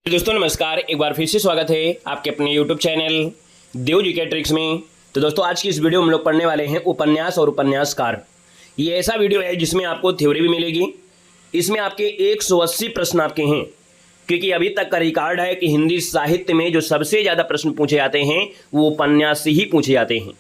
दोस्तों नमस्कार, एक बार फिर से स्वागत है आपके अपने YouTube चैनल देव जी के ट्रिक्स में। तो दोस्तों आज की इस वीडियो में हम लोग पढ़ने वाले हैं उपन्यास और उपन्यासकार। ये ऐसा वीडियो है जिसमें आपको थ्योरी भी मिलेगी। इसमें आपके 180 प्रश्न आपके हैं, क्योंकि अभी तक का रिकॉर्ड है कि हिंदी साहित्य में जो सबसे ज़्यादा प्रश्न पूछे जाते हैं वो उपन्यास से ही पूछे जाते हैं।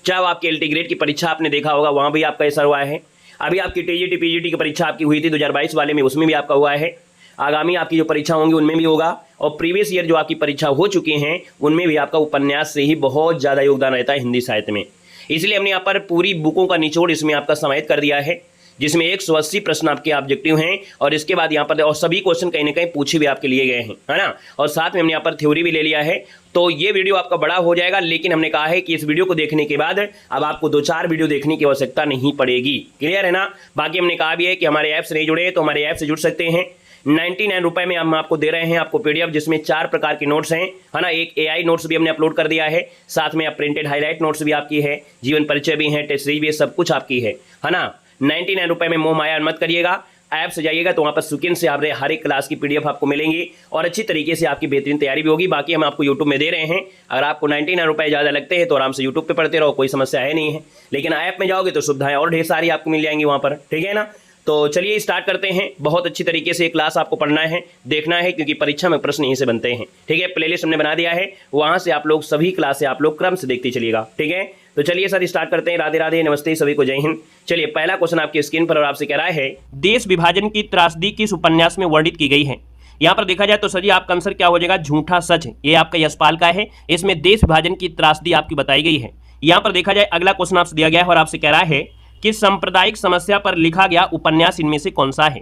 चाहे वो आपके LT ग्रेड की परीक्षा आपने देखा होगा, वहाँ भी आपका ऐसा हुआ है। अभी आपकी TGT PGT की परीक्षा आपकी हुई थी 2022 वाले में, उसमें भी आपका हुआ है। आगामी आपकी जो परीक्षा होंगी उनमें भी होगा, और प्रीवियस ईयर जो आपकी परीक्षा हो चुकी हैं उनमें भी आपका उपन्यास से ही बहुत ज़्यादा योगदान रहता है हिंदी साहित्य में। इसलिए हमने यहाँ पर पूरी बुकों का निचोड़ इसमें आपका समाहित कर दिया है, जिसमें 180 प्रश्न आपके ऑब्जेक्टिव हैं, और इसके बाद यहाँ पर और सभी क्वेश्चन कहीं ना कहीं पूछे भी आपके लिए गए हैं, है ना। और साथ में हमने यहाँ पर थ्योरी भी ले लिया है। तो ये वीडियो आपका बड़ा हो जाएगा, लेकिन हमने कहा है कि इस वीडियो को देखने के बाद अब आपको 2-4 वीडियो देखने की आवश्यकता नहीं पड़ेगी। क्लियर है ना। बाकी हमने कहा भी है कि हमारे ऐप से नहीं जुड़े तो हमारे ऐप से जुड़ सकते हैं। 99 रुपए में हम आपको दे रहे हैं आपको PDF, जिसमें 4 प्रकार के नोट्स हैं, है ना। एक AI नोट्स भी हमने अपलोड कर दिया है, साथ में आप प्रिंटेड हाईलाइट नोट्स भी आपकी है, जीवन परिचय भी है, टेस्ट सीरीज भी है, सब कुछ आपकी है ना। 99 रुपए में मोह माया मत करिएगा। ऐप से जाइएगा तो वहाँ पर सुकिन से आप हर एक क्लास की PDF आपको मिलेंगी, और अच्छी तरीके से आपकी बेहतरीन तैयारी भी होगी। बाकी हम आपको YouTube में दे रहे हैं। अगर आपको 99 रुपए ज़्यादा लगते हैं तो आराम से YouTube पे पढ़ते रहो, कोई समस्या है नहीं है। लेकिन ऐप में जाओगे तो सुविधाएं और ढेर सारी आपको मिल जाएंगी वहाँ पर, ठीक है ना। तो चलिए स्टार्ट करते हैं। बहुत अच्छी तरीके से क्लास आपको पढ़ना है, देखना है, क्योंकि परीक्षा में प्रश्न यहीं से बनते हैं, ठीक है। प्लेलिस्ट हमने बना दिया है, वहाँ से आप लोग सभी क्लासें आप लोग क्रम से देखते चलिएगा, ठीक है। तो चलिए सर स्टार्ट करते हैं। राधे राधे, नमस्ते सभी को, जय हिंद। चलिए पहला क्वेश्चन आपकी स्क्रीन पर और आपसे कह रहा है, देश विभाजन की त्रासदी किस उपन्यास में वर्णित की गई है। यहाँ पर देखा जाए तो सर जी आपका आंसर क्या हो जाएगा, झूठा सच। ये आपका यशपाल का है, इसमें देश विभाजन की त्रासदी आपकी बताई गई है। यहाँ पर देखा जाए अगला क्वेश्चन आपसे दिया गया है और आपसे कह रहा है कि सांप्रदायिक समस्या पर लिखा गया उपन्यास इनमें से कौन सा है।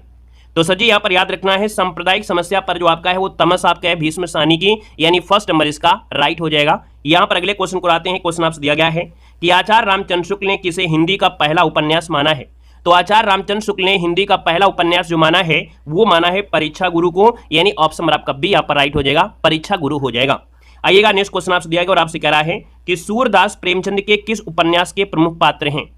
तो सर जी यहाँ पर याद रखना है, सांप्रदायिक समस्या पर जो आपका है वो तमस आपका है भीष्म सानी की, यानी फर्स्ट नंबर इसका राइट हो जाएगा। यहाँ पर अगले क्वेश्चन को आते हैं। क्वेश्चन आपसे दिया गया है कि आचार्य रामचंद्र शुक्ल ने किसे हिंदी का पहला उपन्यास माना है। तो आचार्य रामचंद्र शुक्ल ने हिंदी का पहला उपन्यास जो माना है वो माना है परीक्षा गुरु को, यानी ऑप्शन नंबर आपका बी यहाँ पर राइट हो जाएगा, परीक्षा गुरु हो जाएगा। आइएगा नेक्स्ट क्वेश्चन आपसे दिया गया और आपसे कह रहा है कि सूरदास प्रेमचंद के किस उपन्यास के प्रमुख पात्र हैं।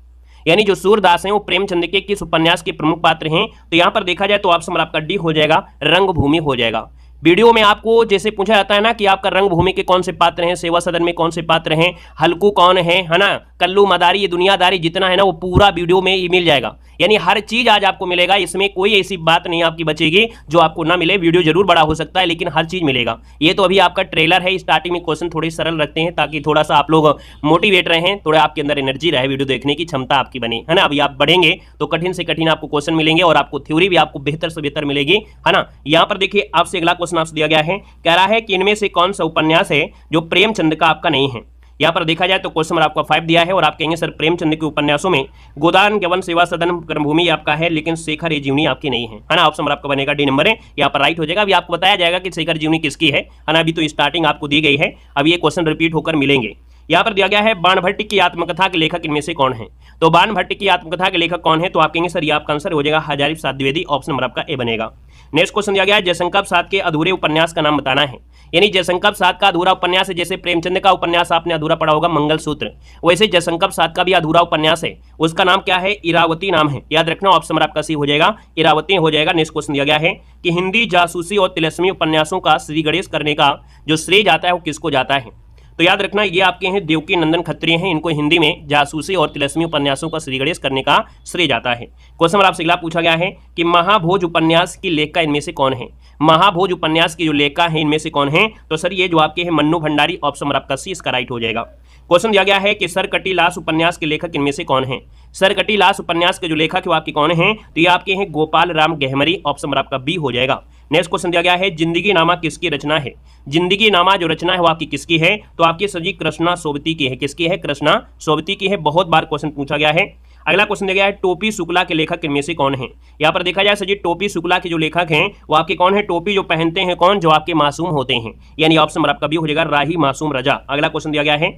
यानी जो सूरदास हैं वो प्रेमचंद के किस उपन्यास के प्रमुख पात्र हैं। तो यहाँ पर देखा जाए तो ऑप्शन आपका डी हो जाएगा, रंगभूमि हो जाएगा। वीडियो में आपको जैसे पूछा जाता है ना कि आपका रंगभूमि के कौन से पात्र हैं, सेवा सदन में कौन से पात्र हैं, हल्कू कौन है ना, कल्लू मदारी, ये दुनियादारी जितना है ना वो पूरा वीडियो में ही मिल जाएगा। यानी हर चीज आज आपको मिलेगा, इसमें कोई ऐसी बात नहीं आपकी बचेगी जो आपको ना मिले। वीडियो जरूर बड़ा हो सकता है लेकिन हर चीज मिलेगा। ये तो अभी आपका ट्रेलर है, स्टार्टिंग में क्वेश्चन थोड़े सरल रखते हैं ताकि थोड़ा सा आप लोग मोटिवेट रहें, थोड़ा आपके अंदर एनर्जी रहे, वीडियो देखने की क्षमता आपकी बने, है ना। अभी आप बढ़ेंगे तो कठिन से कठिन आपको क्वेश्चन मिलेंगे और आपको थ्योरी भी आपको बेहतर से बेहतर मिलेगी, है ना। यहाँ पर देखिए आपसे अगला क्वेश्चन आपसे दिया गया है, कह रहा है कि इनमें से कौन सा उपन्यास है जो प्रेमचंद का आपका नहीं है। यहाँ पर देखा जाए तो क्वेश्चन नंबर आपका 5 दिया है और आप कहेंगे सर प्रेमचंद के उपन्यासों में गोदान, यवन, सेवा सदन, कर्मभूमि आपका है, लेकिन शेखर जीवनी आपकी नहीं है, है ना। ऑप्शन नंबर आपका बनेगा डी नंबर है, यहाँ पर राइट हो जाएगा। अभी आपको बताया जाएगा कि शेखर जीवनी किसकी है ना। अभी तो स्टार्टिंग आपको दी गई है, अब ये क्वेश्चन रिपीट होकर मिलेंगे। यहाँ पर दिया गया है बाणभट्ट की आत्मकथा के लेखक इनमें से कौन है। तो बाणभट्ट की आत्मकथा के लेखक कौन है, तो आप कहेंगे सर ये आपका आंसर हो जाएगा हजारी प्रसाद द्विवेदी, ऑप्शन नंबर आपका ए बनेगा। नेक्स्ट क्वेश्चन दिया गया है जयशंकर प्रसाद के अधूरे उपन्यास का नाम बताना है। यानी जयशंकर प्रसाद का अधूरा उपन्यास है, जैसे प्रेमचंद का उपन्यास आपने अधूरा पढ़ा होगा मंगलसूत्र, वैसे जयशंकर प्रसाद का भी अधूरा उपन्यास है, उसका नाम क्या है, इरावती नाम है। याद रखना ऑप्शन नंबर आपका सी हो जाएगा, इरावती हो जाएगा। नेक्स्ट क्वेश्चन दिया गया है कि हिंदी जासूसी और तिलस्मी उपन्यासों का श्री गणेश करने का जो श्रेय जाता है वो किसको जाता है। तो याद रखना ये आपके हैं देवकी नंदन खत्री हैं, इनको हिंदी में जासूसी और तिलस्मी उपन्यासों का श्री गणेश करने का श्रेय जाता है। क्वेश्चन नंबर आपसे अगला पूछा गया है कि महाभोज उपन्यास की लेखिका इनमें से कौन है। महाभोज उपन्यास की जो लेखिका है इनमें से कौन है, तो सर ये जो आपके हैं मन्नू भंडारी, ऑप्शन नंबर आपका सी इसका राइट हो जाएगा। क्वेश्चन दिया गया है कि सरकटी लाश उपन्यास के लेखक इनमें से कौन है। सरकटी लाश उपन्यास के जो लेखक है वो आपके कौन है, तो ये आपके हैं गोपाल राम गहमरी, ऑप्शन नंबर आपका बी हो जाएगा। नेक्स्ट क्वेश्चन दिया गया है जिंदगी नामा किसकी रचना है। जिंदगी नामा जो रचना है वो आपकी किसकी है, तो आपकी सर जी कृष्णा सोबती की है। किसकी है, कृष्णा सोबती की है। बहुत बार क्वेश्चन पूछा गया है। अगला क्वेश्चन दिया गया है टोपी शुक्ला के लेखक इनमें से कौन है। यहाँ पर देखा जाए सर जी टोपी शुक्ला के जो लेखक हैं वो आपके कौन है, टोपी जो पहनते हैं कौन, जो आपके मासूम होते हैं, यानी ऑप्शन नंबर आपका बी हो जाएगा राही मासूम रजा। अगला क्वेश्चन दिया गया है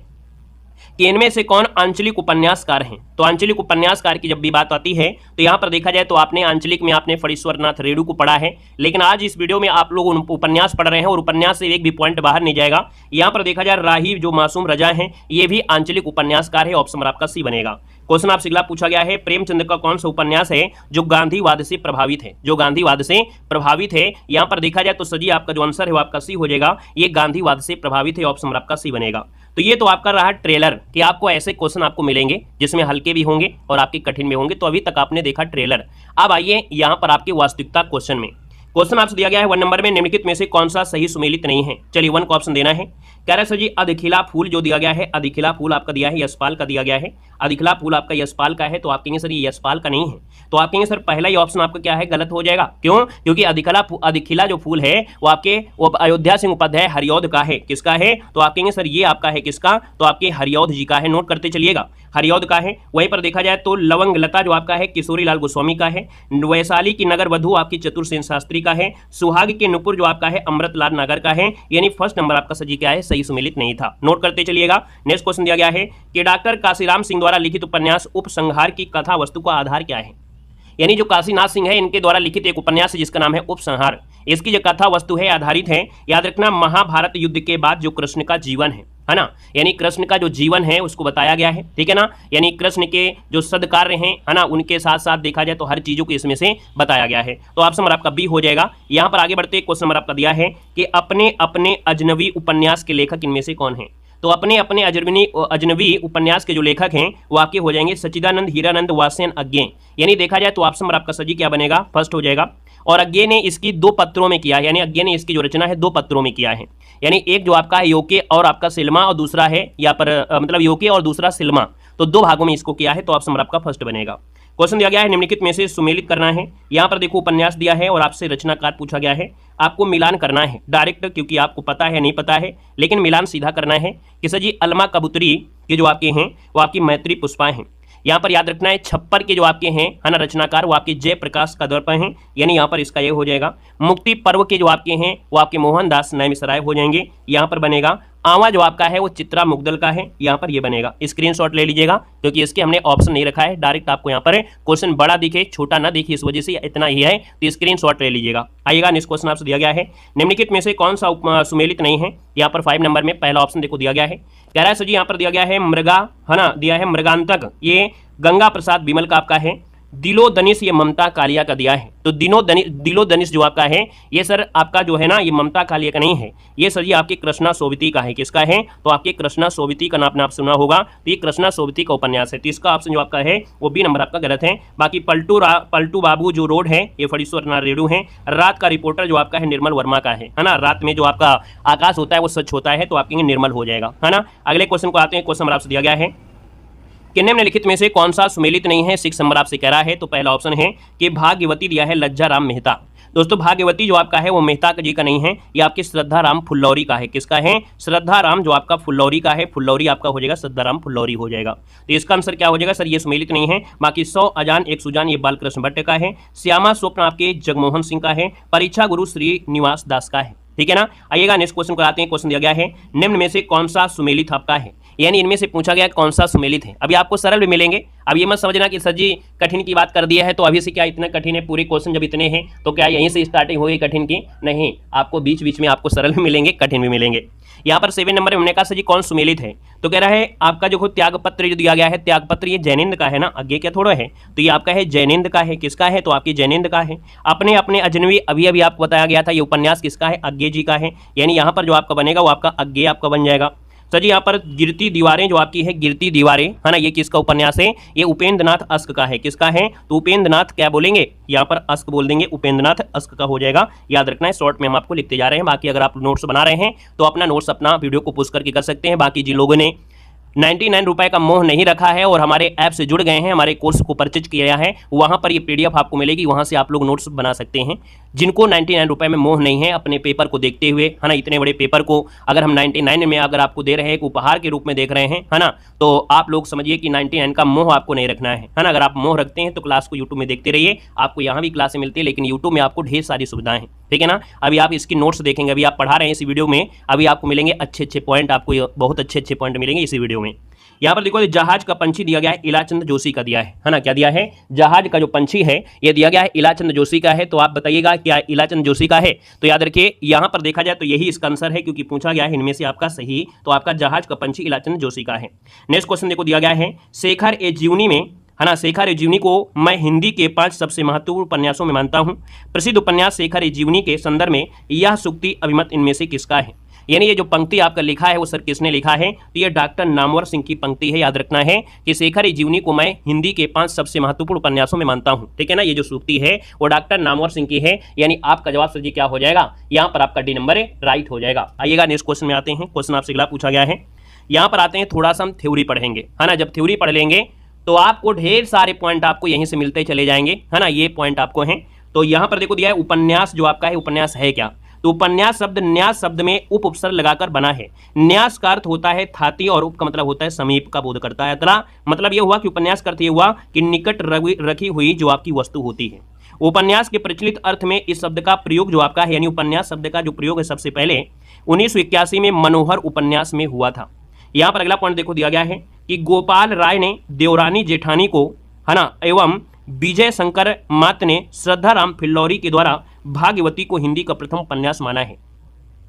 कि इनमें से कौन आंचलिक उपन्यासकार हैं। तो आंचलिक उपन्यासकार की जब भी बात आती है तो यहाँ पर देखा जाए तो आपने आंचलिक में आपने फणीश्वरनाथ रेणु को पढ़ा है, लेकिन आज इस वीडियो में आप लोग उपन्यास पढ़ रहे हैं और उपन्यास से एक भी पॉइंट बाहर नहीं जाएगा। यहाँ पर देखा जाए राही जो मासूम रजा हैं ये भी आंचलिक उपन्यासकार है। ऑप्शन नंबर आपका सी बनेगा। क्वेश्चन आपसे अगला पूछा गया है, प्रेमचंद का कौन सा उपन्यास है जो गांधीवाद से प्रभावित है, जो गांधीवाद से प्रभावित है। यहाँ पर देखा जाए तो सजी आपका जो आंसर है वो आपका सी हो जाएगा, ये गांधीवाद से प्रभावित है। ऑप्शन नंबर आपका सी बनेगा। तो ये तो आपका रहा ट्रेलर कि आपको ऐसे क्वेश्चन आपको मिलेंगे जिसमें हल्के भी होंगे और आपके कठिन भी होंगे। तो अभी तक आपने देखा ट्रेलर। अब आइए यहाँ पर आपके वास्तविकता क्वेश्चन में। क्वेश्चन आपसे दिया गया है 1 नंबर में निम्नलिखित में से कौन सा सही सुमेलित नहीं है। चलिए 1 को ऑप्शन देना है। कह रहा है सर जी अधिखिला फूल जो दिया गया है, अधिखिला फूल आपका दिया है यशपाल का दिया गया है। अधिखिला फूल आपका यशपाल का है, तो आप कहेंगे सर ये यशपाल का नहीं है। तो आप कहेंगे सर पहला ही ऑप्शन आपका क्या है, गलत हो जाएगा। क्यों? क्योंकि अधिखिला जो फूल है वो आपके अयोध्या सिंह उपाध्याय हरिऔध का है। किसका है? तो आप कहेंगे सर ये आपका है किसका, तो आपके हरिऔध जी का है। नोट करते चलिएगा, हरिऔध का है। वहीं पर देखा जाए तो लवंग लता जो आपका है किशोरी लाल गोस्वामी का है। वैशाली की नगर वधु आपकी चतुर्सेन शास्त्री का है। सुहाग के नुपुर जो आपका है अमृतलाल नागर का है। यानी फर्स्ट नंबर आपका सजी क्या है, सही सुमेलित नहीं था। नोट करते चलिएगा। नेक्स्ट क्वेश्चन दिया गया है कि डॉक्टर काशीराम सिंह द्वारा लिखित उपन्यास उपसंहार की कथा वस्तु का आधार क्या है। यानी जो काशीनाथ सिंह है इनके द्वारा लिखित एक उपन्यास है जिसका नाम है उपसंहार। इसकी जो कथा वस्तु है आधारित है, याद रखना, महाभारत युद्ध के बाद जो कृष्ण का जीवन है ना, यानी कृष्ण का जो जीवन है उसको बताया गया है। ठीक है ना, यानी कृष्ण के जो सद्कार्य हैं है ना, उनके साथ साथ देखा जाए तो हर चीजों को इसमें से बताया गया है। तो ऑप्शन नंबर आपका बी हो जाएगा। यहाँ पर आगे बढ़ते क्वेश्चन नंबर आपका दिया है कि अपने अपने अजनबी उपन्यास के लेखक इनमें से कौन है। तो अपने अपने अजनबी उपन्यास के जो लेखक हैं वो आपके हो जाएंगे सच्चिदानंद, हीरानंद, वासेन, अज्ञे। यानी देखा जाए तो ऑप्शन नंबर आपका सजी क्या बनेगा, फर्स्ट हो जाएगा। और अज्ञे ने इसकी 2 पत्रों में किया है, यानी अज्ञे ने इसकी जो रचना है 2 पत्रों में किया है। यानी एक जो आपका है योके और आपका सिल्मा, और दूसरा है यहाँ पर मतलब योके और दूसरा सिल्मा, तो 2 भागों में इसको किया है। तो ऑप्शन नंबर आपका फर्स्ट बनेगा। क्वेश्चन दिया गया है निम्नलिखित में से सुमेलित करना है। यहाँ पर देखो उपन्यास दिया है और आपसे रचनाकार पूछा गया है। आपको मिलान करना है डायरेक्ट, क्योंकि आपको पता है नहीं पता है, लेकिन मिलान सीधा करना है कि सर जी अलमा कबूतरी के जो आपके हैं वो आपकी मैत्री पुष्पा हैं। यहाँ पर याद रखना है छप्पर के जो आपके हैं है ना रचनाकार वो आपके जयप्रकाश कदरपा हैं, यानी यहाँ पर इसका ये हो जाएगा। मुक्ति पर्व के जो आपके हैं वो आपके मोहनदास नैमिषराय हो जाएंगे, यहाँ पर बनेगा। आवा जो आपका है वो चित्रा मुगदल का है, यहाँ पर ये बनेगा। स्क्रीनशॉट ले लीजिएगा क्योंकि इसके हमने ऑप्शन नहीं रखा है, डायरेक्ट आपको यहाँ पर क्वेश्चन बड़ा दिखे छोटा ना दिखे, इस वजह से इतना ही है, तो स्क्रीनशॉट ले लीजिएगा। आइएगा नेक्स्ट क्वेश्चन आपसे दिया गया है निम्नलिखित में से कौन सा सुमेलित नहीं है। यहाँ पर 5 नंबर में पहला ऑप्शन देखो दिया गया है। कह रहा है सर जी यहाँ पर दिया गया है मृगा है ना, दिया है मृगांतक, ये गंगा प्रसाद विमल का आपका है। दिलो दनिश ये ममता कालिया का दिया है। तो दिलो दनिश जो आपका है ये सर आपका जो है ना ये ममता कालिया का नहीं है, ये सर ये आपके कृष्णा सोविती का है। किसका है? तो आपके कृष्णा सोविती का नाम आपने सुना होगा, तो ये कृष्णा सोविती का उपन्यास है। तो इसका ऑप्शन जो आपका है वो बी नंबर आपका गलत है। बाकी पलटू बाबू जो रोड है ये फणीश्वरनाथ रेणु है। रात का रिपोर्टर जो आपका है निर्मल वर्मा का है ना, रात में जो आपका आकाश होता है वो सच होता है, तो आपके निर्मल हो जाएगा है ना। अगले क्वेश्चन को आते हैं। क्वेश्चन नंबर आपसे दिया गया है कि निम्नलिखित में से कौन सा सुमेलित नहीं है। 6 नंबर आपसे कह रहा है। तो पहला ऑप्शन है कि भाग्यवती दिया है लज्जा राम मेहता। दोस्तों भाग्यवती जो आपका है वो मेहता जी का नहीं है, ये आपके श्रद्धा राम फुल्लौरी का है। किसका है? श्रद्धा राम जो आपका फुल्लौरी का है, फुल्लौरी आपका हो जाएगा श्रद्धा राम फुल्लौरी हो जाएगा। तो इसका आंसर क्या हो जाएगा सर, ये सुमेलित नहीं है। बाकी 100 अजान 1 सुजान ये बालकृष्ण भट्ट का है। श्यामा स्वप्न आपके जगमोहन सिंह का है। परीक्षा गुरु श्रीनिवास दास का है। ठीक है ना। आइएगा नेक्स्ट क्वेश्चन कराते हैं। क्वेश्चन दिया गया है निम्न में से कौन सा सुमेलित आपका है, यानी इनमें से पूछा गया कौन सा सुमेलित है। अभी आपको सरल भी मिलेंगे, अब ये मत समझना कि सर जी कठिन की बात कर दिया है तो अभी से क्या इतना कठिन है, पूरे क्वेश्चन जब इतने हैं तो क्या यहीं से स्टार्टिंग होगी कठिन की? नहीं, आपको बीच बीच में आपको सरल भी मिलेंगे कठिन भी मिलेंगे। यहाँ पर 7 नंबर में हमने कहा सर जी कौन सुमेलित है, तो कह रहा है आपका जो त्यागपत्र जो दिया गया है, त्यागपत्र ये जैनिंद का है ना, आगे क्या थोड़ा है, तो ये आपका है जैनिंद का है। किसका है? तो आपकी जैनिंद का है। अपने अपने अजनबी अभी अभी आपको बताया गया था, ये उपन्यास किसका है? अज्ञे जी का है। यानी यहाँ पर जो आपका बनेगा वो आपका अज्ञे आपका बन जाएगा। सर जी यहाँ पर गिरती दीवारें जो आपकी है, गिरती दीवारें है ना, ये किसका उपन्यास है? ये उपेंद्र नाथ अस्क का है। किसका है? तो उपेंद्र नाथ क्या बोलेंगे यहाँ पर, अस्क बोल देंगे, उपेंद्र नाथ अस्क का हो जाएगा। याद रखना है, शॉर्ट में हम आपको लिखते जा रहे हैं। बाकी अगर आप नोट्स बना रहे हैं तो अपना नोट्स अपना वीडियो को पुश करके कर सकते हैं। बाकी जिन लोगों ने 99 रुपये का मोह नहीं रखा है और हमारे ऐप से जुड़ गए हैं, हमारे कोर्स को परचेज किया है, वहाँ पर ये PDF आपको मिलेगी, वहाँ से आप लोग नोट्स बना सकते हैं। जिनको 99 रुपये में मोह नहीं है, अपने पेपर को देखते हुए है ना, इतने बड़े पेपर को अगर हम 99 में अगर आपको दे रहे हैं, एक उपहार के रूप में देख रहे हैं है ना, तो आप लोग समझिए कि 99 का मोह आपको नहीं रखना है ना। अगर आप मोह रखते हैं तो क्लास को यूट्यूब में देखते रहिए, आपको यहाँ भी क्लासें मिलती है, लेकिन यूट्यूब में आपको ढेर सारी सुविधाएं हैं। ठीक है ना। अभी आप इसकी नोट्स देखेंगे, अभी आप पढ़ा रहे हैं इसी वीडियो में, अभी आपको मिलेंगे अच्छे अच्छे पॉइंट, आपको बहुत अच्छे अच्छे पॉइंट मिलेंगे इसी वीडियो में। यहाँ पर देखो जहाज का पंछी दिया गया है इलाचंद जोशी का दिया है ना, क्या दिया है, जहाज का जो पंछी है ये दिया गया है इलाचंद जोशी का है। तो आप बताइएगा क्या इलाचंद जोशी का है, तो याद रखिए यहाँ पर देखा जाए तो यही इसका आंसर है, क्योंकि पूछा गया है इनमें से आपका सही, तो आपका जहाज का पंछी इलाचंद जोशी का है। नेक्स्ट क्वेश्चन देखो दिया गया है शेखर ए जीवनी में, है ना, शेखर ए जीवनी को मैं हिंदी के 5 सबसे महत्वपूर्ण उपन्यासों में मानता हूँ। प्रसिद्ध उपन्यास शेखर ए जीवनी के संदर्भ में यह सूक्ति अभिमत इनमें से किसका है। यानी ये जो पंक्ति आपका लिखा है वो सर किसने लिखा है, तो ये डॉक्टर नामवर सिंह की पंक्ति है। याद रखना है कि शेखर ए जीवनी को मैं हिंदी के 5 सबसे महत्वपूर्ण उपन्यासों में मानता हूँ, ठीक है ना। ये जो सूक्ति है वो डॉक्टर नामवर सिंह की है, यानी आपका जवाब सर जी क्या हो जाएगा, यहाँ पर आपका डी नंबर राइट हो जाएगा। आइएगा नेक्स्ट क्वेश्चन में आते हैं। क्वेश्चन आपसे अगला पूछा गया है, यहाँ पर आते हैं, थोड़ा सा हम थ्योरी पढ़ेंगे, है ना। जब थ्योरी पढ़ लेंगे तो आपको ढेर सारे पॉइंट आपको यहीं से मिलते चले जाएंगे, है ना, ये पॉइंट आपको हैं। तो यहाँ पर देखो दिया है उपन्यास जो आपका है, उपन्यास है क्या, तो उपन्यास शब्द न्यास शब्द में उप उपसर्ग लगाकर बना है। न्यास का अर्थ होता है थाती और उप का मतलब होता है समीप का बोध करता है। अतला मतलब ये हुआ कि उपन्यास का अर्थ ये हुआ कि निकट रखी हुई जो आपकी वस्तु होती है। उपन्यास के प्रचलित अर्थ में इस शब्द का प्रयोग जो आपका है, यानी उपन्यास शब्द का जो प्रयोग है सबसे पहले 1981 में मनोहर उपन्यास में हुआ था। यहाँ पर अगला पॉइंट देखो दिया गया है कि गोपाल राय ने देवरानी जेठानी को, है ना, एवं विजय शंकर मात ने श्रद्धाराम फिल्लौरी के द्वारा भाग्यवती को हिंदी का प्रथम उपन्यास माना है।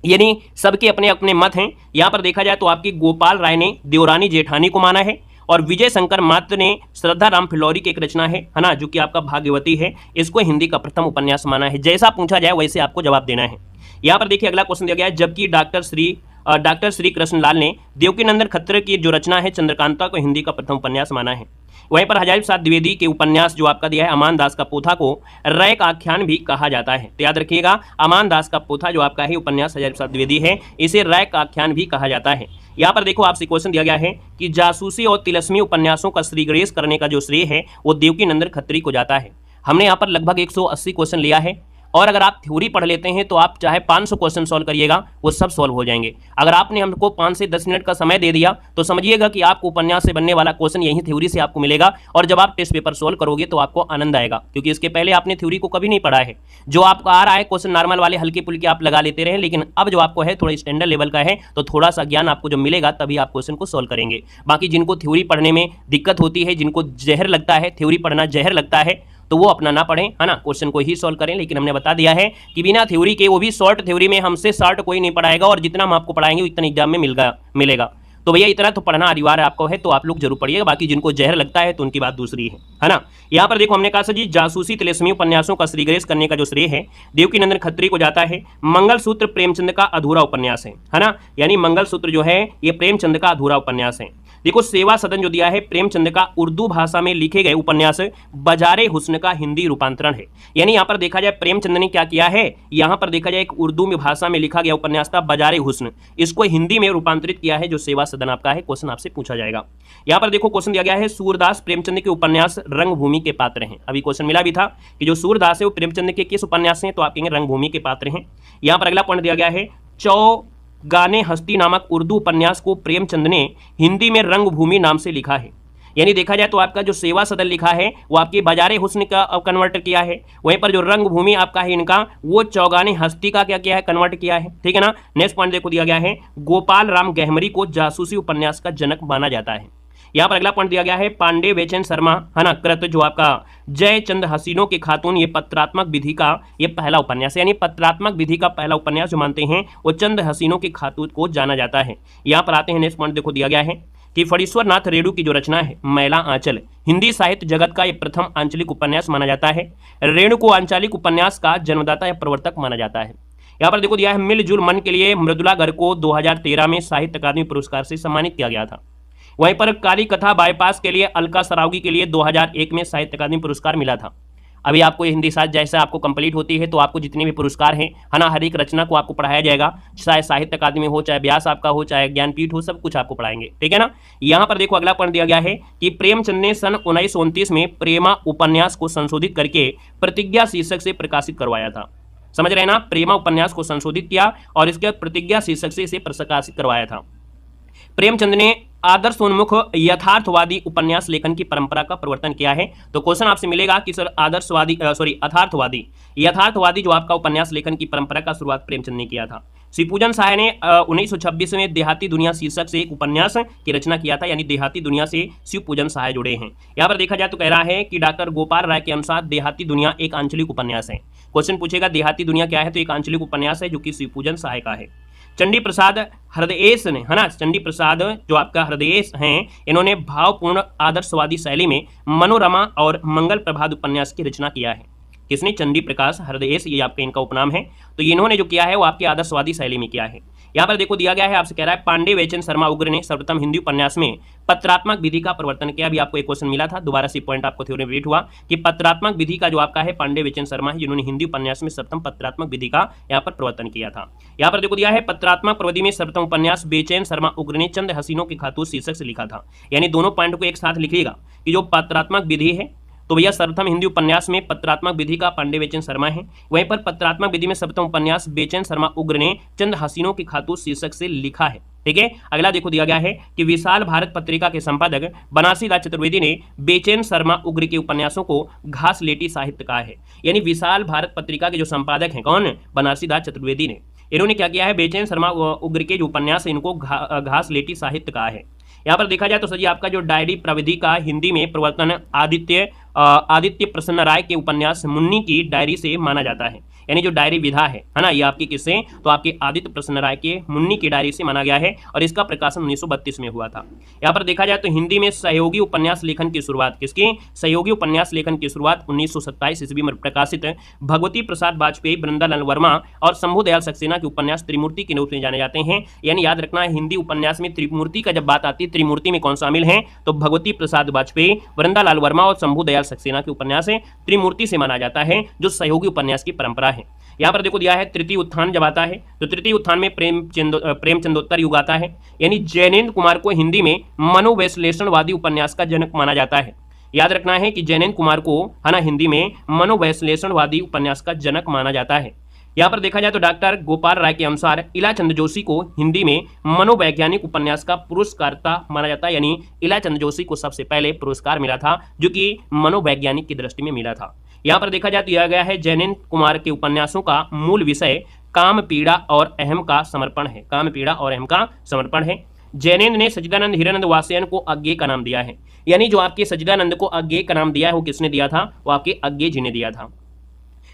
यानी सबके अपने अपने मत हैं। यहाँ पर देखा जाए तो आपकी गोपाल राय ने देवरानी जेठानी को माना है और विजय शंकर मात ने श्रद्धाराम फिल्लौरी की एक रचना है ना, जो कि आपका भाग्यवती है, इसको हिंदी का प्रथम उपन्यास माना है। जैसा पूछा जाए वैसे आपको जवाब देना है। यहाँ पर देखिए अगला क्वेश्चन दिया गया है, जबकि डॉक्टर श्री कृष्ण लाल ने देवकीनंदन खत्री की जो रचना है चंद्रकांता को हिंदी का प्रथम उपन्यास माना है। वहीं पर हजारी प्रसाद द्विवेदी के उपन्यास जो आपका दिया है अमान दास का पोथा को रैक आख्यान भी कहा जाता है। तो याद रखिएगा अमान दास का पोथा जो आपका है उपन्यास हजारी प्रसाद द्विवेदी है, इसे रैक आख्यान भी कहा जाता है। यहाँ पर देखो आपसे क्वेश्चन दिया गया है कि जासूसी और तिलस्मी उपन्यासों का श्रीगणेश करने का जो श्रेय है वो देवकीनंदन खत्री को जाता है। हमने यहाँ पर लगभग 180 क्वेश्चन लिया है, और अगर आप थ्योरी पढ़ लेते हैं तो आप चाहे 500 क्वेश्चन सॉल्व करिएगा वो सब सॉल्व हो जाएंगे। अगर आपने हमको 5 से 10 मिनट का समय दे दिया तो समझिएगा कि आपको उपन्यास से बनने वाला क्वेश्चन यही थ्योरी से आपको मिलेगा, और जब आप टेस्ट पेपर सॉल्व करोगे तो आपको आनंद आएगा, क्योंकि इसके पहले आपने थ्योरी को कभी नहीं पढ़ा है। जो आपको आ रहा है क्वेश्चन नॉर्मल वाले हल्के फुल्के आप लगा लेते रहे, लेकिन अब जो आपको है थोड़ा स्टैंडर्ड लेवल का है, तो थोड़ा सा ज्ञान आपको जब मिलेगा तभी आप क्वेश्चन को सॉल्व करेंगे। बाकी जिनको थ्योरी पढ़ने में दिक्कत होती है, जिनको जहर लगता है, थ्योरी पढ़ना जहर लगता है, तो वो अपना ना पढ़ें, है ना, क्वेश्चन को ही सॉल्व करें। लेकिन हमने बता दिया है कि बिना थ्योरी के, वो भी शॉर्ट थ्योरी में, हमसे शॉर्ट कोई नहीं पढ़ाएगा, और जितना हम आपको पढ़ाएंगे उतना एग्जाम में मिलेगा। तो भैया इतना तो पढ़ना अनिवार्य आपको है, तो आप लोग जरूर पढ़िएगा। बाकी जिनको जहर लगता है तो उनकी बात दूसरी है ना। यहाँ पर देखो हमने कहा सर जी जासूसी तिलस्मी उपन्यासों का श्रीगणेश करने का जो श्रेय है देवकीनंदन खत्री को जाता है। मंगलसूत्र प्रेमचंद का अधूरा उपन्यास है ना, यानी मंगलसूत्र जो है ये प्रेमचंद का अधूरा उपन्यास है। देखो सेवा सदन जो दिया है प्रेमचंद का उर्दू भाषा में लिखे गए उपन्यास बाजारे हुस्न का हिंदी रूपांतरण है। यानी यहाँ पर देखा जाए प्रेमचंद ने क्या किया है, यहाँ पर देखा जाए एक उर्दू में भाषा में लिखा गया उपन्यास था बाजारे हुस्न, इसको हिंदी में रूपांतरित किया है, जो सेवा सदन आपका है। क्वेश्चन आपसे पूछा जाएगा। यहाँ पर देखो क्वेश्चन दिया गया है सूरदास प्रेमचंद के उपन्यास रंगभूमि के पात्र हैं। अभी क्वेश्चन मिला भी था कि जो सूरदास है वो प्रेमचंद के किस उपन्यास हैं, तो आप कहेंगे रंगभूमि के पात्र हैं। यहाँ पर अगला पॉइंट दिया गया है चौगाने हस्ती नामक उर्दू उपन्यास को प्रेमचंद ने हिंदी में रंगभूमि नाम से लिखा है। यानी देखा जाए तो आपका जो सेवा सदन लिखा है वो आपके बाजारे हुस्न का कन्वर्ट किया है, वहीं पर जो रंगभूमि आपका है इनका वो चौगाने हस्ती का क्या किया है, कन्वर्ट किया है, ठीक है ना। नेक्स्ट पॉइंट देखो दिया गया है गोपाल राम गहमरी को जासूसी उपन्यास का जनक माना जाता है। यहाँ पर अगला पॉइंट दिया गया है पांडे बेचैन शर्मा, है ना, कृत जो आपका जयचंद हसीनों के खातून, ये पत्रात्मक विधि का ये पहला उपन्यास है। यानी पत्रात्मक विधि का पहला उपन्यास जो मानते हैं वो चंद हसीनों के खातून को जाना जाता है। यहाँ पर आते हैं नेक्स्ट पॉइंट देखो दिया गया है कि फणीश्वर नाथ रेणु की जो रचना है मैला आंचल हिंदी साहित्य जगत का एक प्रथम आंचलिक उपन्यास माना जाता है। रेणु को आंचलिक उपन्यास का जन्मदाता या प्रवर्तक माना जाता है। यहाँ पर देखो दिया है मिलजुल मन के लिए मृदुला गर्ग को 2013 में साहित्य अकादमी पुरस्कार से सम्मानित किया गया था। वहीं पर काली कथा बाईपास के लिए अलका सरावगी के लिए 2001 में साहित्य अकादमी पुरस्कार मिला था। अभी आपको हिंदी साहित्य जैसे आपको कंप्लीट होती है तो आपको जितने भी पुरस्कार हैं, है ना, हर एक रचना को आपको पढ़ाया जाएगा, चाहे साहित्य अकादमी हो, चाहे व्यास आपका हो, चाहे ज्ञानपीठ हो, सब कुछ आपको पढ़ाएंगे, ठीक है ना। यहाँ पर देखो अगला पॉइंट दिया गया है कि प्रेमचंद ने सन 1929 में प्रेमा उपन्यास को संशोधित करके प्रतिज्ञा शीर्षक से प्रकाशित करवाया था। समझ रहे हैं ना, प्रेमा उपन्यास को संशोधित किया और इसके प्रतिज्ञा शीर्षक से इसे प्रकाशित करवाया था। प्रेमचंद ने आदर्शोन्मुख यथार्थवादी उपन्यास लेखन की परंपरा का प्रवर्तन किया है? तो क्वेश्चन आपसे मिलेगा कि सर यथार्थवादी जो आपका उपन्यास लेखन की परंपरा का शुरुआत प्रेमचंद ने किया था। शिवपूजन साय ने 1926 में देहाती दुनिया शीर्षक से एक उपन्यास की रचना किया था, यानी देहाती दुनिया से शिवपूजन साय जुड़े हैं। यहाँ पर देखा जाए तो कह रहा है कि डॉक्टर गोपाल राय के अनुसार देहाती दुनिया एक आंचलिक उपन्यास है। क्वेश्चन पूछेगा देहाती दुनिया क्या है, तो एक आंचलिक उपन्यास है जो कि शिवपूजन साय का है। चंडी प्रसाद हृदयेश ने, है ना, चंडी प्रसाद जो आपका हृदयेश हैं, इन्होंने भावपूर्ण आदर्शवादी शैली में मनोरमा और मंगल प्रभात उपन्यास की रचना किया है। किसने? चंडी प्रकाश हृदयेश, ये आपका इनका उपनाम है। तो इन्होंने जो किया है वो आपकी आदर्शवादी शैली में किया है। यहाँ पर देखो दिया गया है, आपसे कह रहा है पांडे वैचन शर्मा उग्र ने सर्वप्रथम हिंदी उपन्यास में पत्रात्मक विधि का प्रवर्तन किया। अभी आपको एक क्वेश्चन मिला था, दोबारा से पॉइंट आपको थ्योरी में रिपीट हुआ कि पत्रात्मक विधि का जो आपका है पांडे वैचन शर्मा है, जिन्होंने हिंदी उपन्यास में सर्वप्रथम पत्रात्मक विधि का यहाँ पर प्रवर्तन किया था। यहाँ पर देखो दिया है पत्रात्मक प्रविधि में सर्वप्रथम उपन्यास बेचैन शर्मा उग्र ने चंद हसीनों के खातूत शीर्षक से लिखा था। यानी दोनों पॉइंट को एक साथ लिखिएगा कि जो पत्रात्मक विधि है, तो भैया सर्वप्रथम हिंदी उपन्यास में पत्रात्मक विधि का पांडे बेचैन शर्मा है। वहीं पर पत्रात्मक विधि में सर्वप्रथम उपन्यास बेचैन शर्मा उग्र ने चंद हसीनों की खातूत शीर्षक से लिखा है। ठीक है, अगला देखो दिया गया है कि विशाल भारत पत्रिका के संपादक बनारसी दास चतुर्वेदी ने बेचैन शर्मा उग्र के उपन्यासों को घासलेटी साहित्य कहा है। यानी विशाल भारत पत्रिका के जो संपादक हैं कौन? बनारसी दास चतुर्वेदी ने। इन्होंने क्या किया है? बेचैन शर्मा उग्र के जो उपन्यास है इनको घासलेटी साहित्य कहा है। यहाँ पर देखा जाए तो सर जी आपका जो डायरी प्रविधि का हिंदी में प्रवर्तन आदित्य प्रसन्न राय के उपन्यास मुन्नी की डायरी से माना जाता है। यानी जो डायरी विधा है ना, ये आपकी किससे? तो आपके आदित्य प्रसन्न राय के मुन्नी की डायरी से माना गया है और इसका प्रकाशन 1932 में हुआ था। यहाँ पर देखा जाए तो हिंदी में सहयोगी उपन्यास लेखन की शुरुआत किसकी? सहयोगी उपन्यास लेखन की शुरुआत 1927 ईस्वी में प्रकाशित भगवती प्रसाद वाजपेयी, वृंदालाल वर्मा और शंभू दयाल सक्सेना के उपन्यास त्रिमूर्ति के रूप में जाने जाते हैं। यानी याद रखना है हिंदी उपन्यास में त्रिमूर्ति का जब बात आती है, त्रिमूर्ति में कौन शामिल है? तो भगवती प्रसाद वाजपेयी, वृंदालाल वर्मा और शंभू दयाल सक्सेना के उपन्यास है त्रिमूर्ति से माना जाता है, जो सहयोगी उपन्यास की परंपरा है। यहाँ पर देखो दिया है तृतीय उत्थान जब आता है, तो तृतीय उत्थान में प्रेमचंदोत्तर युग आता है। यानी जैनेन्द्र कुमार को हिंदी में मनोवैश्लेषणवादी उपन्यास का जनक माना जाता है। याद रखना है कि जैनेन्द्र कुमार को, है ना, हिंदी में मनोवैश्लेषणवादी उपन्यास का जनक माना जाता है। यहाँ पर देखा जाए तो डॉक्टर गोपाल राय के अनुसार इलाचंद जोशी को हिंदी में मनोवैज्ञानिक उपन्यास का पुरस्कारता माना जाता है। यानी इलाचंद जोशी को सबसे पहले पुरस्कार मिला था जो कि मनोवैज्ञानिक की दृष्टि में मिला था। यहाँ पर देखा जाए तो दिया गया है जैनेन्द्र कुमार के उपन्यासों का मूल विषय काम पीड़ा और अहम का समर्पण है। काम पीड़ा और अहम का समर्पण है। जैनेन्द्र ने सच्चिदानंद हीरानंद वासयन को अज्ञेय का नाम दिया है। यानी जो आपके सच्चिदानंद को अज्ञेय का नाम दिया है वो किसने दिया था? वो आपके अज्ञेय जी ने दिया था।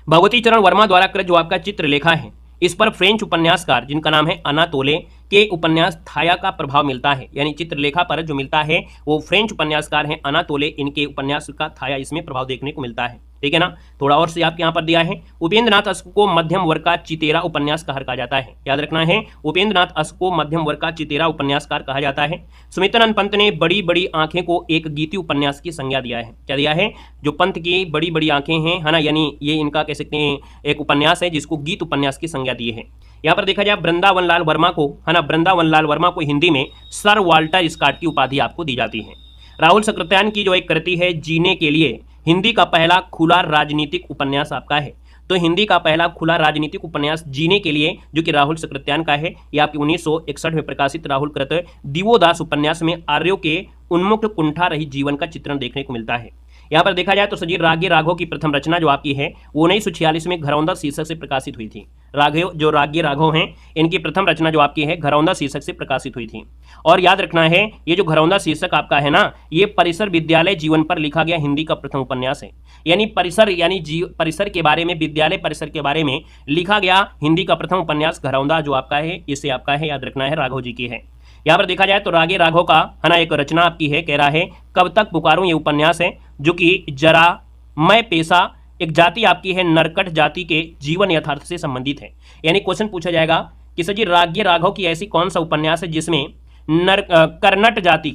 भगवती चरण वर्मा द्वारा कृत जो आपका चित्रलेखा है, इस पर फ्रेंच उपन्यासकार जिनका नाम है अनातोले के उपन्यास थाया का प्रभाव मिलता है। यानी चित्रलेखा पर जो मिलता है वो फ्रेंच उपन्यासकार हैं अनातोले, इनके उपन्यास का थाया इसमें प्रभाव देखने को मिलता है। ठीक है ना। थोड़ा और से आपके यहाँ पर दिया है उपेंद्र नाथ अश्क को मध्यम वर्ग का चितेरा उपन्यासकार कहा जाता है। याद रखना है उपेंद्र नाथ अश्क को मध्यम वर्ग का चितेरा उपन्यासकार कहा जाता है। सुमित्रानंद पंत ने बड़ी बड़ी आंखें को एक गीति उपन्यास की संज्ञा दिया है। क्या दिया है? जो पंत की बड़ी बड़ी आंखें हैं, है ना, यानी ये इनका कह सकते हैं एक उपन्यास है जिसको गीत उपन्यास की संज्ञा दी है। यहाँ पर देखा जाए वृंदावन लाल वर्मा को, है ना, वृंदावन लाल वर्मा को हिंदी में सर वाल्टर स्कॉट की उपाधि आपको दी जाती है। राहुल सक्रेतियान की जो एक कृति है जीने के लिए, हिंदी का पहला खुला राजनीतिक उपन्यास आपका है। तो हिंदी का पहला खुला राजनीतिक उपन्यास जीने के लिए जो कि राहुल सक्रेतियान का है, यह आपकी 1961 में प्रकाशित राहुल कृत दिवोदास उपन्यास में आर्यों के उन्मुक्त कुंठा रहित जीवन का चित्रण देखने को मिलता है। यहाँ पर देखा जाए तो सजी रागी राघव की प्रथम रचना जो आपकी है वो 1946 में घरौंदा शीर्षक से प्रकाशित हुई थी। राघव जो रागी राघव हैं इनकी प्रथम रचना जो आपकी है घरौंदा शीर्षक से प्रकाशित हुई थी। और याद रखना है ये जो घरौंदा शीर्षक आपका है ना, ये परिसर विद्यालय जीवन पर लिखा गया हिंदी का प्रथम उपन्यास है। यानी परिसर यानी परिसर के बारे में, विद्यालय परिसर के बारे में लिखा गया हिंदी का प्रथम उपन्यास घरौंदा जो आपका है, इसे आपका है याद रखना है राघव जी की है। यहाँ पर देखा जाए तो रागे राघव का, है ना, एक रचना आपकी है, कह रहा है कब तक पुकारूं, ये उपन्यास है जो कि जरा मैं पेशा एक जाति आपकी है नरकट जाति के जीवन यथार्थ से संबंधित है। यानी क्वेश्चन पूछा जाएगा कि सर जी रागे राघव की ऐसी कौन सा उपन्यास है जिसमें कर्नट जाति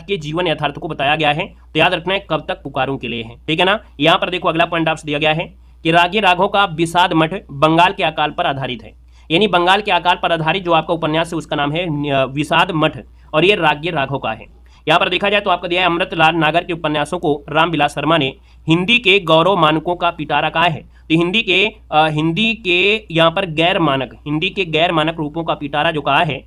के जीवन यथार्थ को बताया गया है। तो याद रखना है कब तक पुकारूं के लिए है। ठीक है ना। यहाँ पर देखो अगला पॉइंट आपसे दिया गया है कि रागे राघव का विषाद मठ बंगाल के अकाल पर आधारित है। यानी बंगाल के अकाल पर आधारित जो आपका उपन्यास है उसका नाम है विषाद मठ और ये रागे राघव का है। यहाँ पर देखा जाए तो आपका दिया है अमृतलाल नागर के उपन्यासों को रामविलास शर्मा ने हिंदी के गौरव मानकों का पिटारा कहा है। तो हिंदी के यहाँ पर गैर मानक, हिंदी के गैर मानक रूपों का पिटारा जो कहा है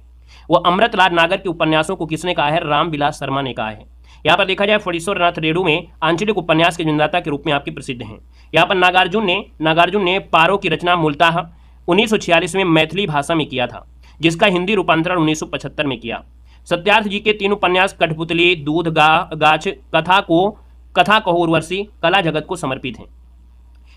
वो अमृतलाल नागर के उपन्यासों को किसने कहा है? रामविलास शर्मा ने कहा है। यहाँ पर देखा जाए फणीश्वर नाथ रेणु में आंचलिक उपन्यास के जन्मदाता के रूप में आपके प्रसिद्ध हैं। यहाँ पर नागार्जुन ने पारो की रचना मूलतः 1946 में मैथिली भाषा में किया था, जिसका हिंदी रूपांतरण 1975 में किया। सत्यार्थ जी के 3 उपन्यास कठपुतली, दूध गाछ, कथा कहो उर्वशी कला जगत को समर्पित हैं।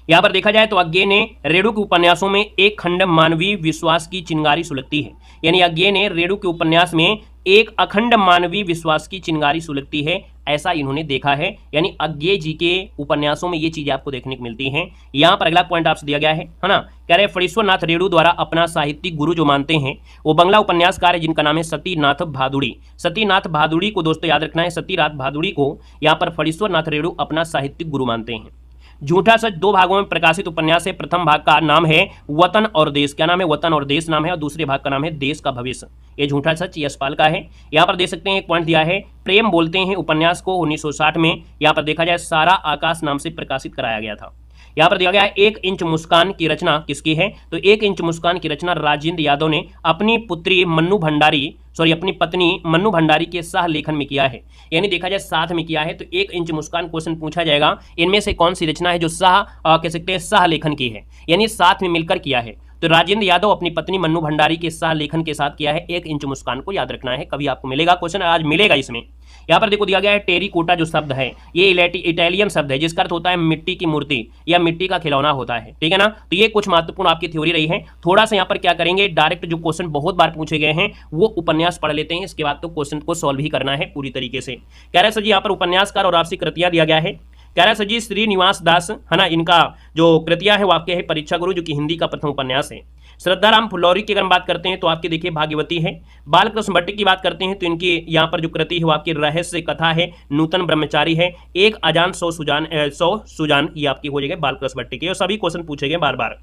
यहाँ पर देखा जाए तो अज्ञे ने रेणु के उपन्यासों में एक खंड मानवीय विश्वास की चिंगारी सुलगती है, यानी अज्ञे ने रेणु के उपन्यास में एक अखंड मानवीय विश्वास की चिंगारी सुलगती है, ऐसा इन्होंने देखा है। यानी अज्ञे जी के उपन्यासों में ये चीजें आपको देखने को मिलती हैं। यहाँ पर अगला पॉइंट आपसे दिया गया है ना, कह रहे फणीश्वर नाथ रेणु द्वारा अपना साहित्यिक गुरु जो मानते हैं वो बंगला उपन्यासकार है जिनका नाम है सतीनाथ भादुड़ी। सतीनाथ भादुड़ी को दोस्तों याद रखना है, सतीनाथ भादुड़ी को यहाँ पर फणीश्वर नाथ रेणु अपना साहित्यिक गुरु मानते हैं। झूठा सच 2 भागों में प्रकाशित उपन्यास है। प्रथम भाग का नाम है वतन और देश, क्या नाम है? वतन और देश नाम है, और दूसरे भाग का नाम है देश का भविष्य। ये झूठा सच यशपाल का है। यहाँ पर देख सकते हैं एक पॉइंट दिया है, प्रेम बोलते हैं उपन्यास को 1960 में यहाँ पर देखा जाए सारा आकाश नाम से प्रकाशित कराया गया था। यहाँ पर दिया गया है 1 इंच मुस्कान की रचना किसकी है? तो 1 इंच मुस्कान की रचना राजेंद्र यादव ने अपनी अपनी पत्नी मन्नू भंडारी के सह लेखन में किया है, यानी देखा जाए साथ में किया है। तो 1 इंच मुस्कान क्वेश्चन पूछा जाएगा, इनमें से कौन सी रचना है जो कह सकते हैं सह लेखन की है, यानी साथ में मिलकर किया है। तो राजेंद्र यादव अपनी पत्नी मन्नू भंडारी के सह लेखन के साथ किया है 1 इंच मुस्कान को याद रखना है, कभी आपको मिलेगा क्वेश्चन, आज मिलेगा इसमें। यहाँ पर देखो दिया गया है टेरिकोटा जो शब्द है ये इटालियन शब्द है जिसका अर्थ होता है मिट्टी की मूर्ति या मिट्टी का खिलौना होता है, ठीक है ना। तो ये कुछ महत्वपूर्ण आपकी थ्योरी रही है। थोड़ा सा यहाँ पर क्या करेंगे, डायरेक्ट जो क्वेश्चन बहुत बार पूछे गए हैं वो उपन्यास पढ़ लेते हैं, इसके बाद तो क्वेश्चन को सॉल्व ही करना है पूरी तरीके से। कह रहे सर जी यहाँ पर उपन्यासकार और आपसी कृतियां दिया गया है। कह रहा है सर जी श्रीनिवास दास है ना, इनका जो कृतियां है वो आपके है परीक्षा गुरु, जो कि हिंदी का प्रथम उपन्यास है। श्रद्धाराम फुलौरी की अगर हम बात करते हैं तो आपकी देखिए भाग्यवती है। बालकृष्ण भट्ट की बात करते हैं तो इनकी यहाँ पर जो कृति है वो आपकी रहस्य कथा है, नूतन ब्रह्मचारी है, एक अजान 100 सुजान ये आपकी हो जाएगी बालकृष्ण भट्ट की, और सभी क्वेश्चन पूछे गए बार बार।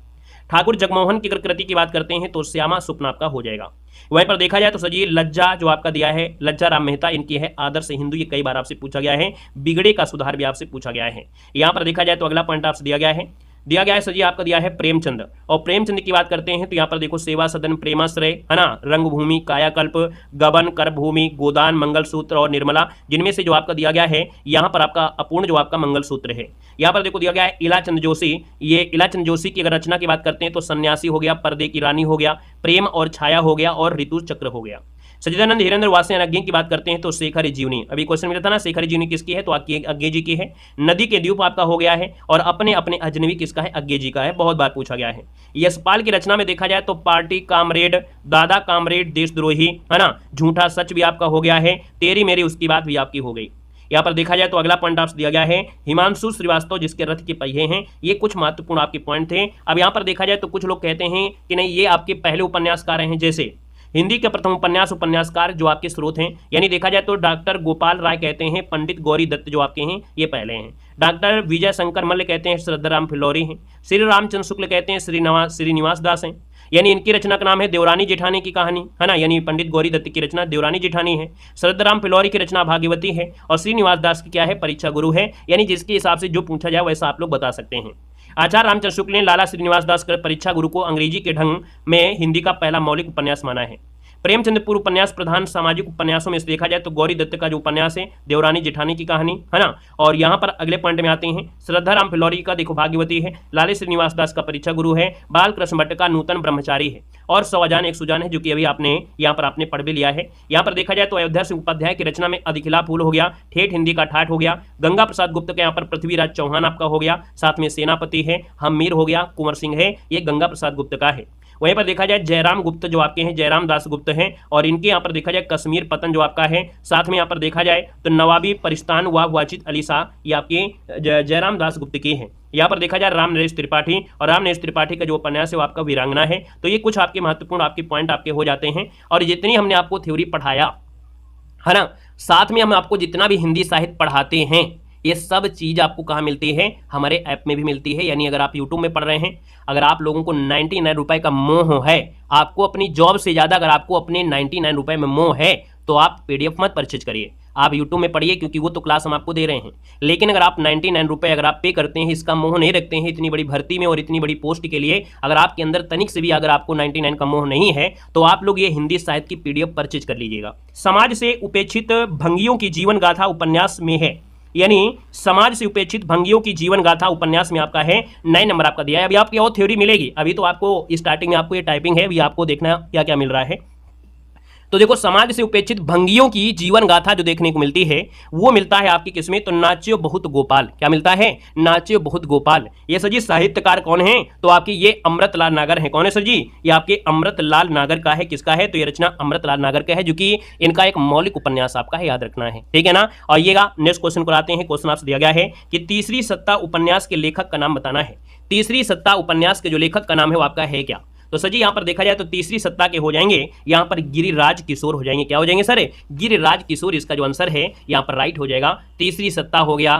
ठाकुर जगमोहन की अगर कृति की बात करते हैं तो श्यामा स्वप्न आपका हो जाएगा। वहीं पर देखा जाए तो सजी लज्जा जो आपका दिया है, लज्जा राम मेहता इनकी है आदर्श हिंदू, ये कई बार आपसे पूछा गया है। बिगड़े का सुधार भी आपसे पूछा गया है। यहाँ पर देखा जाए तो अगला पॉइंट आपसे दिया गया है सजी आपका दिया है प्रेमचंद, और प्रेमचंद की बात करते हैं तो यहाँ पर देखो सेवा सदन, प्रेमाश्रय है ना, रंगभूमि, कायाकल्प, गबन, करभूमि, गोदान, मंगलसूत्र और निर्मला, जिनमें से जो आपका दिया गया है यहाँ पर आपका अपूर्ण जो आपका मंगलसूत्र है। यहाँ पर देखो दिया गया है इलाचंद जोशी, ये इलाचंद जोशी की अगर रचना की बात करते हैं तो सन्यासी हो गया, पर्दे की रानी हो गया, प्रेम और छाया हो गया, और ऋतु चक्र हो गया। सच्चिदानंद हिरेंद्र वासी अज्ञे की बात करते हैं तो शेखर जीवनी, अभी क्वेश्चन मिला था ना शेखर जीवनी किसकी है, तो अज्ञे जी की है। नदी के द्वीप आपका हो गया है, और अपने अपने अजनबी किसका है, अज्ञे जी का है, बहुत बार पूछा गया है। यशपाल की रचना में देखा जाए तो पार्टी कामरेड, दादा कामरेड, देशद्रोही है ना, झूठा सच भी आपका हो गया है, तेरी मेरी उसकी बात भी आपकी हो गई। यहाँ पर देखा जाए तो अगला पॉइंट आपसे दिया गया है हिमांशु श्रीवास्तव जिसके रथ के पहिए हैं, ये कुछ महत्वपूर्ण आपके पॉइंट थे। अब यहाँ पर देखा जाए तो कुछ लोग कहते हैं कि नहीं ये आपके पहले उपन्यासकार हैं, जैसे हिंदी के प्रथम उपन्यासकार जो आपके स्रोत हैं, यानी देखा जाए तो डॉक्टर गोपाल राय कहते हैं पंडित गौरी दत्त जो आपके हैं ये पहले हैं, डॉक्टर विजय शंकर मल्ल कहते हैं श्रद्धाराम फिलौरी हैं, श्री रामचंद्र शुक्ल कहते हैं श्रीनिवास दास हैं, यानी इनकी रचना का नाम है देवरानी जेठानी की कहानी है ना, यानी पंडित गौरी दत्त की रचना देवरानी जेठानी है, श्रद्धाराम फिलौरी की रचना भाग्यवती है, और श्रीनिवास दास की क्या है परीक्षा गुरु है, यानी जिसके हिसाब से जो पूछा जाए वैसा आप लोग बता सकते हैं। आचार्य रामचंद्र शुक्ल ने लाला श्रीनिवास दास कर परीक्षा गुरु को अंग्रेजी के ढंग में हिंदी का पहला मौलिक उपन्यास माना है। प्रेमचंद पूर्व उपन्यास प्रधान सामाजिक उपन्यासों में से देखा जाए तो गौरी दत्त का जो उपन्यास है देवरानी जेठानी की कहानी है ना, और यहाँ पर अगले पॉइंट में आते हैं श्रद्धाराम फिलौरी का देखो भाग्यवती है, लाले श्रीनिवास दास का परीक्षा गुरु है, बालकृष्ण भट्ट का नूतन ब्रह्मचारी है, और 100 अजान 1 सुजान है जो कि अभी आपने यहाँ पर आपने पढ़ भी लिया है। यहाँ पर देखा जाए तो अयोध्या सिंह उपाध्याय की रचना में अधिखिला फूल हो गया, ठेठ हिंदी का ठाठ हो गया, गंगा प्रसाद गुप्त का यहाँ पर पृथ्वीराज चौहान आपका हो गया, साथ में सेनापति है, हमीर हो गया, कुंवर सिंह है, ये गंगा प्रसाद गुप्त का है। वहीं पर देखा जाए जयराम गुप्त जो आपके हैं जयराम दास गुप्त हैं, और इनके यहाँ पर देखा जाए कश्मीर पतन जो आपका है, साथ में यहाँ पर देखा जाए तो नवाबी परिस्तान व वाचित अली शाह ये आपके जयराम दास गुप्त के हैं। यहाँ पर देखा जाए राम नरेश त्रिपाठी, और राम नरेश त्रिपाठी का जो उपन्यास है वो आपका वीरांगना है। तो ये कुछ आपके महत्वपूर्ण आपके पॉइंट आपके हो जाते हैं, और जितनी हमने आपको थ्योरी पढ़ाया है ना, साथ में हम आपको जितना भी हिंदी साहित्य पढ़ाते हैं ये सब चीज़ आपको कहाँ मिलती है, हमारे ऐप में भी मिलती है। यानी अगर आप यूट्यूब में पढ़ रहे हैं, अगर आप लोगों को 99 रुपये का मोह है, आपको अपनी जॉब से ज़्यादा अगर आपको अपने 99 रुपये में मोह है, तो आप PDF मत परचेज करिए, आप यूट्यूब में पढ़िए, क्योंकि वो तो क्लास हम आपको दे रहे हैं। लेकिन अगर आप 99 रुपये अगर आप पे करते हैं, इसका मोह नहीं रखते हैं इतनी बड़ी भर्ती में और इतनी बड़ी पोस्ट के लिए, अगर आपके अंदर तनिक से भी अगर आपको 99 का मोह नहीं है, तो आप लोग ये हिंदी साहित्य की PDF परचेज कर लीजिएगा। समाज से उपेक्षित भंगियों की जीवन गाथा उपन्यास में है, यानी समाज से उपेक्षित भंगियों की जीवन गाथा उपन्यास में आपका है 9 नंबर आपका दिया है। अभी आपकी और थ्योरी मिलेगी, अभी तो आपको स्टार्टिंग में आपको ये टाइपिंग है, अभी आपको देखना क्या क्या मिल रहा है। तो देखो, समाज से उपेक्षित भंगियों की जीवन गाथा जो देखने को मिलती है वो मिलता है आपकी किसमें, तो नाच्यो बहुत गोपाल। क्या मिलता है, नाच्यो बहुत गोपाल। ये सर जी साहित्यकार कौन है, तो आपकी ये अमृतलाल नागर है। कौन है सर जी, ये आपके अमृतलाल नागर का है। किसका है, तो ये रचना अमृतलाल नागर का है, जो कि इनका एक मौलिक उपन्यास आपका है, याद रखना है, ठीक है ना। और ये नेक्स्ट क्वेश्चन को आते हैं। क्वेश्चन आपसे दिया गया है कि तीसरी सत्ता उपन्यास के लेखक का नाम बताना है। तीसरी सत्ता उपन्यास के जो लेखक का नाम है वो आपका है क्या, तो सर जी यहाँ पर देखा जाए तो तीसरी सत्ता के हो जाएंगे यहाँ पर गिरिराज किशोर हो जाएंगे। क्या हो जाएंगे सर, गिरिराज किशोर इसका जो आंसर है यहाँ पर राइट हो जाएगा। तीसरी सत्ता हो गया,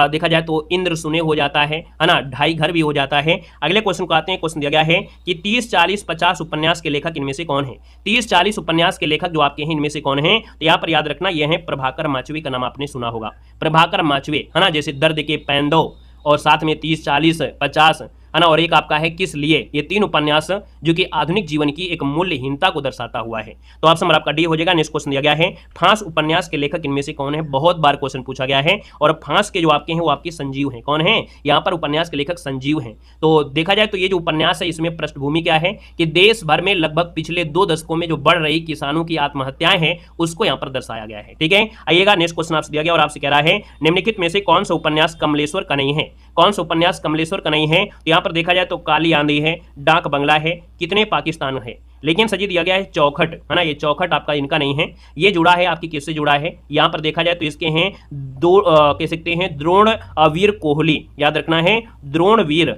देखा जाए तो इंद्र सुने हो जाता है ना, ढाई घर भी हो जाता है। अगले क्वेश्चन को आते हैं। क्वेश्चन दिया गया है कि 30, 40, 50 उपन्यास के लेखक इनमें से कौन है। 30, 40 उपन्यास के लेखक जो आपके हैं इनमें से कौन है, तो यहाँ पर याद रखना यह है प्रभाकर माचवे का नाम आपने सुना होगा। प्रभाकर माचवे है ना, जैसे दर्द के पैंदो और साथ में 30, 40, 50 है ना, और एक आपका है किस लिए। ये 3 उपन्यास जो कि आधुनिक जीवन की एक मूल्यहीनता को दर्शाता हुआ है। तो ऑप्शन नंबर आपका डी हो जाएगा। नेक्स्ट क्वेश्चन दिया गया है फांस उपन्यास के लेखक इनमें से कौन है। बहुत बार क्वेश्चन पूछा गया है, और फांस के जो आपके हैं वो आपके संजीव हैं। कौन है, यहाँ पर उपन्यास के लेखक संजीव हैं। तो देखा जाए तो ये जो उपन्यास है इसमें पृष्ठभूमि क्या है कि देश भर में लगभग पिछले 2 दशकों में जो बढ़ रही किसानों की आत्महत्याएं हैं उसको यहाँ पर दर्शाया गया है, ठीक है। आइएगा, नेक्स्ट क्वेश्चन आपसे दिया गया और आपसे कह रहा है निम्नलिखित में से कौन सा उपन्यास कमलेश्वर का नहीं है। कौन सा उपन्यास कमलेश्वर का नहीं है, तो यहाँ पर देखा जाए तो काली आंधी है, डाक बंगला है, कितने पाकिस्तान है। लेकिन सजी दिया गया है चौखट, है ना, ये चौखट आपका इनका नहीं है। ये जुड़ा है आपकी किससे जुड़ा है, यहाँ पर देखा जाए तो इसके हैं दो कह सकते हैं द्रोणवीर कोहली। याद रखना है द्रोणवीर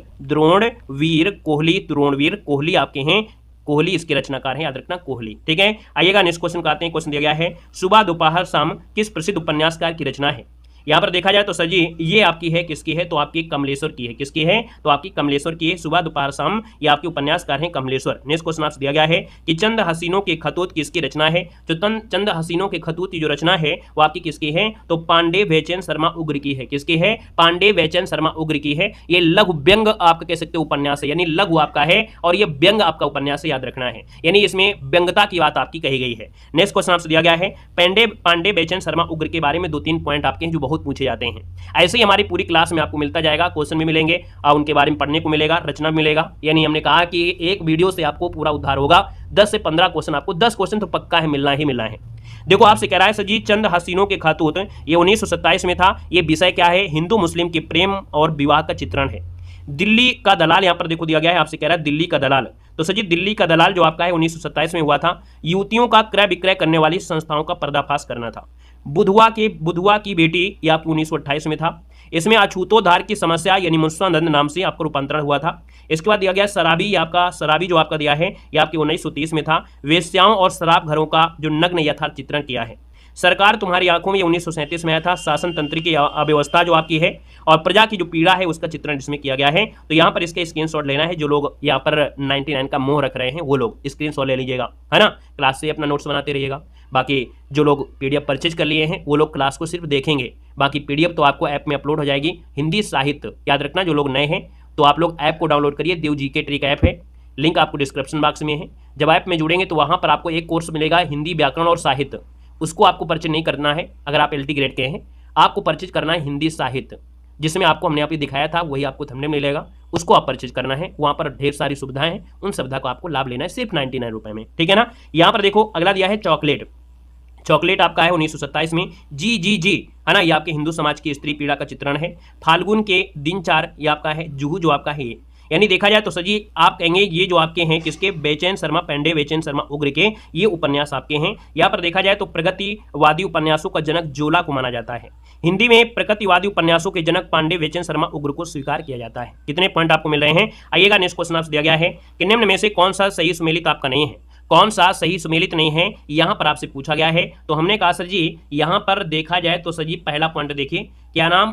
कोहली, द्रोणवीर कोहली आपके हैं, कोहली इसके रचनाकार हैं, याद रखना कोहली, ठीक है। आइएगा, नेक्स्ट क्वेश्चन आते हैं। क्वेश्चन दिया गया है सुबह दोपहर शाम किस प्रसिद्ध उपन्यासकार की रचना है। यहाँ पर देखा जाए तो सर जी ये आपकी है किसकी है, तो आपकी कमलेश्वर की है। किसकी है, तो आपकी कमलेश्वर की है। सुबह दोपहर शाम ये आपके उपन्यासकार हैं कमलेश्वर। नेक्स्ट क्वेश्चन आपसे दिया गया है कि चंद हसीनों के खतूत किसकी रचना है। जो चंद हसीनों के खतूत की जो रचना है वो आपकी किसकी है, तो पांडे बेचैन शर्मा उग्र की है। किसकी है, पांडे बेचैन शर्मा उग्र की है। ये लघु व्यंग आपका कह सकते हो उपन्यास है, यानी लघु आपका है और ये व्यंग आपका उपन्यास है, याद रखना है, यानी इसमें व्यंगता की बात आपकी कही गई है। नेक्स्ट क्वेश्चन आपसे दिया गया है पांडे बेचैन शर्मा उग्र के बारे में 2-3 पॉइंट आपके हैं जो बहुत पूछे जाते हैं। ऐसे ही हमारी पूरी क्लास में आपको मिलता जाएगा, क्वेश्चन भी मिलेंगे और उनके बारे में पढ़ने को मिलेगा, रचना मिलेगा। यानी हमने कहा कि एक वीडियो से आपको पूरा उद्धार होगा। 10 से 15 क्वेश्चन, आपको 10 क्वेश्चन तो पक्का है मिलना ही मिलना है। देखो आपसे कह रहा है सर जी चंद हसीनों के खतूत, ये 1927 में था। ये विषय क्या है, हिंदू मुस्लिम के प्रेम और विवाह का चित्रण है। दिल्ली का दलाल यहाँ पर देखो दिया गया है, आपसे कह रहा है दिल्ली का दलाल। तो सर जी दिल्ली का दलाल जो आपका है 1927 में हुआ था। युवतियों का क्रय विक्रय करने वाली संस्थाओं का पर्दाफाश करना था। बुधवा की बेटी ये आपकी 1928 में था। इसमें अछूतोद्धार की समस्या यानी मुंसवानंद नाम से आपका रूपांतरण हुआ था। इसके बाद दिया गया शराबी, आपका शराबी जो आपका दिया है ये आपके 1930 में था। वेश्याओं और शराब घरों का जो नग्न यथार्थ चित्रण किया है। सरकार तुम्हारी आंखों में ये 1937 में आया था। शासन तंत्र की अव्यवस्था जो आपकी है और प्रजा की जो पीड़ा है उसका चित्रण जिसमें किया गया है। तो यहाँ पर इसके स्क्रीनशॉट लेना है। जो लोग यहाँ पर 99 का मोह रख रहे हैं वो लोग स्क्रीनशॉट ले लीजिएगा, है ना। क्लास से अपना नोट्स बनाते रहिएगा। बाकी जो लोग PDF परचेज कर लिए हैं वो लोग क्लास को सिर्फ देखेंगे, बाकी PDF तो आपको ऐप में अपलोड हो जाएगी। हिंदी साहित्य याद रखना, जो लोग नए हैं तो आप लोग ऐप को डाउनलोड करिए। देव GK ट्रिक ऐप है, लिंक आपको डिस्क्रिप्शन बॉक्स में है। जब ऐप में जुड़ेंगे तो वहाँ पर आपको एक कोर्स मिलेगा हिंदी व्याकरण और साहित्य। उसको आपको परचेज नहीं करना है अगर आप LT ग्रेड के हैं, आपको परचेज करना है हिंदी साहित्य, जिसमें आपको हमने यहाँ पे दिखाया था वही आपको थंबनेल मिलेगा, उसको आप परचेज करना है। वहाँ पर ढेर सारी सुविधाएं हैं, उन सुविधा को आपको लाभ लेना है सिर्फ 99 रुपये में, ठीक है ना। यहाँ पर देखो अगला दिया है चॉकलेट। चॉकलेट आपका है 1927 में। जी है ना, ये आपके हिंदू समाज की स्त्री पीड़ा का चित्रण है। फाल्गुन के दिन 4 ये आपका है। जुहू जो आपका है, यानी देखा जाए तो सर जी आप कहेंगे ये जो आपके हैं किसके, बेचैन शर्मा, पांडे बेचैन शर्मा उग्र के ये उपन्यास आपके हैं। यहाँ पर देखा जाए तो प्रगतिवादी उपन्यासों का जनक जोला को माना जाता है। हिंदी में प्रगतिवादी उपन्यासों के जनक पांडे बेचैन शर्मा उग्र को स्वीकार किया जाता है। कितने पॉइंट आपको मिल रहे हैं। आइएगा, नेक्स्ट क्वेश्चन आपसे दिया गया है कि निम्न में से कौन सा सही सुमेलित आपका नहीं है। कौन सा सही सुमेलित नहीं है यहाँ पर आपसे पूछा गया है। तो हमने कहा सर जी यहाँ पर देखा जाए तो सर जी पहला पॉइंट देखिए क्या नाम,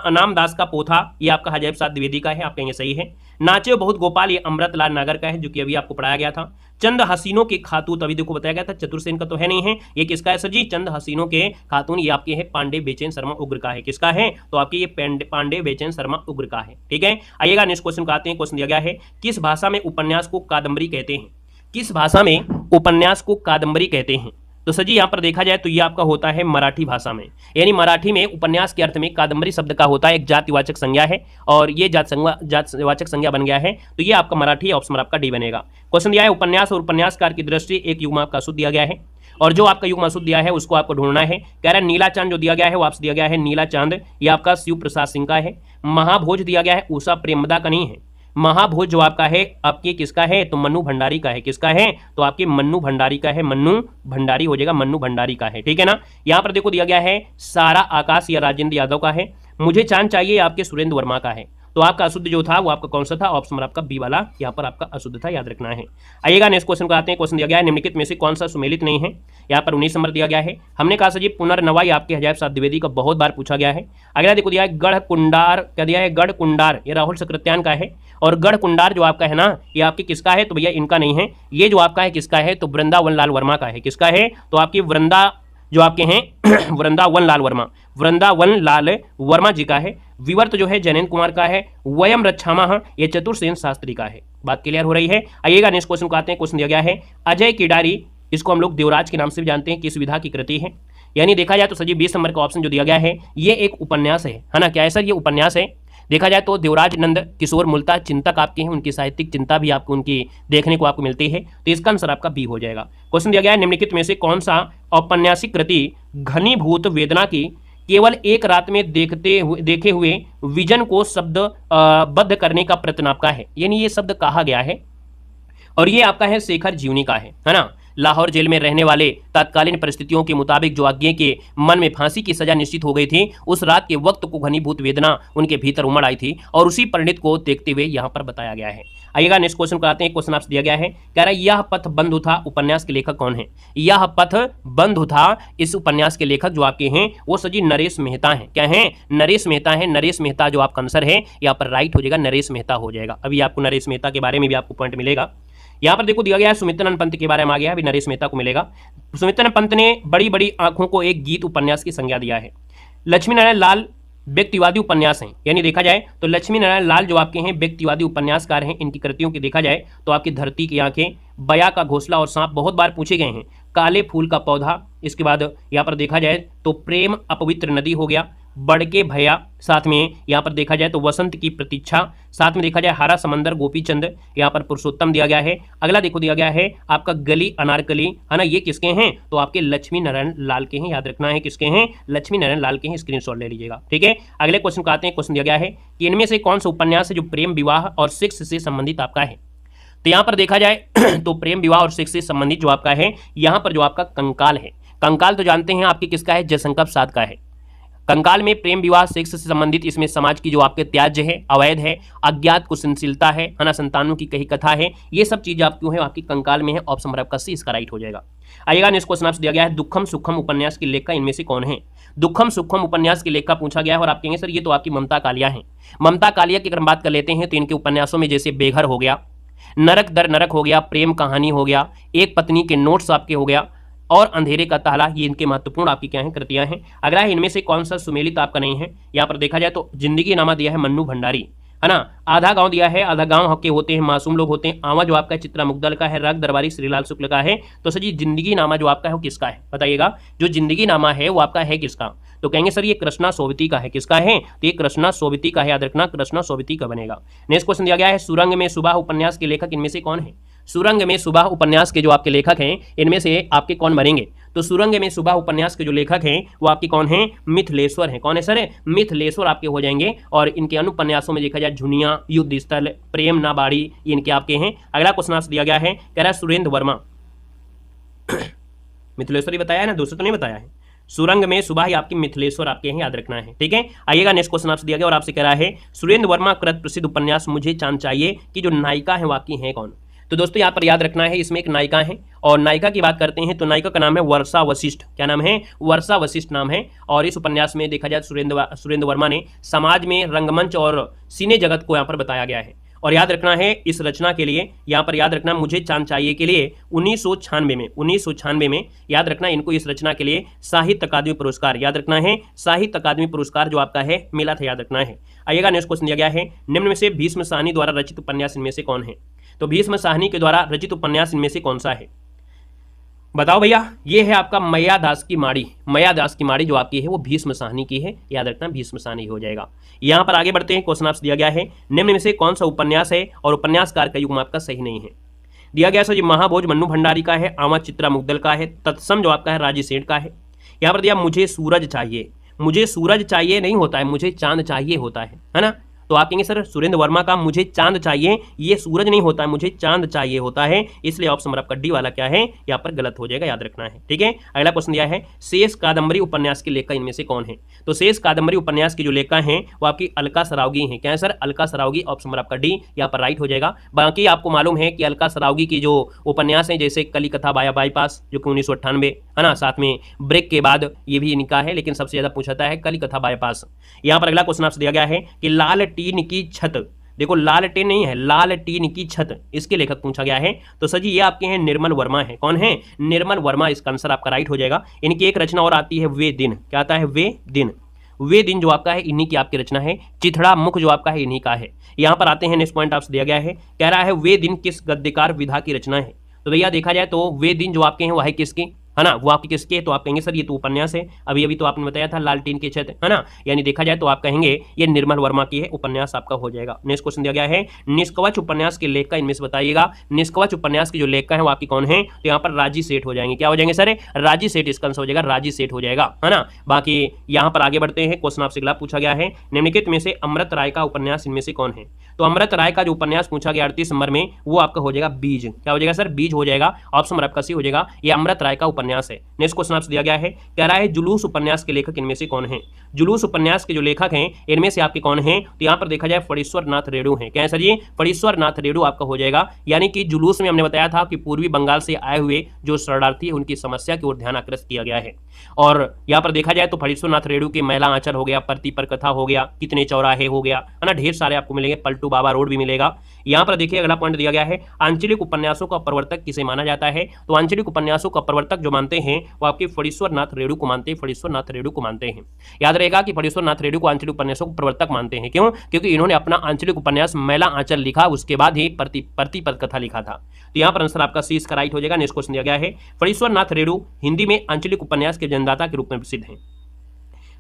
अनाम दास का पोथा, ये आपका हजैब साहब द्विवेदी का है, आप कहेंगे सही है। नाचे बहुत गोपाल, ये अमृतलाल नागर का है, जो कि अभी आपको पढ़ाया गया था। चंद हसीनों के खातून, अभी देखो बताया गया था, चतुर्सेन का तो है नहीं है, ये किसका है सर जी, चंद हसीनों के खातून, ये आपके है पांडे बेचैन शर्मा उग्र का है, किसका है, तो आपके ये पांडे बेचैन शर्मा उग्र का है, ठीक है। आइएगा नेक्स्ट क्वेश्चन को आते हैं। क्वेश्चन दिया गया है, किस भाषा में उपन्यास को कादम्बरी कहते हैं, किस भाषा में उपन्यास को कादम्बरी कहते हैं, तो सर जी यहाँ पर देखा जाए तो ये आपका होता है मराठी भाषा में, यानी मराठी में उपन्यास के अर्थ में कादम्बरी शब्द का होता है एक जातिवाचक संज्ञा है, और ये जातिवाचक संज्ञा बन गया है, तो ये आपका मराठी ऑप्शन आपका डी बनेगा। क्वेश्चन दिया है, उपन्यास और उपन्यासकार की दृष्टि एक युग्म आपका सूत्र दिया गया है, और जो आपका युग्म सूत्र दिया है उसको आपको ढूंढना है। कह रहा है नीला चांद जो दिया गया है वो आपसे दिया गया है नीला चांद, ये आपका शिव प्रसाद सिंह का है। महाभोज दिया गया है उषा प्रेमदा का नहीं है। महाभोज जो आपका है आपके किसका है, तो मन्नू भंडारी का है, किसका है, तो आपके मन्नू भंडारी का है, मन्नू भंडारी हो जाएगा, मन्नू भंडारी का है, ठीक है ना। यहाँ पर देखो दिया गया है सारा आकाश या राजेंद्र यादव का है। मुझे चांद चाहिए आपके सुरेंद्र वर्मा का है, तो आपका अशुद्ध जो था वो आपका कौन सा था, ऑप्शन आपका बी वाला यहाँ पर आपका अशुद्ध था, याद रखना है। आइएगा नेक्स्ट क्वेश्चन को आते हैं। क्वेश्चन दिया गया है, निम्नलिखित में से कौन सा सुमेलित नहीं है, यहाँ पर 19 नंबर दिया गया है। हमने कहा सर जी पुनर्नवाई आपके हजैब साहब द्विवेदी का बहुत बार पूछा गया है। अगला देखो दिया है गढ़ कुंडार, क्या दिया है, गढ़ कुंडार, ये राहुल सक्रेत्यान का है, और गढ़ कुंडार जो आपका है ना ये आपके किसका है, तो भैया इनका नहीं है, ये जो आपका है किसका है, तो वृंदावन लाल वर्मा का है, किसका है, तो आपकी वृंदा जो आपके हैं वृंदावन लाल वर्मा जी का है। विवर्त जो है जैनेन्द्र कुमार का है। वयम रक्षामः ये चतुर्सेन शास्त्री का है। बात क्लियर हो रही है। आइएगा नेक्स्ट क्वेश्चन को आते हैं। क्वेश्चन दिया गया है अजय किडारी, इसको हम लोग देवराज के नाम से भी जानते हैं, किस विधा की कृति है, यानी देखा जाए तो सर जी 20 नंबर का ऑप्शन जो दिया गया है ये एक उपन्यास है ना, क्या है सर, ये उपन्यास है। देखा जाए तो देवराज नंद किशोर मूलतः चिंतक आपके हैं, उनकी साहित्यिक चिंता भी आपको उनकी देखने को आपको मिलती है, तो इसका आंसर आपका बी हो जाएगा। क्वेश्चन दिया गया है निम्नलिखित में से कौन सा औपन्यासिक कृति घनीभूत वेदना की केवल एक रात में देखे हुए विजन को शब्द बद्ध करने का प्रयत्न आपका है, यानी ये शब्द कहा गया है और ये आपका है शेखर जीवनी का है ना। लाहौर जेल में रहने वाले तत्कालीन परिस्थितियों के मुताबिक जो आज्ञे के मन में फांसी की सजा निश्चित हो गई थी, उस रात के वक्त को घनीभूत वेदना उनके भीतर उमड़ आई थी और उसी परिणित को देखते हुए यहाँ पर बताया गया है। आइएगा नेक्स्ट क्वेश्चन को आते हैं। क्वेश्चन आपसे दिया गया है, कह रहा है यह पथ बंधु था उपन्यास के लेखक कौन है। यह पथ बंधु था इस उपन्यास के लेखक जो आपके हैं वो सजी नरेश मेहता है। क्या है, नरेश मेहता है। नरेश मेहता जो आपका आंसर है यहाँ पर राइट हो जाएगा, नरेश मेहता हो जाएगा। अभी आपको नरेश मेहता के बारे में भी आपको पॉइंट मिलेगा। यहाँ पर देखो दिया गया है सुमित्रानंद पंत के बारे में आ गया, अभी नरेश मेहता को मिलेगा। सुमित्रानंद पंत ने बड़ी बड़ी आंखों को एक गीत उपन्यास की संज्ञा दिया है। लक्ष्मी नारायण लाल व्यक्तिवादी उपन्यास हैं, यानी देखा जाए तो लक्ष्मी नारायण लाल जो आपके हैं व्यक्तिवादी उपन्यासकार हैं। इनकी कृतियों की देखा जाए तो आपकी धरती की आंखें, बया का घोंसला और सांप बहुत बार पूछे गए हैं। काले फूल का पौधा, इसके बाद यहाँ पर देखा जाए तो प्रेम अपवित्र नदी हो गया, बड़के भैया, साथ में यहाँ पर देखा जाए तो वसंत की प्रतीक्षा, साथ में देखा जाए हरा समंदर गोपीचंद, यहाँ पर पुरुषोत्तम दिया गया है। अगला देखो दिया गया है आपका गली अनारकली, है ना, ये किसके हैं, तो आपके लक्ष्मी नारायण लाल के हैं, याद रखना है किसके हैं, लक्ष्मी नारायण लाल के हैं, स्क्रीनशॉट ले लीजिएगा, ठीक है। अगले क्वेश्चन को आते हैं। क्वेश्चन दिया गया है कि इनमें से कौन सा उपन्यास है जो प्रेम विवाह और सेक्स से संबंधित आपका है। तो यहाँ पर देखा जाए तो प्रेम विवाह और सेक्स से संबंधित जो आपका है यहाँ पर जो आपका कंकाल है, कंकाल तो जानते हैं आपके किसका है, जयशंकर प्रसाद का है। कंकाल में प्रेम विवाह सेक्स से संबंधित, इसमें समाज की जो आपके त्याज्य है, अवैध है, अज्ञात कुसंशीलता है ना, संतानों की कही कथा है, ये सब चीजें आप क्यों है आपकी कंकाल में है। ऑप्शन नंबर आपका सी इसका राइट हो जाएगा। आइएगा नेक्स्ट क्वेश्चन आपसे दिया गया है दुखम सुखम उपन्यास के लेखक इनमें से कौन है। दुखम सुखम उपन्यास के लेखक पूछा गया है और आप कहेंगे सर ये तो आपकी ममता कालिया है। ममता कालिया की अगर हम बात कर लेते हैं तो इनके उपन्यासों में जैसे बेघर हो गया, नरक दर नरक हो गया, प्रेम कहानी हो गया, एक पत्नी के नोट्स आपके हो गया और अंधेरे का ताला, ये इनके महत्वपूर्ण आपकी क्या है कृतियां हैं। अगला है इनमें से कौन सा सुमेलित आपका नहीं है। यहाँ पर देखा जाए तो जिंदगी नामा दिया है मन्नू भंडारी, है ना। आधा गांव दिया है, आधा गांव के होते हैं मासूम लोग होते हैं। आवा जो आपका चित्रा मुग्दल का है, रग दरबारी श्रीलाल शुक्ल का है। तो सर जी जिंदगी नामा जो आपका है वो किसका है, बताइएगा। जो जिंदगी नामा है वो आपका है किसका, तो कहेंगे सर ये कृष्णा सोबती का है। किसका है, तो ये कृष्णा सोबती का है, याद रखना कृष्णा सोबती का बनेगा। नेक्स्ट क्वेश्चन दिया गया है सुरंग में सुबह उपन्यास के लेखक इनमें से कौन है। सुरंग में सुबह उपन्यास के जो आपके लेखक हैं इनमें से आपके कौन बनेंगे। तो सुरंग में सुबह उपन्यास के जो लेखक हैं वो आपके कौन हैं, मिथिलेश्वर हैं। कौन है सर, मिथिलेश्वर आपके हो जाएंगे। और इनके अनुपन्यासों में देखा जाए झुनिया, युद्ध स्थल, प्रेम ना बाड़ी, ये इनके आपके हैं। अगला क्वेश्चन आपसे दिया गया है, कह रहा है सुरेंद्र वर्मा मिथिलेश्वर ही बताया है ना, दूसरा तो नहीं बताया है। सुरंग में सुबह ही आपकी मिथिलेश्वर आपके हैं, याद रखना है, ठीक है। आइएगा नेक्स्ट क्वेश्चन आपसे दिया गया और आपसे कह रहा है सुरेंद्र वर्मा कृत प्रसिद्ध उपन्यास मुझे चांद चाहिए की जो नायिका है वो आपकी है कौन। तो दोस्तों यहाँ पर याद रखना है, इसमें एक नायिका है और नायिका की बात करते हैं तो नायिका का नाम है वर्षा वशिष्ठ। क्या नाम है? वर्षा वशिष्ठ नाम है। और इस उपन्यास में देखा जाए सुरेंद्र वर्मा ने समाज में रंगमंच और सिने जगत को यहाँ पर बताया गया है। और याद रखना है इस रचना के लिए, यहाँ पर याद रखना मुझे चांद चाहिए के लिए 1996 में याद रखना इनको इस रचना के लिए साहित्य अकादमी पुरस्कार, याद रखना है साहित्य अकादमी पुरस्कार जो आपका है मिला था, याद रखना है। आइएगा नेक्स्ट क्वेश्चन दिया गया है, निम्न में से भीष्म साहनी द्वारा रचित उपन्यास इनमें से कौन है? तो भीष्म साहनी के द्वारा रचित उपन्यास इनमें से कौन सा है? बताओ भैया। ये है आपका मैयादास की माड़ी। मैयादास की माड़ी जो आपकी है वो भीष्म साहनी की है, याद रखना भीष्म साहनी हो जाएगा। यहाँ पर आगे बढ़ते हैं, क्वेश्चन आपसे दिया गया है, निम्न में से कौन सा उपन्यास है और उपन्यासकार का युग्म आपका सही नहीं है? दिया गया सर जी महाभोज मन्नू भंडारी का है, आमा चित्रा मुग्दल का है, तत्सम जो आपका है राजी सेठ का है। यहाँ पर दिया मुझे सूरज चाहिए। मुझे सूरज चाहिए नहीं होता है, मुझे चांद चाहिए होता है ना। तो आप कहेंगे सर सुरेंद्र वर्मा का मुझे चांद चाहिए, ये सूरज नहीं होता है, मुझे चांद चाहिए होता है, इसलिए ऑप्शन नंबर आपका डी वाला क्या है यहाँ पर गलत हो जाएगा, याद रखना है। ठीक है, अगला क्वेश्चन दिया है, शेष कादम्बरी उपन्यास के लेखक इनमें से कौन है? तो शेष कादम्बरी उपन्यास की जो लेखक हैं वो आपकी अलका सरावगी हैं। क्या है sir? Alka Saraogi. Option number आपका डी यहाँ पर राइट हो जाएगा। बाकी आपको मालूम है कि अलका सरावगी की जो उपन्यास है जैसे कली कथा बाया बाईपास जो कि 1998 है ना, साथ में ब्रेक के बाद ये भी इनका है, लेकिन सबसे ज्यादा पूछा है कली कथा बाईपास। यहाँ पर अगला क्वेश्चन आपसे दिया गया है कि लाल टीन की छत, देखो लाल टीन नहीं है, लाल टीन की छत, इसके लेखक पूछा गया है। तो सर जी ये आपके हैं निर्मल वर्मा है। कौन है? निर्मल वर्मा, इसका आंसर आपका राइट हो जाएगा। इनकी एक रचना और आती है वे दिन। क्या आता है? वे दिन। वे दिन जो आपका है इन्हीं की आपकी रचना है। चिथड़ा मुख जो आपका है इन्हीं का है। यहाँ पर आते हैं, नेक्स्ट पॉइंट आपसे दिया गया है, कह रहा है वे दिन किस गद्यकार विधा की रचना है? तो भैया देखा जाए तो वे दिन जो आपके हैं वो है किसकी, है ना, वो आपके किसके? तो आप कहेंगे सर ये तो उपन्यास है, अभी अभी तो आपने बताया था लालटीन की छत, है ना, यानी देखा जाए तो आप कहेंगे ये निर्मल वर्मा की है, उपन्यास आपका हो जाएगा। नेक्स्ट क्वेश्चन दिया गया है, निष्कवच उपन्यास के लेखक इनमें से बताइएगा। निष्कवच उपन्यास के जो लेखक है वो आपकी कौन है? तो यहाँ पर राजी सेठ हो जाएंगे। क्या हो जाएंगे सर? राजी सेठ, इसका आंसर हो जाएगा राजी सेठ हो जाएगा, है ना। बाकी यहाँ पर आगे बढ़ते हैं, क्वेश्चन आपसे अगला पूछा गया है, निम्नलिखित में से अमृत राय का उपन्यास इनमें से कौन है? तो अमृत राय का जो उपन्यास पूछा गया 38 नंबर में वो आपका हो जाएगा बीज। क्या हो जाएगा सर? बीज हो जाएगा। ऑप्शन नंबर आपका सी हो जाएगा, ये अमृत राय का उपन्यास है। नेक्स्ट क्वेश्चन आपसे दिया गया है, कह रहा है जुलूस उपन्यास के लेखक इनमें से कौन है? जुलूस उपन्यास के जो लेखक हैं इनमें से आपके कौन हैं? तो यहाँ पर देखा जाए फणीश्वर नाथ रेणु हैं। क्या है सर? ये फणीश्वर नाथ रेणु आपका हो जाएगा। यानी कि जुलूस में हमने बताया था कि पूर्वी बंगाल से आए हुए जो शरणार्थी है उनकी समस्या की ओर ध्यान आकृष्ट किया गया है। और यहाँ पर देखा जाए तो फणीश्वर नाथ रेणु के महिला आंचल हो गया, परती पर कथा हो गया, कितने चौराहे हो गया, है ना, ढेर सारे आपको मिलेंगे, पलटू बाबा रोड भी मिलेगा। यहाँ पर देखिए अगला पॉइंट दिया गया है, आंचलिक उपन्यासों का प्रवर्तक किसे माना जाता है? तो आंचलिक उपन्यासों का प्रवर्तक जो मानते हैं वो आपके फणीश्वर नाथ रेणु को मानते हैं, फणीश्वर नाथ रेणु को मानते हैं। याद रहेगा कि फणीश्वर नाथ रेणु को आंचलिक उपन्यासों को प्रवर्तक मानते हैं। क्यों? क्योंकि इन्होंने अपना आंचलिक उपन्यास मैला आंचल लिखा, उसके बाद ही परती पर कथा लिखा था। तो यहाँ पर आंसर आपका सी इसका राइट हो जाएगा। नेक्स्ट क्वेश्चन दिया गया है, फणीश्वर नाथ रेणु हिंदी में आंचलिक उपन्यास के जन्मदाता के रूप में प्रसिद्ध हैं।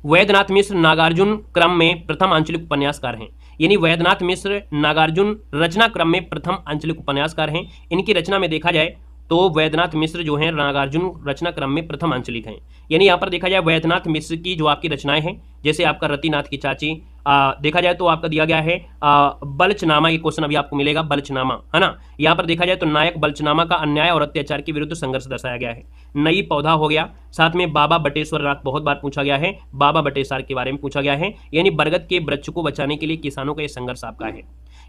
वैद्यनाथ मिश्र नागार्जुन क्रम में प्रथम आंचलिक उपन्यासकार हैं। यानी वैद्यनाथ मिश्र नागार्जुन रचना क्रम में प्रथम आंचलिक उपन्यासकार हैं। इनकी रचना में देखा जाए तो वैद्यनाथ मिश्र जो हैं नागार्जुन रचना क्रम में प्रथम आंचलिक हैं। यानी यहाँ पर देखा जाए वैद्यनाथ मिश्र की जो आपकी रचनाएं हैं, जैसे आपका रतिनाथ की चाची, देखा जाए तो आपका दिया गया है बलचनामा, ये क्वेश्चन अभी आपको मिलेगा, बलचनामा, है ना। यहाँ पर देखा जाए तो नायक बलचनामा का अन्याय और अत्याचार के विरुद्ध संघर्ष दर्शाया गया है। नई पौधा हो गया, साथ में बाबा बटेश्वर नाथ बहुत बार पूछा गया है, बाबा बटेश्वर के बारे में पूछा गया है। यानी बरगद के वृक्ष को बचाने के लिए किसानों का ये संघर्ष आपका है।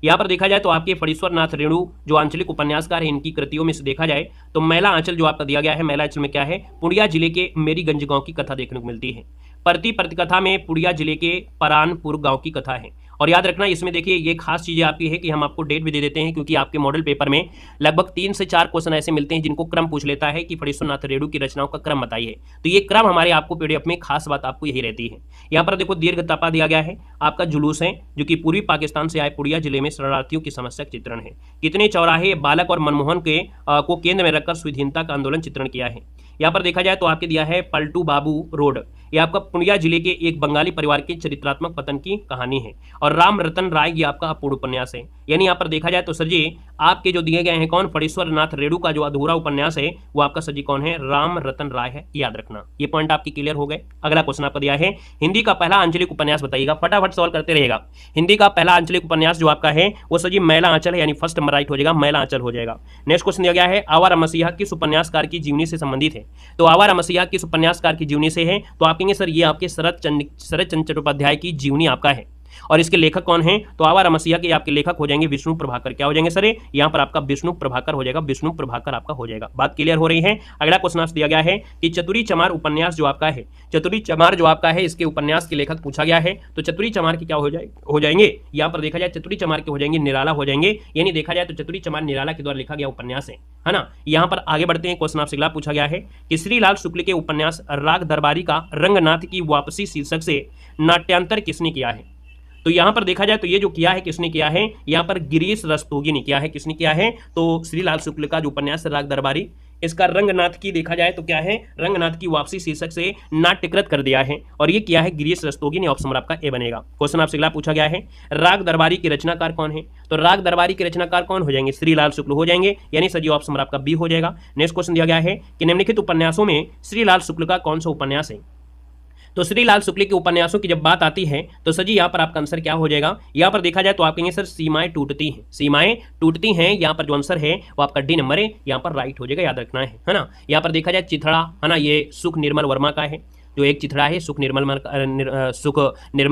यहाँ पर देखा जाए तो आपके फणीश्वर नाथ रेणु जो आंचलिक उपन्यासकार है, इनकी कृतियों में से देखा जाए तो मैला आंचल जो आपका दिया गया है, मैला आंचल में क्या है? पुड़िया जिले के मेरीगंज गांव की कथा देखने को मिलती है। परती कथा में पुड़िया जिले के परानपुर गांव की कथा है। और याद रखना इसमें देखिए ये खास चीज़ें आपकी है कि हम आपको डेट भी दे देते हैं, क्योंकि आपके मॉडल पेपर में लगभग 3 से 4 क्वेश्चन ऐसे मिलते हैं जिनको क्रम पूछ लेता है कि फणीश्वर नाथ रेणु की रचनाओं का क्रम बताइए। तो ये क्रम हमारे आपको पीडीएफ में खास बात आपको यही रहती है। यहाँ पर देखो दीर्घ तपा दिया गया है, आपका जुलूस है जो कि पूर्वी पाकिस्तान से आए पुड़िया जिले में शरणार्थियों की समस्या का चित्रण है। कितने चौराहे, बालक और मनमोहन के को केंद्र में रखकर सुविधीनता का आंदोलन चित्रण किया है। यहाँ पर देखा जाए तो आपके दिया है पलटू बाबू रोड, ये आपका पुड़िया जिले के एक बंगाली परिवार के चरित्रात्मक पतन की कहानी है। और राम रतन राय ये आपका अपूर्ण उपन्यास है। यानी यहाँ पर देखा जाए तो सर जी आपके जो दिए गए हैं कौन? फणीश्वर नाथ रेणु का जो अधूरा उपन्यास है वो आपका सर जी कौन है? राम रतन राय है, याद रखना। ये पॉइंट आपकी क्लियर हो गए। अगला क्वेश्चन आपका दिया है, हिंदी का पहला आंचलिक उपन्यास बताइएगा, फटाफट सॉल्व करते रहेगा। हिंदी का पहला आंचलिक उपन्यास जो आपका है वो सर जी मैला आंचल है, यानी फर्स्ट नंबर राइट हो जाएगा, मैला आंचल हो जाएगा। नेक्स्ट क्वेश्चन दिया गया है, आवारा मसीहा किस उपन्यासकार की जीवनी से संबंधित है? तो आवारा मसीहा किस उपन्यासकार की जीवनी से है? तो आप कहेंगे सर ये आपके शरद चंद्र चट्टोपाध्याय की जीवनी आपका है। और इसके लेखक कौन है? तो आवारा मसीहा के आपके लेखक हो जाएंगे विष्णु प्रभाकर। क्या हो जाएंगे सर? यहाँ पर आपका विष्णु प्रभाकर हो जाएगा, विष्णु प्रभाकर आपका हो जाएगा। बात क्लियर हो रही है। अगला क्वेश्चन आपसे दिया गया है कि चतुरी चमार उपन्यास जो आपका है, चतुरी चमार जो आपका है इसके उपन्यास के लेखक पूछा गया है। तो चतुरी चमार के क्या हो जाएंगे? यहाँ पर देखा जाए चतुरी चमार के हो जाएंगे निराला हो जाएंगे, यानी देखा जाए तो चतुरी चमार निराला के द्वारा लिखा गया उपन्यास है ना। यहाँ पर आगे बढ़ते हैं। क्वेश्चन आपसे अगला पूछा गया है कि श्रीलाल शुक्ल के उपन्यास राग दरबारी का रंगनाथ की वापसी शीर्षक से नाट्यांतर किसने किया है? तो यहां पर देखा जाए तो ये जो किया है किसने किया है? यहां पर गिरीश रस्तोगी ने किया है। किसने किया है? तो श्रीलाल शुक्ल का जो उपन्यास राग दरबारी, इसका रंगनाथ की देखा जाए तो क्या है? रंगनाथ की वापसी शीर्षक से नाट्यकृत कर दिया है और ये किया है गिरीश रस्तोगी ने। ऑप्शन नंबर आपका ए बनेगा। क्वेश्चन आपसे अगला पूछा गया है राग दरबारी के रचनाकार कौन है? तो राग दरबारी के रचनाकार कौन हो जाएंगे? श्रीलाल शुक्ल हो जाएंगे, यानी सजी ऑप्शन नंबर आपका बी हो जाएगा। नेक्स्ट क्वेश्चन दिया गया है कि निम्नलिखित उपन्यासों में श्रीलाल शुक्ल का कौन सा उपन्यास है? तो श्रीलाल शुक्ल के उपन्यासों की जब बात आती है तो सजी यहाँ पर आपका आंसर क्या हो जाएगा? यहाँ पर देखा जाए तो आप कहेंगे सर सीमाएं टूटती हैं, सीमाएं टूटती हैं। यहाँ पर जो आंसर है वो आपका डी नंबर है, यहाँ पर राइट हो जाएगा, याद रखना है ना। यहाँ पर देखा जाए चिथड़ा है ना, ये सुख निर्मल वर्मा का है, जो एक चिथड़ा है सुख निर्मल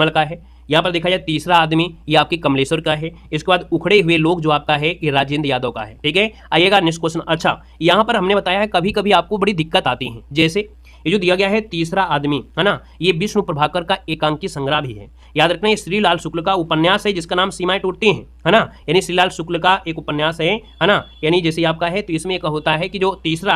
का है। यहाँ पर देखा जाए तीसरा आदमी ये आपकी कमलेश्वर का है। इसके बाद उखड़े हुए लोग जो आपका है ये राजेंद्र यादव का है। ठीक है, आइएगा नेक्स्ट क्वेश्चन। अच्छा, यहाँ पर हमने बताया है कभी कभी आपको बड़ी दिक्कत आती है, जैसे ये जो दिया गया है तीसरा आदमी है ना, ये विष्णु प्रभाकर का एकांकी संग्रह भी है। याद रखना ये श्रीलाल शुक्ल का उपन्यास है जिसका नाम सीमाएं टूटती हैं, है ना, यानी श्रीलाल शुक्ल का एक उपन्यास है ना। यानी जैसे आपका है तो इसमें एक होता है कि जो तीसरा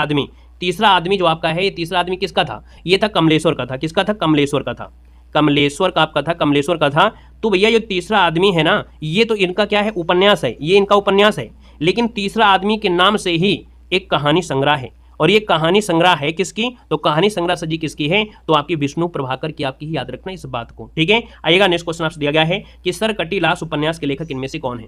आदमी जो आपका है, ये तीसरा आदमी किसका था? ये था कमलेश्वर का था। किसका था? कमलेश्वर का था, कमलेश्वर का आपका था, कमलेश्वर का था। तो भैया ये तीसरा आदमी है ना, ये तो इनका क्या है? उपन्यास है, ये इनका उपन्यास है। लेकिन तीसरा आदमी के नाम से ही एक कहानी संग्रह है, और ये कहानी संग्रह है किसकी? तो कहानी संग्रह सजी किसकी है? तो आपकी विष्णु प्रभाकर की आपकी ही, याद रखना इस बात को। ठीक है, आइएगा नेक्स्ट क्वेश्चन आपसे दिया गया है कि सरकटी लाश उपन्यास के लेखक इनमें से कौन है?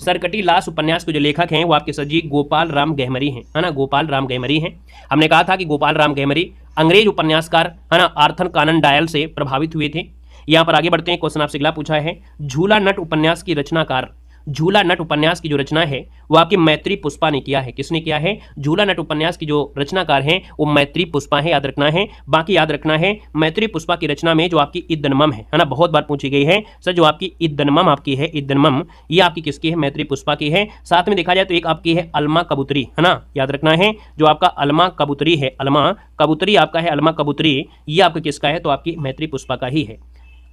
सरकटी लाश उपन्यास के जो लेखक हैं वो आपके सजी गोपाल राम गहमरी हैं, है ना, गोपाल राम गहमरी हैं। हमने कहा था कि गोपाल राम गहमरी अंग्रेज उपन्यासकार है ना आर्थर कॉनन डॉयल से प्रभावित हुए थे। यहाँ पर आगे बढ़ते हैं। क्वेश्चन आपसे अगला पूछा है झूला नट उपन्यास की रचनाकार, झूला नट उपन्यास की जो रचना है वो आपकी मैत्री पुष्पा ने किया है। किसने किया है? झूला नट उपन्यास की जो रचनाकार हैं वो मैत्री पुष्पा है, याद रखना है। बाकी याद रखना है मैत्री पुष्पा की रचना में जो आपकी इद्दनमम है ना, बहुत बार पूछी गई है सर, जो आपकी इद्दनमम आपकी है, इद्दनमम ये आपकी किसकी है? मैत्री पुष्पा की है। साथ में देखा जाए तो एक आपकी है अलमा कबूतरी, है ना, याद रखना है, जो आपका अलमा कबूतरी है, अलमा कबूतरी आपका है, अलमा कबूतरी ये आपका किसका है? तो आपकी मैत्री पुष्पा का ही है।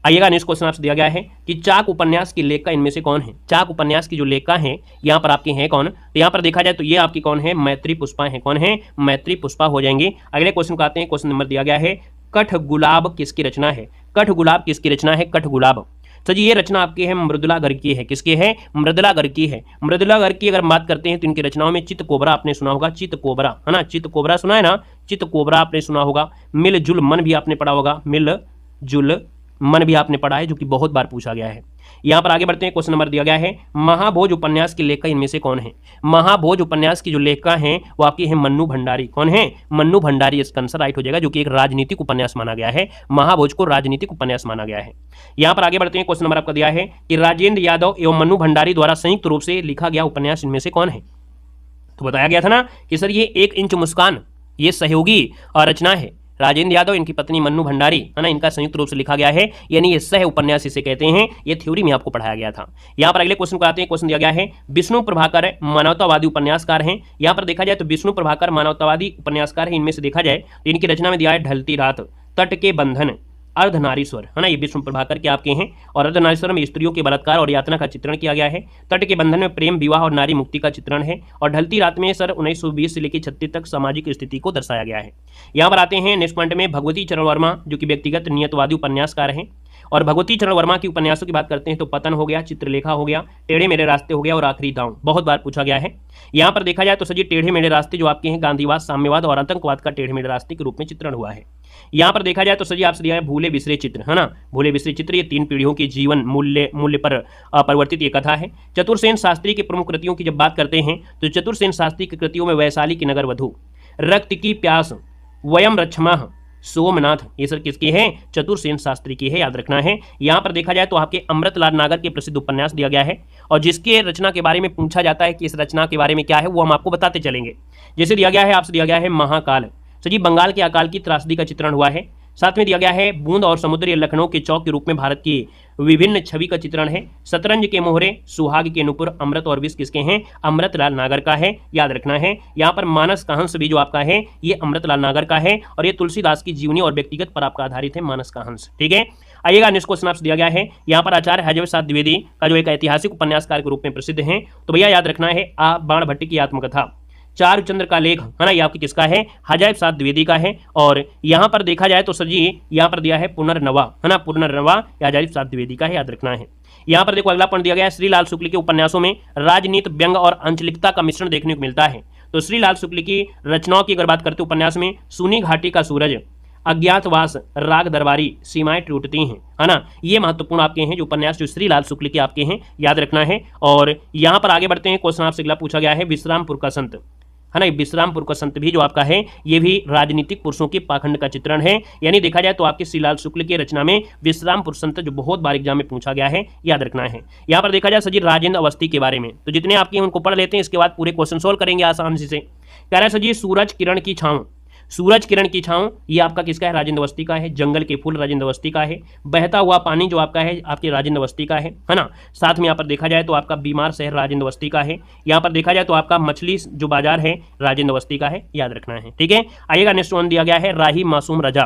आइएगा नेक्स्ट क्वेश्चन आपसे दिया गया है कि चाक उपन्यास की लेखिका इनमें से कौन है? चाक उपन्यास की जो लेखिका है यहाँ पर आपकी है कौन? तो यहाँ पर देखा जाए तो ये आपकी कौन है? मैत्री पुष्पा है। कौन है? मैत्री पुष्पा हो जाएंगे। अगले क्वेश्चन को आते हैं। क्वेश्चन नंबर दिया गया है कठ गुलाब किसकी रचना है? कठ गुलाब किसकी रचना है? कठ गुलाब तो जी ये रचना आपकी है मृदुला गर्ग की है। किसकी है? मृदुला गर्ग की है। मृदुला गर्ग की अगर बात करते हैं तो इनकी रचनाओं में चित कोबरा आपने सुना होगा, चित कोबरा है ना, चित कोबरा सुना है ना, चित कोबरा आपने सुना होगा। मिल जुल मन भी आपने पढ़ा होगा, मिल जुल मन भी आपने पढ़ा है, जो कि बहुत बार पूछा गया है। यहाँ पर आगे बढ़ते हैं। क्वेश्चन नंबर दिया गया है महाभोज उपन्यास की लेखिका इनमें से कौन है? महाभोज उपन्यास की जो लेखिका हैं वो आपकी है मन्नू भंडारी। कौन है? मन्नू भंडारी, इसका आंसर राइट हो जाएगा, जो कि एक राजनीतिक उपन्यास माना गया है। महाभोज को राजनीतिक उपन्यास माना गया है। यहाँ पर आगे बढ़ते हैं। क्वेश्चन नंबर आपका दिया है कि राजेंद्र यादव एवं मन्नू भंडारी द्वारा संयुक्त रूप से लिखा गया उपन्यास इनमें से कौन है? तो बताया गया था ना कि सर ये 1 इंच मुस्कान ये सहयोगी रचना है। राजेंद्र यादव इनकी पत्नी मन्नू भंडारी है ना, इनका संयुक्त रूप से लिखा गया है, यानी ये सह उपन्यास इसे कहते हैं। ये थ्योरी में आपको पढ़ाया गया था। यहाँ पर अगले क्वेश्चन को आते हैं। क्वेश्चन दिया गया है विष्णु प्रभाकर मानवतावादी उपन्यासकार हैं। यहाँ पर देखा जाए तो विष्णु प्रभाकर मानवतावादी उपन्यासकार है। इनमें से देखा जाए तो इनकी रचना में दिया है ढलती रात, तट के बंधन, अर्धनारीश्वर है ना, ये विष्णु प्रभाकर के आपके हैं। और अर्धनारीश्वर में स्त्रियों के बलात्कार और यातना का चित्रण किया गया है। तट के बंधन में प्रेम, विवाह और नारी मुक्ति का चित्रण है। और ढलती रात में सर 1920 से लेकर 36 तक सामाजिक स्थिति को दर्शाया गया है। यहाँ पर आते हैं नेक्स्ट पॉइंट में भगवती चरण वर्मा, जो कि व्यक्तिगत नियतवादी उपन्यासकार हैं। और भगवती चरण वर्मा की उपन्यासों की बात करते हैं तो पतन हो गया, चित्रलेखा हो गया, टेढ़े मेरे रास्ते हो गया और आखिरी दांव, बहुत बार पूछा गया है। यहाँ पर देखा जाए तो सजी टेढ़े मेरे रास्ते जो आपके हैं गांधीवाद, साम्यवाद और आतंकवाद का टेढ़े मेरे रास्ते के रूप में चित्रण हुआ है। यहाँ पर देखा जाए तो सजी आपसे दिया है भूले बिसरे चित्र, है ना, भूले बिसरे चित्र ये 3 पीढ़ियों के जीवन मूल्य पर परिवर्तित ये कथा है। चतुर्सेन शास्त्री की प्रमुख कृतियों की जब बात करते हैं तो चतुर्सेन शास्त्री की कृतियों में वैशाली की नगर वधू, रक्त की प्यास, वयम रक्षमा, सोमनाथ, ये सर किसकी है? चतुर्सेन शास्त्री की है, याद रखना है। यहाँ पर देखा जाए तो आपके अमृतलाल नागर के प्रसिद्ध उपन्यास दिया गया है और जिसके रचना के बारे में पूछा जाता है कि इस रचना के बारे में क्या है वो हम आपको बताते चलेंगे। जैसे दिया गया है, आपसे दिया गया है महाकाल, सजी बंगाल के अकाल की त्रासदी का चित्रण हुआ है। साथ में दिया गया है बूंद और समुद्र लखनऊ के चौक के रूप में भारत की विभिन्न छवि का चित्रण है। शतरंज के मोहरे, सुहाग के नुपुर, अमृत और विष किसके हैं? अमृतलाल नागर का है, याद रखना है। यहाँ पर मानस का हंस भी जो आपका है ये अमृतलाल नागर का है और ये तुलसीदास की जीवनी और व्यक्तिगत पर आपका आधारित है मानस का हंस। ठीक है, आइएगा नेक्स्ट क्वेश्चन आपसे दिया गया है। यहाँ पर आचार्य हरिवंश द्विवेदी का जो एक ऐतिहासिक उपन्यासकार के रूप में प्रसिद्ध है, तो भैया याद रखना है बाण भट्ट की आत्मकथा, चारुचंद्र का लेख है ना, ये आपकी किसका है? हजायब साहब द्विवेदी का है। और यहाँ पर देखा जाए तो सर जी यहाँ पर दिया है पुनर्नवा, है ना, पुनर्नवा हजायब साहब द्विवेदी का है, याद रखना है। यहाँ पर देखो अगला पॉइंट दिया गया है, श्रीलाल शुक्ल के उपन्यासों में राजनीति, व्यंग और अंचलिकता का मिश्रण देखने को मिलता है। तो श्रीलाल शुक्ल की रचनाओं की अगर बात करते उपन्यास में सूनी घाटी का सूरज, अज्ञातवास, राग दरबारी, सीमाएं टूटती हैं, है ना, ये महत्वपूर्ण आपके हैं जो उपन्यास जो श्रीलाल शुक्ल के आपके हैं, याद रखना है। और यहाँ पर आगे बढ़ते हैं, क्वेश्चन आपसे अगला पूछा गया है विश्रामपुर का संत, है ना, विश्रामपुर का संत भी जो आपका है ये भी राजनीतिक पुरुषों के पाखंड का चित्रण है। यानी देखा जाए तो आपके श्रीलाल शुक्ल की रचना में विश्रामपुर संत जो बहुत बार एग्जाम में पूछा गया है, याद रखना है। यहाँ पर देखा जाए सर जी राजेंद्र अवस्थी के बारे में, तो जितने आपके उनको पढ़ लेते हैं इसके बाद पूरे क्वेश्चन सोल्व करेंगे आसानी से। कह रहा है सर जी सूरज किरण की छांव, सूरज किरण की छांव ये आपका किसका है? राजेंद्र अवस्थी का है। जंगल के फूल राजेंद्र अवस्थी का है। बहता हुआ पानी जो आपका है आपके राजेंद्र अवस्थी का है ना। साथ में यहाँ पर देखा जाए तो आपका बीमार शहर राजेंद्र अवस्थी का है। यहाँ पर देखा जाए तो आपका मछली जो बाजार है राजेंद्र अवस्थी का है, याद रखना है। ठीक है, आइएगा नेक्स्ट वन दिया गया है राही मासूम रजा,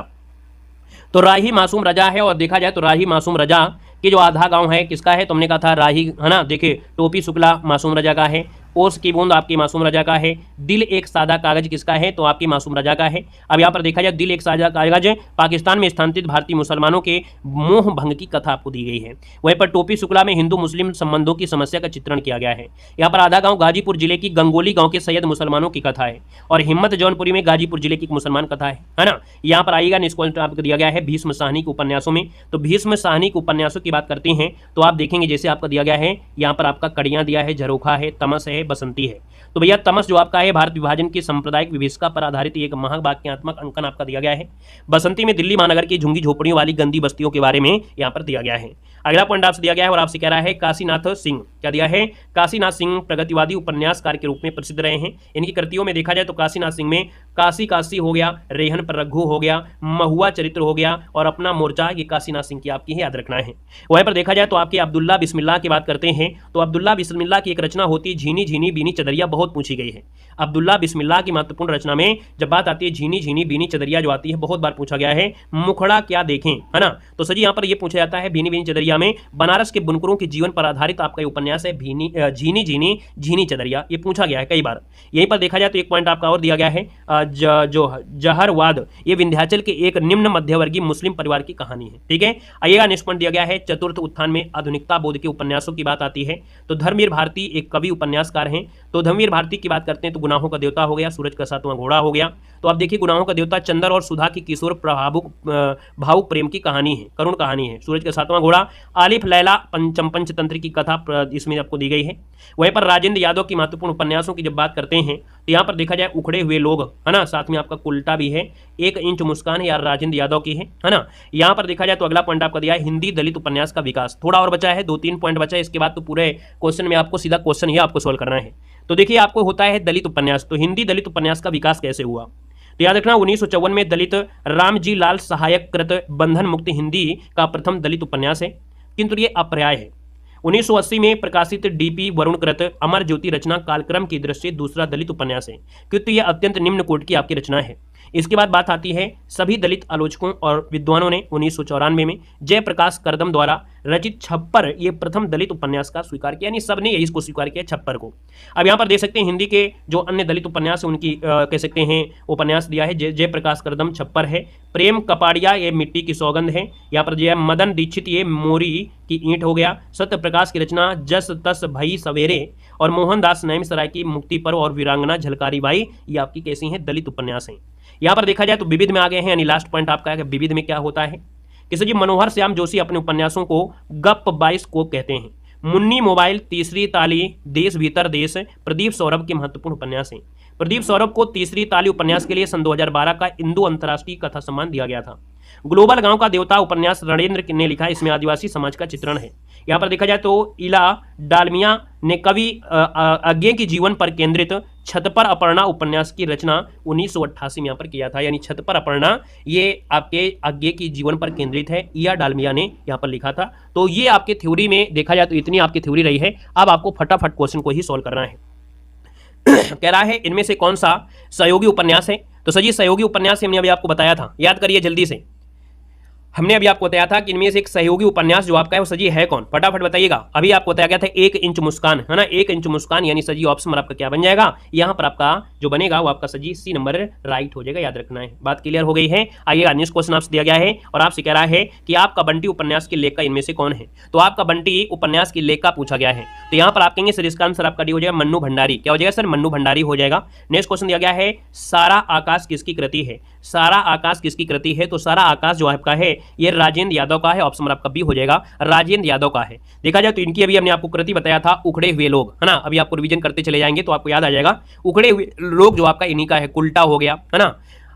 तो राही मासूम रजा है। और देखा जाए तो राही मासूम रजा कि जो आधा गांव है किसका है? तुमने कहा था राही, है ना, देखिए टोपी शुक्ला मासूम रजा का है। ओस की बूंद आपकी मासूम रजा का है। दिल एक सादा कागज किसका है? तो आपकी मासूम रजा का है। अब यहाँ पर देखा जाए दिल एक सादा कागज पाकिस्तान में स्थानांतरित भारतीय मुसलमानों के मोह भंग की कथा आपको दी गई है। वहीं पर टोपी शुक्ला में हिंदू मुस्लिम संबंधों की समस्या का चित्रण किया गया है। यहाँ पर आधा गांव गाजीपुर जिले की गंगोली गांव के सैयद मुसलमानों की कथा है और हिम्मत जौनपुरी में गाजीपुर जिले की एक मुसलमान कथा है ना। यहाँ पर आइएगा निष्कॉल आपको दिया गया है भीष्म साहनी के उपन्यासों में, तो भीष्म साहनी के उपन्यासों की बात करते हैं तो आप देखेंगे जैसे आपका दिया गया है यहाँ पर आपका कड़ियाँ दिया है, झरोखा है, तमस है, बसंती है। तो भैया तमस जो आपका है भारत विभाजन की सांप्रदायिक विभीषिका पर आधारित एक महावाक्यात्मक अंकन आपका दिया गया है। बसंती में दिल्ली महानगर की झुंगी झोपड़ियों वाली गंदी बस्तियों के बारे में यहाँ पर दिया गया है। अगला पॉइंट आपसे दिया गया है और आपसे कह रहा है काशीनाथ सिंह, क्या दिया है? काशीनाथ सिंह प्रगतिवादी उपन्यासकार के रूप में प्रसिद्ध रहे हैं। इनकी कृतियों में देखा जाए तो काशीनाथ सिंह में काशी काशी हो गया, रेहन पर रघु हो गया, महुआ चरित्र हो गया और अपना मोर्चा, ये काशीनाथ सिंह की आपकी है, याद रखना है। वहीं पर देखा जाए तो आपके अब्दुल्ला बिस्मिल्लाह की बात करते हैं तो अब्दुल्ला बिस्मिल्लाह की एक रचना होती है झीनी झीनी बीनी चदरिया, बहुत पूछी गई है। अब्दुल्ला बिस्मिल्लाह की महत्वपूर्ण रचना में जब बात आती है झीनी झीनी बीनी चदरिया जो आती है बहुत बार पूछा गया है। मुखड़ा क्या देखें, है ना, तो सजी यहाँ पर यह पूछा जाता है भीनी भीनी चदरिया में बनारस के बुनकरों के जीवन पर आधारित आपका उपन्यास है झीनी झीनी झीनी चदरिया, ये पूछा गया है कई बार। यहीं पर देखा जाए तो एक पॉइंट आपका और दिया गया है जो जहरवाद, ये विंध्याचल के एक निम्न मध्यवर्गीय मुस्लिम परिवार की कहानी है। ठीक है, आइएगा नेक्स्ट पॉइंट दिया गया है चतुर्थ उत्थान में आधुनिकता बोध के उपन्यासों की बात आती है तो धर्मवीर भारती एक कवि उपन्यासकार हैं। तो धर्मवीर भारती की बात करते हैं तो गुनाहों का देवता हो गया, सूरज का सातवां घोड़ा हो गया। तो आप देखिए गुनाहों का देवता चंदर और सुधा की किशोर भावुक प्रेम की कहानी है, करुण कहानी है। सूरज का सातवां घोड़ा आलिफ लैला पंचतंत्र की कथा इसमें आपको दी गई है। वहीं पर राजेंद्र यादव की महत्वपूर्ण उपन्यासों की जब बात करते हैं तो यहाँ पर देखा जाए उखड़े हुए लोग, है ना, साथ में आपका उल्टा भी है, एक इंच मुस्कान है यार राजेंद्र यादव की है ना। यहाँ पर देखा जाए तो अगला पॉइंट आपका दिया है हिंदी दलित उपन्यास का विकास, थोड़ा और बचा है, 2-3 पॉइंट बचा है, इसके बाद तो पूरे क्वेश्चन में आपको सीधा क्वेश्चन ही आपको सोल्व करना है। तो देखिए आपको होता है दलित उपन्यास, तो हिंदी दलित उपन्यास का विकास कैसे हुआ तो याद रखना 1954 में दलित रामजी लाल सहायक कृत बंधन मुक्त हिंदी का प्रथम दलित उपन्यास है, किंतु ये अपर्याय है। 1980 में प्रकाशित डीपी वरुण कृत अमर ज्योति रचना कालक्रम की दृष्टि दूसरा दलित उपन्यास है, किंतु यह अत्यंत निम्न कोटि की आपकी रचना है। इसके बाद बात आती है सभी दलित आलोचकों और विद्वानों ने 1994 में जयप्रकाश करदम द्वारा रचित छप्पर ये प्रथम दलित उपन्यास का स्वीकार किया, यानी सबने यही इसको स्वीकार किया छप्पर को। अब यहाँ पर देख सकते हैं हिंदी के जो अन्य दलित उपन्यास है उनकी कह सकते हैं उपन्यास दिया है जयप्रकाश करदम छप्पर है, प्रेम कपाड़िया ये मिट्टी की सौगंध है, यहाँ पर जय मदन दीक्षित ये मोरी की ईंट हो गया, सत्य प्रकाश की रचना जस तस भई सवेरे और मोहनदास नैम सराय की मुक्ति पर्व और वीरांगना झलकारी बाई ये आपकी कैसी हैं दलित उपन्यास हैं। यहाँ पर देखा जाए तो विविध में आ गए हैं, यानी लास्ट पॉइंट आपका है कि विविध में क्या होता है। किसी जी मनोहर श्याम जोशी अपने उपन्यासों को गप बाइस्कोप कहते हैं। मुन्नी मोबाइल, तीसरी ताली, देश भीतर देश प्रदीप सौरभ के महत्वपूर्ण उपन्यास हैं। प्रदीप सौरभ को तीसरी ताली उपन्यास के लिए सन 2012 का इंदु अंतर्राष्ट्रीय कथा सम्मान दिया गया था। ग्लोबल गांव का देवता उपन्यास रणेंद्र ने लिखा, इसमें आदिवासी समाज का चित्रण है। यहाँ पर देखा जाए तो इला डालमिया ने कवि अज्ञे की जीवन पर केंद्रित छत पर अपर्णा उपन्यास की रचना 1988 में यहाँ पर किया था। यानी छत पर अपर्णा ये आपके अज्ञे की जीवन पर केंद्रित है, इला डालमिया ने यहाँ पर लिखा था। तो ये आपके थ्योरी में देखा जाए तो इतनी आपकी थ्योरी रही है। अब आपको फटाफट क्वेश्चन को ही सॉल्व करना है। कह रहा है इनमें से कौन सा सहयोगी उपन्यास है। तो सजी सहयोगी उपन्यास हमने अभी आपको बताया था, याद करिए जल्दी से। हमने अभी आपको बताया था कि इनमें से एक सहयोगी उपन्यास जो आपका है वो सजी है कौन, फटाफट बताइएगा। अभी आपको बताया गया था 1 इंच मुस्कान, है ना, 1 इंच मुस्कान, यानी सजी ऑप्शन आपका क्या बन जाएगा, यहाँ पर आपका जो बनेगा वो आपका सजी सी नंबर राइट हो जाएगा, याद रखना है। बात क्लियर हो गई है। आइएगा नेक्स्ट क्वेश्चन आपसे दिया गया है और आपसे कह रहा है कि आपका बंटी उपन्यास की लेखक इनमें से कौन है। तो आपका बंटी उपन्यास की लेखक पूछा गया है, तो यहाँ पर आप कहेंगे सर इसका आंसर आपका डी हो जाएगा मन्नू भंडारी। क्या हो जाएगा सर, मन्नू भंडारी हो जाएगा। नेक्स्ट क्वेश्चन दिया गया है सारा आकाश किसकी कृति है। सारा आकाश किसकी कृति है। तो सारा आकाश जो आपका है ये राजेंद्र यादव का है, ऑप्शन आपका बी हो जाएगा, राजेंद्र यादव का है। देखा जाए तो इनकी अभी हमने आपको कृति बताया था उखड़े हुए लोग, है ना, अभी आपको रिवीजन करते चले जाएंगे तो आपको याद आ जाएगा। उखड़े हुए लोग जो आपका इन्हीं का है, उल्टा हो गया, है ना,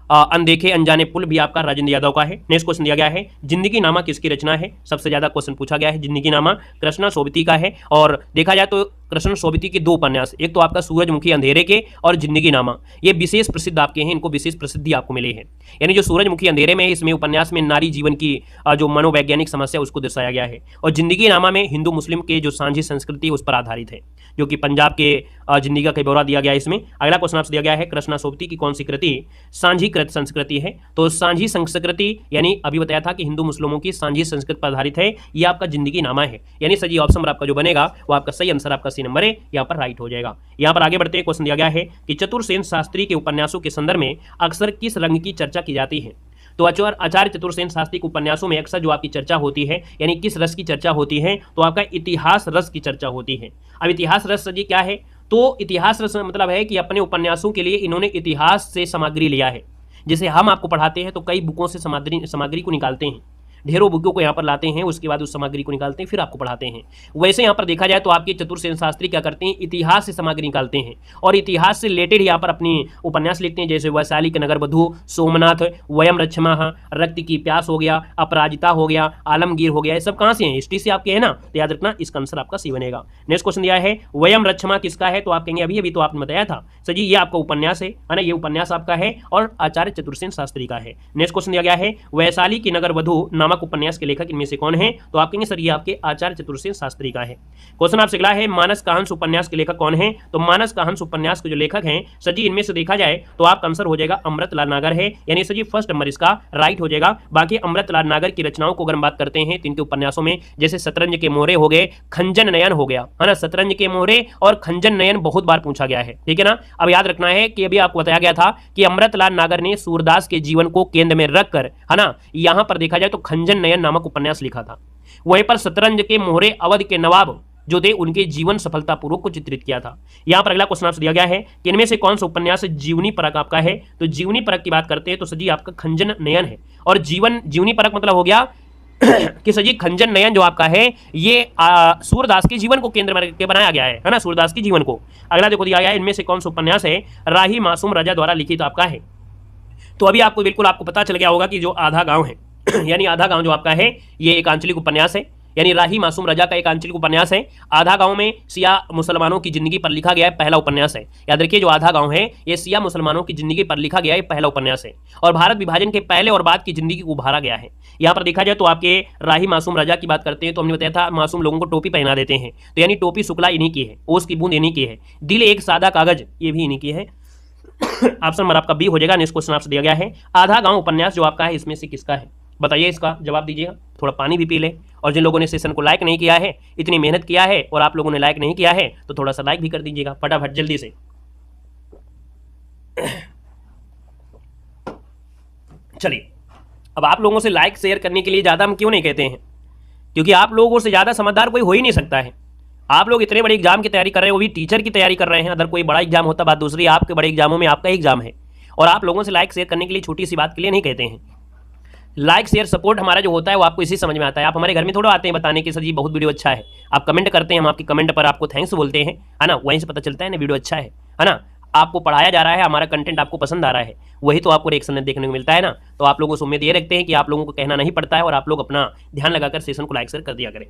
अनदेखे अनजाने पुल भी आपका राजेंद्र यादव का है। नेक्स्ट क्वेश्चन दिया गया है जिंदगी नामा किसकी रचना है। सबसे ज्यादा क्वेश्चन पूछा गया है, जिंदगी नामा कृष्णा सोबती का है। और देखा जाए तो कृष्ण सोबती के 2 उपन्यास, एक तो आपका सूरजमुखी अंधेरे के और जिंदगी नामा, ये विशेष प्रसिद्ध आपके हैं, इनको विशेष प्रसिद्धि आपको मिली है। यानी जो सूरजमुखी अंधेरे में है इसमें उपन्यास में नारी जीवन की जो मनोवैज्ञानिक समस्या उसको दर्शाया गया है, और जिंदगी नामा में हिंदू मुस्लिम के जो सांझी संस्कृति उस पर आधारित है, जो कि पंजाब के जिंदगी का ब्यौरा दिया गया है इसमें। अगला क्वेश्चन आपसे दिया गया है कृष्णा सोबती की कौन सी कृति सांझीकृत संस्कृति है। तो सांझी संस्कृति यानी अभी बताया था कि हिंदू मुस्लिमों की सांझी संस्कृति पर आधारित है, ये आपका जिंदगी नामा है। यानी सही ऑप्शन आपका जो बनेगा वो आपका सही आंसर आपका सी नंबर है, यहाँ पर राइट हो जाएगा। यहाँ पर आगे बढ़ते हैं, क्वेश्चन दिया गया है कि चतुरसेन शास्त्री के उपन्यासों के संदर्भ में अक्सर किस रंग की चर्चा की जाती है। तो आचार्य चतुरसेन शास्त्री के उपन्यासों में अक्सर जो आपकी चर्चा होती है, यानी किस रस की चर्चा होती है, तो आपका इतिहास रस की चर्चा होती है। अब इतिहास रस जी क्या है, तो इतिहास रस मतलब है कि अपने उपन्यासों के लिए इन्होंने इतिहास से सामग्री लिया है। जैसे हम आपको पढ़ाते हैं तो कई बुकों से सामग्री को निकालते हैं, ढेरों बुकों को यहाँ पर लाते हैं, उसके बाद उस सामग्री को निकालते हैं, फिर आपको पढ़ाते हैं। वैसे यहाँ पर देखा जाए तो आपके चतुरसेन शास्त्री क्या करते हैं, इतिहास से सामग्री निकालते हैं और इतिहास से रिलेटेड यहाँ पर अपनी उपन्यास लिखते हैं। जैसे वैशाली के नगर वधु, सोमनाथ, वयम रक्षमा, रक्त की प्यास हो गया, अपराजिता हो गया, आलमगीर हो गया, ये सब कहाँ से हैं, हिस्ट्री से आपके है ना, तो याद रखना इसका आंसर आपका सी बनेगा। नेक्स्ट क्वेश्चन दिया है वयम रक्षमा किसका है, तो आप कहेंगे अभी तो आपने बताया था सर जी ये आपका उपन्यास है ना, ये उपन्यास आपका है और आचार्य चतुरसेन शास्त्री का है। नेक्स्ट क्वेश्चन दिया गया है वैशाली की नगर वधु नामक उपन्यास के लेखक इनमें से कौन है, तो आप कहेंगे सर ये आपके आचार्य चतुरसेन शास्त्री का है। क्वेश्चन आपसे अगला है मानस का हंस उपन्यास के लेखक कौन है, तो मानस का हंस उपन्यास के जो लेखक हैं सर जी इनमें से देखा जाए तो आपका आंसर हो जाएगा अमृतलाल नागर है, यानी सर जी फर्स्ट नंबर इसका राइट हो जाएगा। बाकी अमृतलाल नागर की रचनाओं को अगर हम बात करते हैं तो इनके उपन्यासों में जैसे शतरंज के मोहरे हो गए, खंजन नयन हो गया, है ना, शतरंज के मोहरे और खंजन नयन बहुत बार पूछा गया है, ठीक है ना। अब याद रखना है कि अभी आपको बताया गया था कि अमृतलाल नागर ने सूरदास के जीवन को केंद्र में रखकर, है ना, यहां पर देखा जाए तो खंजन नयन नामक उपन्यास लिखा था। वहीं पर शतरंज के मोहरे अवध के नवाब जो थे उनके जीवन सफलतापूर्वक को चित्रित किया था। यहां पर अगला क्वेश्चन आपसे दिया गया है कि इनमें से कौन सा उपन्यास जीवनी परक आपका है, तो जीवनी परक की बात करते हैं तो सजी आपका खंजन नयन है। और जीवनी परक मतलब हो गया कि सजी खंजन नयन जो आपका है ये सूरदास के जीवन को केंद्र में रख के बनाया गया है ना, सूरदास के जीवन को। अगला देखो दिया गया है इनमें से कौन सा उपन्यास है राही मासूम राजा द्वारा लिखित आपका है। तो अभी आपको बिल्कुल आपको पता चल गया होगा कि जो आधा गांव है यानी आधा गांव जो आपका है ये एक आंचलिक उपन्यास है, यानी राही मासूम राजा का एक आंचलिक उपन्यास है। आधा गांव में सिया मुसलमानों की जिंदगी पर लिखा गया है पहला उपन्यास है। याद रखिए जो आधा गांव है ये सिया मुसलमानों की जिंदगी पर लिखा गया है पहला उपन्यास है, और भारत विभाजन के पहले और बाद की जिंदगी को उभारा गया है। यहाँ पर देखा जाए तो आपके राही मासूम राजा की बात करते हैं तो हमने बताया था मासूम लोगों को टोपी पहना देते हैं, तो यानी टोपी शुक्ला इन्हीं की है, ओस की बूंद इन्हीं की है, दिल एक सादा कागज ये भी इन्हीं की है। ऑप्शन नंबर आपका बी हो जाएगा। नेक्स्ट क्वेश्चन आपसे दिया गया है आधा गांव उपन्यास जो आपका है इसमें से किसका है, बताइए, इसका जवाब दीजिएगा। थोड़ा पानी भी पी ले, और जिन लोगों ने सेशन को लाइक नहीं किया है, इतनी मेहनत किया है और आप लोगों ने लाइक नहीं किया है तो थोड़ा सा लाइक भी कर दीजिएगा फटाफट जल्दी से। चलिए अब आप लोगों से लाइक शेयर करने के लिए ज़्यादा हम क्यों नहीं कहते हैं, क्योंकि आप लोगों से ज़्यादा समझदार कोई हो ही नहीं सकता है। आप लोग इतने बड़े एग्जाम की तैयारी कर रहे हैं, वो भी टीचर की तैयारी कर रहे हैं। अगर कोई बड़ा एग्जाम होता बात दूसरी, आपके बड़े एग्जामों में आपका एग्जाम है और आप लोगों से लाइक शेयर करने के लिए छोटी सी बात के लिए नहीं कहते हैं। लाइक शेयर सपोर्ट हमारा जो होता है वो आपको इसी समझ में आता है। आप हमारे घर में थोड़ा आते हैं बताने के सर जी बहुत वीडियो अच्छा है, आप कमेंट करते हैं, हम आपके कमेंट पर आपको थैंक्स बोलते हैं, है ना, वहीं से पता चलता है ना वीडियो अच्छा है ना। आपको पढ़ाया जा रहा है, हमारा कंटेंट आपको पसंद आ रहा है, वही तो आपको रिएक्शन देखने को मिलता है ना। तो आप लोगों से उम्मीद ये रखते हैं कि आप लोगों को कहना नहीं पड़ता है और आप लोग अपना ध्यान लगाकर सेशन को लाइक शेयर कर दिया करें।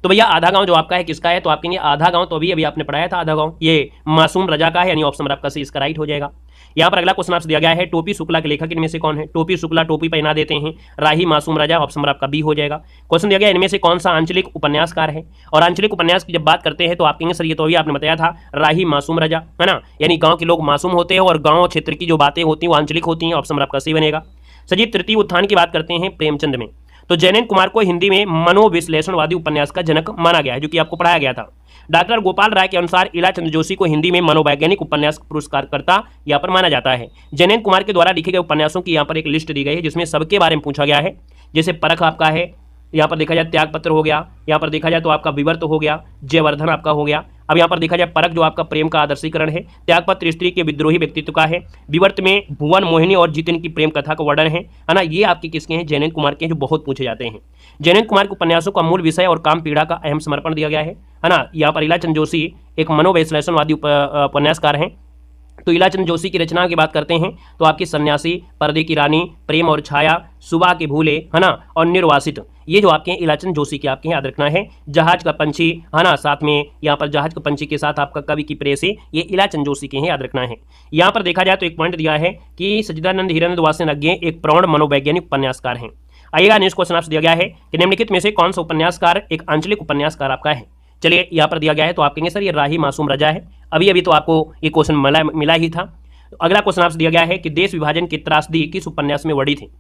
तो भैया आधा गांव जो आपका है किसका है, तो आप कहेंगे आधा गांव, तो अभी आपने पढ़ाया था आधा गांव, ये मासूम रजा का है, यानी ऑप्शन आपका सी इसका राइट हो जाएगा। यहाँ पर अगला क्वेश्चन आपसे दिया गया है, टोपी शुक्ला के लेखक इनमें से कौन है। टोपी शुक्ला टोपी पहना देते हैं, राही मासूम राजा, ऑप्शन आपका बी हो जाएगा। क्वेश्चन दिया गया इनमें से कौन सा आंचलिक उपन्यासकार है, और आंचलिक उपन्यास की जब बात करते हैं तो आप कहेंगे सर ये तो अभी आपने बताया था राही मासूम राजा, है ना, यानी गांव के लोग मासूम होते हैं और गांव क्षेत्र की जो बातें होती हैं वो आंचलिक होती हैं, ऑप्शन आपका सी बनेगा। सजीव तृतीय उत्थान की बात करते हैं प्रेमचंद में, तो जैनेन्द्र कुमार को हिंदी में मनोविश्लेषणवादी उपन्यास का जनक माना गया है, जो कि आपको पढ़ाया गया था। डॉक्टर गोपाल राय के अनुसार इलाचंद जोशी को हिंदी में मनोवैज्ञानिक उपन्यास पुरस्कारकर्ता यहाँ पर माना जाता है। जैनेन्द्र कुमार के द्वारा लिखे गए उपन्यासों की यहाँ पर एक लिस्ट दी गई है, जिसमें सबके बारे में पूछा गया है। जैसे परख आपका है, यहाँ पर देखा जाए त्यागपत्र हो गया, यहाँ पर देखा जाए तो आपका विवर्त हो गया, जयवर्धन आपका हो गया। अब यहाँ पर देखा जाए परख जो आपका प्रेम का आदर्शीकरण है, त्यागपत्र स्त्री के विद्रोही व्यक्तित्व का है, विवर्त में भुवन मोहिनी और जितिन की प्रेम कथा का वर्णन है ना। ये आपके किसके हैं, जैनेन्द्र कुमार के हैं, जो बहुत पूछे जाते हैं। जैनेन्द्र कुमार के उपन्यासों का मूल विषय और काम पीड़ा का अहम समर्पण दिया गया है ना। यहाँ पर इलाचंद जोशी एक मनोविश्लेषणवादी उपन्यासकार हैं। तो इलाचंद जोशी की रचना की बात करते हैं तो आपकी सन्यासी, पर्दे की रानी, प्रेम और छाया, सुबह के भूले, है ना, और निर्वासित, ये जो आपके इलाचंद जोशी के आपके याद रखना है। जहाज का पंछी, है ना, साथ में यहाँ पर जहाज का पंछी के साथ आपका कवि की प्रेयसी, ये इलाचंद जोशी के हैं, याद रखना है। यहाँ पर देखा जाए तो एक पॉइंट दिया है कि सच्चिदानंद हिरानंद वासनज्ञ एक प्रौढ़ मनोवैज्ञानिक उपन्यासकार हैं। आइएगा नेक्स्ट क्वेश्चन आपसे दिया गया है कि निम्नलिखित में से कौन सा उपन्यासकार एक आंचलिक उपन्यासकार आपका है। चलिए यहाँ पर दिया गया है तो आप कहेंगे सर ये राही मासूम रजा है, अभी अभी तो आपको ये क्वेश्चन मिला ही था। अगला क्वेश्चन आपसे दिया गया है कि देश विभाजन की त्रासदी किस उपन्यास में वर्णित थी।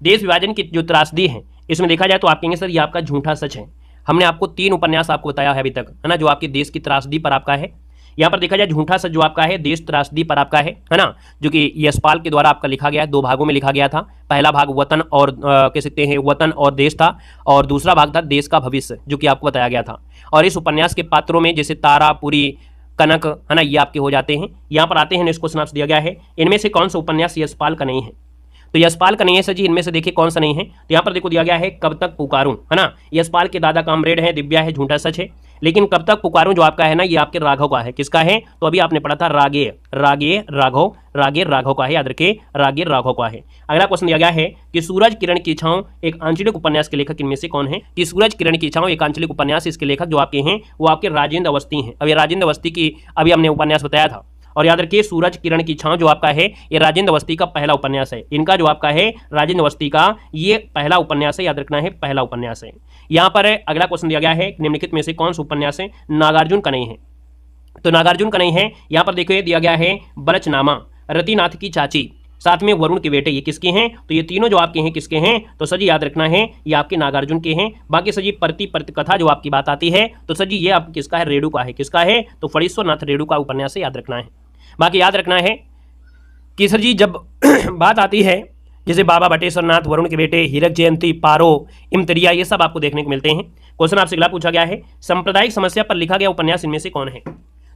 देश विभाजन की जो त्रासदी है इसमें देखा जाए तो आप कहेंगे सर ये आपका झूठा सच है। हमने आपको 3 उपन्यास आपको बताया है अभी तक, है ना, जो आपके देश की त्रासदी पर आपका है। यहाँ पर देखा जाए झूठा सच जो आपका है देश त्रासदी पर आपका है ना, जो कि यशपाल के द्वारा आपका लिखा गया है, 2 भागों में लिखा गया था। पहला भाग वतन और कह सकते हैं वतन और देश था, और दूसरा भाग था देश का भविष्य, जो कि आपको बताया गया था। और इस उपन्यास के पात्रों में जैसे तारा, पुरी, कनक, है ना, ये आपके हो जाते हैं। यहाँ पर आते हैं नेक्स्ट क्वेश्चन आपसे दिया गया है इनमें से कौन सा उपन्यास यशपाल का नहीं है। तो यशपाल का नहीं है सर जी, इनमें से देखिए कौन सा नहीं है। तो यहाँ पर देखो दिया गया है कब तक पुकारूं, है ना, यशपाल के दादा कामरेड है, दिव्या है, झूठा सच है। लेकिन कब तक पुकारूं जो आपका है ना, ये आपके राघव का है। किसका है, तो अभी आपने पढ़ा था रागे राघव, रागे राघव का है, याद रखिए रागे राघव का है। अगला क्वेश्चन दिया गया है कि सूरज किरण की छांव एक आंचलिक उपन्यास के लेखक इनमें से कौन है। कि सूरज किरण की छांव एक आंचलिक उपन्यास, इसके लेखक जो आपके हैं वो आपके राजेंद्र अवस्थी हैं। अब ये राजेंद्र अवस्थी की अभी हमने उपन्यास बताया था। और याद रखिए सूरज किरण की छांव जो आपका है ये राजेंद्र अवस्थी का पहला उपन्यास है। इनका जो आपका है राजेंद्र अवस्थी का ये पहला उपन्यास है, याद रखना है पहला उपन्यास है। यहाँ पर अगला क्वेश्चन दिया गया है निम्नलिखित में से कौन सा उपन्यास है नागार्जुन का नहीं है। तो नागार्जुन का नहीं है, यहाँ पर देखिए दिया गया है बरचनामा, रतिनाथ की चाची, साथ में वरुण के बेटे, ये किसके हैं। तो ये तीनों जो आपके हैं किसके हैं, तो सर जी याद रखना है ये आपके नागार्जुन के हैं। बाकी सर जी प्रति कथा जो आपकी बात आती है तो सर जी ये आप किसका है, रेणु का है। किसका है, तो फणीश्वरनाथ रेणु का उपन्यास है, याद रखना है। बाकी याद रखना है कि सर जी जब बात आती है जैसे बाबा बटेश्वरनाथ, वरुण के बेटे, हीरक जयंती, पारो, इमतरिया, ये सब आपको देखने को मिलते हैं। क्वेश्चन आपसे अगला पूछा गया है सांप्रदायिक समस्या पर लिखा गया उपन्यास इनमें से कौन है।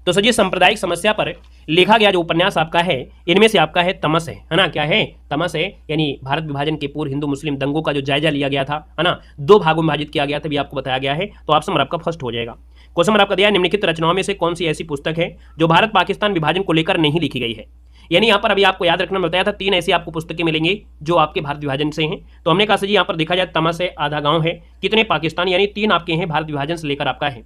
तो सर जी सांप्रदायिक समस्या पर लिखा गया जो उपन्यास आपका है इनमें से आपका है तमस है ना। क्या है, तमस है, यानी भारत विभाजन के पूर्व हिंदू मुस्लिम दंगों का जो जायजा लिया गया था, है ना, 2 भागों में विभाजित किया गया था, भी आपको बताया गया है। तो ऑप्शन आपका फर्स्ट हो जाएगा। क्वेश्चन नंबर आपका दिया निम्नलिखित रचनाओं में से कौन सी ऐसी पुस्तक है जो भारत पाकिस्तान विभाजन को लेकर नहीं लिखी गई है। यानी यहाँ पर अभी आपको याद रखना बताया था 3 ऐसी आपको पुस्तकें मिलेंगी जो आपके भारत विभाजन से हैं। तो हमने कहा सर जी यहाँ पर देखा जाए तमस है, आधा गांव है, कितने पाकिस्तान, यानी 3 आपके हैं भारत विभाजन से लेकर आपका है।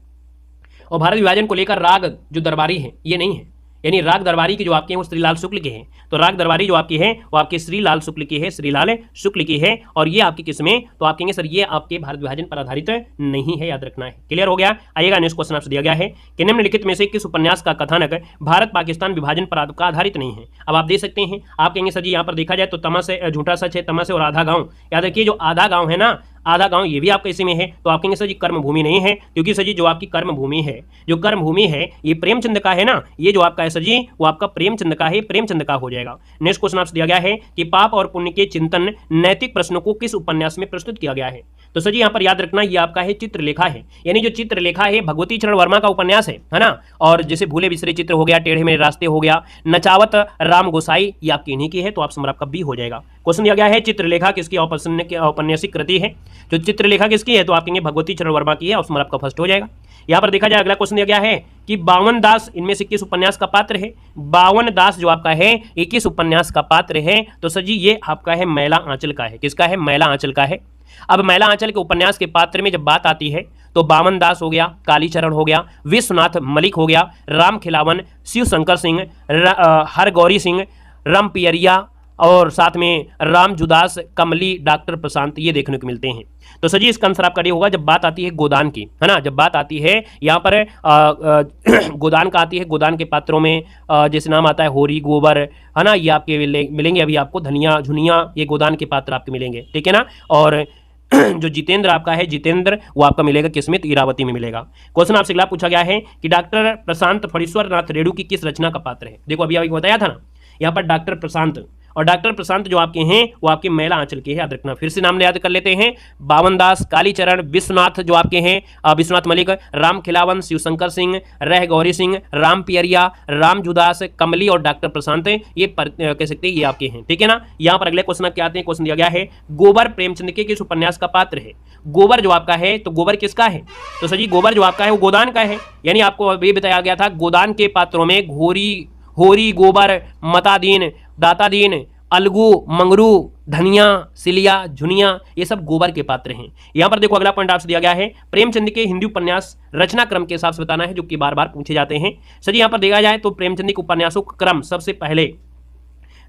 और भारत विभाजन को लेकर राग जो दरबारी है ये नहीं है, यानी राग दरबारी की जो आपके हैं वो श्रीलाल शुक्ल के हैं। तो राग दरबारी जो आपकी है वो आपके श्रीलाल शुक्ल की है, श्रीलाल शुक्ल की है। और ये आपकी किस्में, तो आप कहेंगे सर ये आपके भारत विभाजन पर आधारित नहीं है, याद रखना है। क्लियर हो गया। आइएगा नेक्स्ट क्वेश्चन आपसे दिया गया है कि निम्नलिखित में से किस उपन्यास का कथानक भारत पाकिस्तान विभाजन पर आधारित नहीं है। अब आप दे सकते हैं, आप कहेंगे सर जी यहाँ पर देखा जाए तो तमस है, झूठा सच है, तमस है और आधा गाँव। याद रखिए जो आधा गाँव है ना, आधा गांव ये भी आपके इसी में है। तो आप कहेंगे सर जी कर्म भूमि नहीं है, क्योंकि सर जी जो आपकी कर्म भूमि है, जो कर्म भूमि है ये प्रेमचंद का है ना, ये जो आपका है सर जी वो आपका प्रेमचंद का है, प्रेमचंद का हो जाएगा। नेक्स्ट क्वेश्चन आपसे दिया गया है कि पाप और पुण्य के चिंतन नैतिक प्रश्नों को किस उपन्यास में प्रस्तुत किया गया है। तो सर जी यहाँ पर याद रखना ये आपका है चित्रलेखा है, यानी जो चित्रलेखा है भगवती चरण वर्मा का उपन्यास है ना। और जैसे भूले बिसरे चित्र हो गया, टेढ़े मेढ़े रास्ते हो गया, नचावत राम गोसाई, ये आपकी इन्हीं की है। तो ऑप्शन आपका बी हो जाएगा। क्वेश्चन दिया गया है चित्रलेखा किसकी औपन्यासिक कृति है। जो चित्रलेखा किसकी है तो आप कहेंगे भगवती चरण वर्मा की है, उसमें आपका फर्स्ट हो जाएगा। यहाँ पर देखा जाए अगला क्वेश्चन दिया गया है कि बावन दास इनमें से किस उपन्यास का पात्र है। बावन दास जो आपका है ये किस उपन्यास का पात्र है तो सर जी ये आपका है मैला आंचल का है। किसका है? मैला आंचल का है। अब मैला आंचल के उपन्यास के पात्र में जब बात आती है तो बावन दास हो गया, कालीचरण हो गया, विश्वनाथ मलिक हो गया, राम खिलावन, शिव शंकर सिंह, हरगौरी सिंह, राम पियरिया और साथ में राम जुदास, कमली, डॉक्टर प्रशांत, ये देखने को मिलते हैं। तो सर जी इसका आंसर आपका ये होगा जब बात आती है गोदान की, है ना। जब बात आती है यहाँ पर गोदान का आती है, गोदान के पात्रों में जैसे नाम आता है होरी, गोबर, है ना, ये आपके मिलेंगे अभी आपको, धनिया, झुनिया, ये गोदान के पात्र आपके मिलेंगे, ठीक है ना। और जो जितेंद्र आपका है, जितेंद्र वो आपका मिलेगा किसमें? इरावती में मिलेगा। क्वेश्चन आपसे अगला पूछा गया है कि डॉक्टर प्रशांत फणीश्वर नाथ रेणु की किस रचना का पात्र है। देखो अभी आपको बताया था ना, यहाँ पर डॉक्टर प्रशांत, और डॉक्टर प्रशांत जो आपके हैं वो आपके मैला आंचल के हैं, याद रखना। फिर से नाम याद कर लेते हैं, बावन दास, कालीचरण, विश्वनाथ जो आपके हैं विश्वनाथ मलिक, राम खिलावन, शिवशंकर सिंह, रह गौरी सिंह, राम पियरिया, राम जुदास, कमली और डॉक्टर प्रशांत, ये कह सकते हैं ये आपके हैं, ठीक है ना। यहाँ पर अगले क्वेश्चन आपके आते हैं। क्वेश्चन दिया गया है गोबर प्रेमचंद के किस उपन्यास का पात्र है। गोबर जो आपका है तो गोबर किसका है तो सर जी गोबर जो आपका है वो गोदान का है। यानी आपको अभी बताया गया था गोदान के पात्रों में घोरी, होरी, गोबर, मतादीन, दातादीन, अलगू, मंगरू, धनिया, सिलिया, झुनिया, ये सब गोबर के पात्र हैं। यहाँ पर देखो अगला पॉइंट आपसे दिया गया है प्रेमचंद के हिंदी उपन्यास रचना क्रम के हिसाब से बताना है, जो कि बार बार पूछे जाते हैं। सर यहाँ पर देखा जाए तो प्रेमचंद के उपन्यासों का क्रम सबसे पहले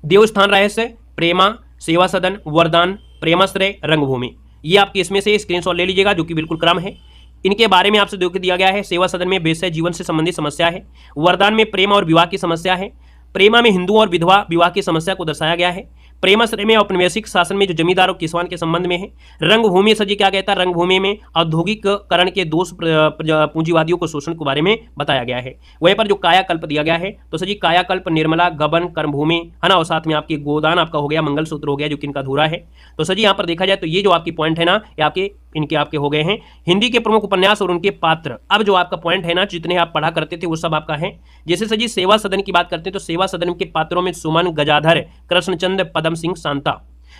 देवस्थान रहस्य, प्रेमा, सेवा सदन, वरदान, प्रेमाश्रय, रंगभूमि, ये आपकी इसमें से स्क्रीनशॉट ले लीजिएगा, जो कि बिल्कुल क्रम है। इनके बारे में आपसे दिया गया है, सेवा सदन में बेसय जीवन से संबंधित समस्या है, वरदान में प्रेम और विवाह की समस्या है, प्रेमा में हिंदू और विधवा विवाह की समस्या को दर्शाया गया है, प्रेमाश्रय में औपनिवेशिक शासन में जो जमींदार और किसान के संबंध में है, रंगभूमि सर जी क्या कहता है, रंगभूमि में औद्योगिकरण के दोष पूंजीवादियों को शोषण के बारे में बताया गया है। वहीं पर जो कायाकल्प दिया गया है तो सर जी कायाकल्प, निर्मला, गबन, कर्मभूमि, है ना, और साथ में आपकी गोदान आपका हो गया, मंगलसूत्र हो गया जो कि इनका अधूरा है। तो सर जी यहाँ पर देखा जाए तो ये जो आपकी पॉइंट है ना, ये आपके इनके आपके हो गए हैं हिंदी के प्रमुख उपन्यास और उनके पात्र। अब जो आपका पॉइंट है ना, जितने आप पढ़ा करते थे वो सब आपका है। जैसे सर जी सेवा सदन की बात करते हैं तो सेवा सदन के पात्रों में सुमन, गजाधर, कृष्णचंद, पदम सिंह, शांता।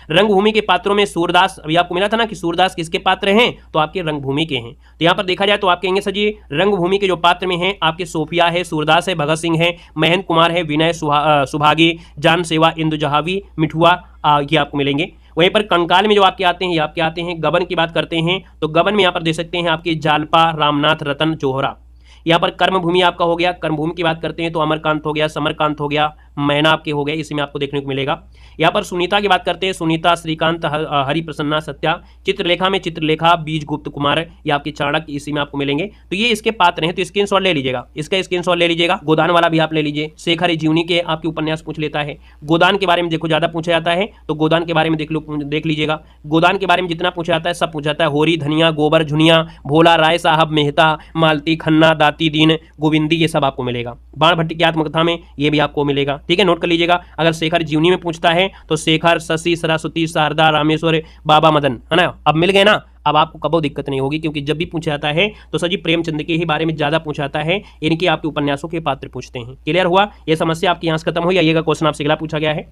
रंगभूमि के पात्रों में सूरदास, अभी आपको मिला था ना कि सूरदास किसके पात्र हैं तो आपके रंगभूमि के हैं। तो यहाँ पर देखा जाए तो आप कहेंगे सर जी रंगभूमि के जो पात्र में हैं आपके सोफिया है, सूरदास है, भगत सिंह है, महेंद्र कुमार है, विनय सुभागी, जान सेवा, इंदु जहावी, मिठुआ, ये आपको मिलेंगे। वहीं पर कंकाल में जो आपके आते हैं ये आपके आते हैं। गबन की बात करते हैं तो गबन में यहाँ पर दे सकते हैं आपके जालपा, रामनाथ, रतन, जोहरा। यहाँ पर कर्मभूमि आपका हो गया, कर्मभूमि की बात करते हैं तो अमरकांत हो गया, समरकांत हो गया, मैना आपके हो गए, इसी में आपको देखने को मिलेगा। यहाँ पर सुनीता की बात करते हैं, सुनीता, श्रीकांत, हरि प्रसन्ना, सत्या। चित्रलेखा में चित्रलेखा, बीज गुप्त कुमार, ये आपके चाणक्य, इसी में आपको मिलेंगे। तो ये इसके पात्र हैं, तो स्क्रीनशॉट ले लीजिएगा, इसका स्क्रीनशॉट ले लीजिएगा। गोदान वाला भी आप ले लीजिए, शेखर जीवनी के आपके उपन्यास पूछ लेता है। गोदान के बारे में देखो ज्यादा पूछा जाता है तो गोदान के बारे में देख लीजिएगा। गोदान के बारे में जितना पूछा जाता है सब पूछा जाता है, होरी, धनिया, गोबर, झुनिया, भोला, राय साहब, मेहता, मालती, खन्ना, दाती, दीन, गोविंदी, ये सब आपको मिलेगा। बाण भट्टी की आत्मकथा में ये भी आपको मिलेगा, ठीक है, नोट कर लीजिएगा। अगर शेखर जीवनी में पूछता है तो शेखर, शशि, सरस्वती, शारदा, रामेश्वर, बाबा मदन, है ना। अब मिल गए ना, अब आपको कबो दिक्कत नहीं होगी, क्योंकि जब भी पूछा जाता है तो सर जी प्रेमचंद के ही बारे में ज्यादा पूछा जाता है, इनके आपके उपन्यासों के पात्र पूछते हैं। क्लियर हुआ, यह समस्या आपकी यहाँ से खत्म हुई। आइएगा क्वेश्चन आपसे अगला पूछा गया है,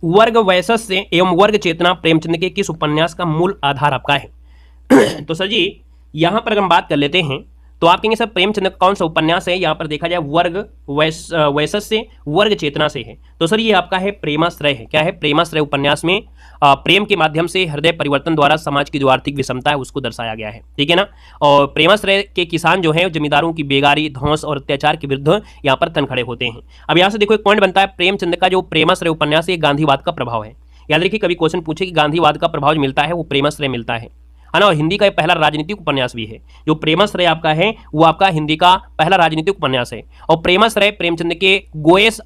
वर्ग वैशस्य एवं वर्ग चेतना प्रेमचंद के किस उपन्यास का मूल आधार आपका है। तो सर जी यहाँ पर अगर हम बात कर लेते हैं तो आप कहेंगे सर प्रेमचंद का कौन सा उपन्यास है। यहाँ पर देखा जाए वर्ग वैशस्य वर्ग चेतना से है, तो सर ये आपका है प्रेमाश्रय है। क्या है? प्रेमाश्रय उपन्यास में प्रेम के माध्यम से हृदय परिवर्तन द्वारा समाज की जो आर्थिक विषमता है उसको दर्शाया गया है, ठीक है ना। और प्रेमाश्रय के किसान जो है जमींदारों की बेगारी, ध्वंस और अत्याचार के विरुद्ध यहाँ पर तन खड़े होते हैं। अब यहाँ से देखो एक पॉइंट बनता है, प्रेमचंद का जो प्रेमाश्रय उपन्यास है गांधीवाद का प्रभाव है। याद रखिए कभी क्वेश्चन पूछे कि गांधीवाद का प्रभाव जो मिलता है वो प्रेमाश्रय मिलता है ना। और हिंदी का पहला राजनीतिक उपन्यास भी है। जो प्रेमाश्रय आपका है वो आपका हिंदी का पहला राजनीतिक उपन्यास है। और प्रेमाश्रय प्रेमचंद के गोयस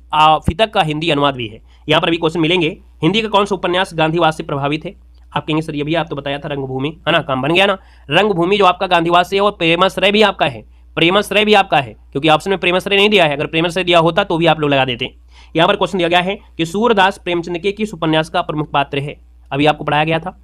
फितक का हिंदी अनुवाद भी है। यहाँ पर भी क्वेश्चन मिलेंगे, हिंदी का कौन सा उपन्यास गांधीवाद से प्रभावित है। आप कहेंगे सर ये भी आप तो बताया था रंगभूमि, है ना, काम बन गया ना। रंगभूमि जो आपका गांधीवाद से है और प्रेमाश्रय भी आपका है, प्रेमाश्रय भी आपका है, क्योंकि ऑप्शन में प्रेमाश्रय नहीं दिया है। अगर प्रेमाश्रय दिया होता तो भी आप लोग लगा देते। यहाँ पर क्वेश्चन दिया गया है कि सूरदास प्रेमचंद के किस उपन्यास का प्रमुख पात्र है। अभी आपको पढ़ाया गया था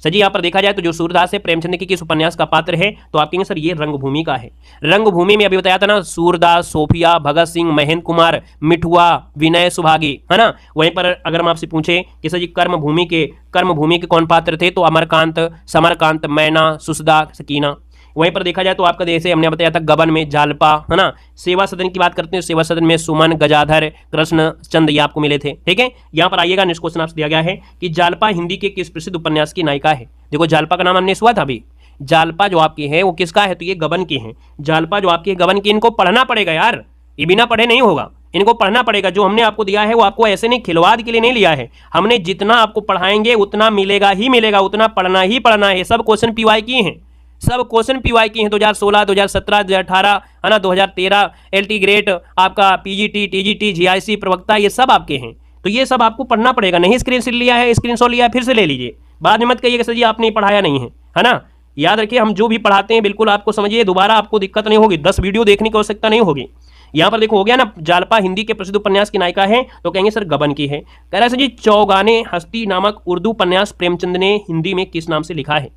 सर जी यहाँ पर देखा जाए तो जो सूरदास है प्रेमचंद के किस उपन्यास का पात्र है, तो आप कहेंगे सर ये रंगभूमि का है। रंगभूमि में अभी बताया था ना, सूरदास, सोफिया, भगत सिंह, महेंद्र कुमार, मिठुआ, विनय सुभागी, है ना। वहीं पर अगर हम आपसे पूछें कि सर जी कर्मभूमि के कौन पात्र थे, तो अमरकांत, समरकांत, मैना, सुसदा, सकीना। वहीं पर देखा जाए तो आपका जैसे हमने बताया था गबन में जालपा, है ना। सेवा सदन की बात करते हैं, सेवा सदन में सुमन, गजाधर, कृष्ण चंद ये आपको मिले थे, ठीक है। यहाँ पर आइएगा, नेक्स्ट क्वेश्चन आपसे दिया गया है कि जालपा हिंदी के किस प्रसिद्ध उपन्यास की नायिका है। देखो जालपा का नाम हमने सुना था अभी। जालपा जो आपकी है वो किसका है, तो ये गबन की है। जालपा जो आपकी है गबन की, इनको पढ़ना पड़ेगा यार, ये बिना पढ़े नहीं होगा, इनको पढ़ना पड़ेगा। जो हमने आपको दिया है वो आपको ऐसे नहीं खिलवाड़ के लिए नहीं लिया है, हमने जितना आपको पढ़ाएंगे उतना मिलेगा ही मिलेगा, उतना पढ़ना ही पढ़ना है। सब क्वेश्चन पीवाई की हैं, सब क्वेश्चन पीवाई की हैं, 2016, 2017, 2018, है ना, 2013, एलटी ग्रेड, आपका पीजीटी, टीजीटी, जीआईसी, प्रवक्ता, ये सब आपके हैं। तो ये सब आपको पढ़ना पड़ेगा। नहीं स्क्रीनशॉट लिया है, स्क्रीनशॉट लिया है, फिर से ले लीजिए, बाद में मत कहिएगा सर जी आपने पढ़ाया नहीं है ना। याद रखिए, हम जो भी पढ़ाते हैं बिल्कुल आपको समझिए, दोबारा आपको दिक्कत नहीं होगी, 10 वीडियो देखने की आवश्यकता नहीं होगी। यहाँ पर देखो हो गया ना, जालपा हिंदी के प्रसिद्ध उपन्यास की नायिका है, तो कहेंगे सर गबन की है। कह रहा है सर जी चौगाने हस्ती नामक उर्दू उपन्यास प्रेमचंद ने हिंदी में किस नाम से लिखा है।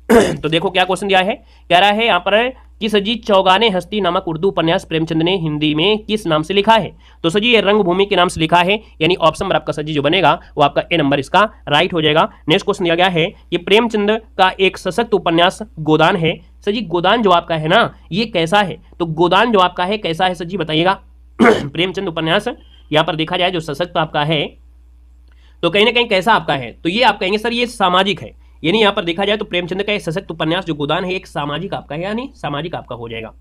तो देखो क्या क्वेश्चन दिया है, कह रहा है यहाँ पर कि सर जी चौगाने हस्ती नामक उर्दू उपन्यास प्रेमचंद ने हिंदी में किस नाम से लिखा है। तो सर जी ये रंगभूमि के नाम से लिखा है, यानी ऑप्शन नंबर आपका सर जी जो बनेगा वो आपका ए नंबर इसका राइट हो जाएगा। नेक्स्ट क्वेश्चन दिया गया है कि प्रेमचंद का एक सशक्त उपन्यास गोदान है। सर जी गोदान जो आपका है ना ये कैसा है, तो गोदान जो आपका है कैसा है सर जी बताइएगा। प्रेमचंद उपन्यास यहाँ पर देखा जाए जो सशक्त आपका है तो कहीं ना कहीं कैसा आपका है, तो ये आप कहेंगे सर ये सामाजिक है। यानी यहाँ पर देखा जाए तो प्रेमचंद का एक सशक्त उपन्यास जो गोदान है एक सामाजिक आपका है, यानी सामाजिक आपका हो जाएगा।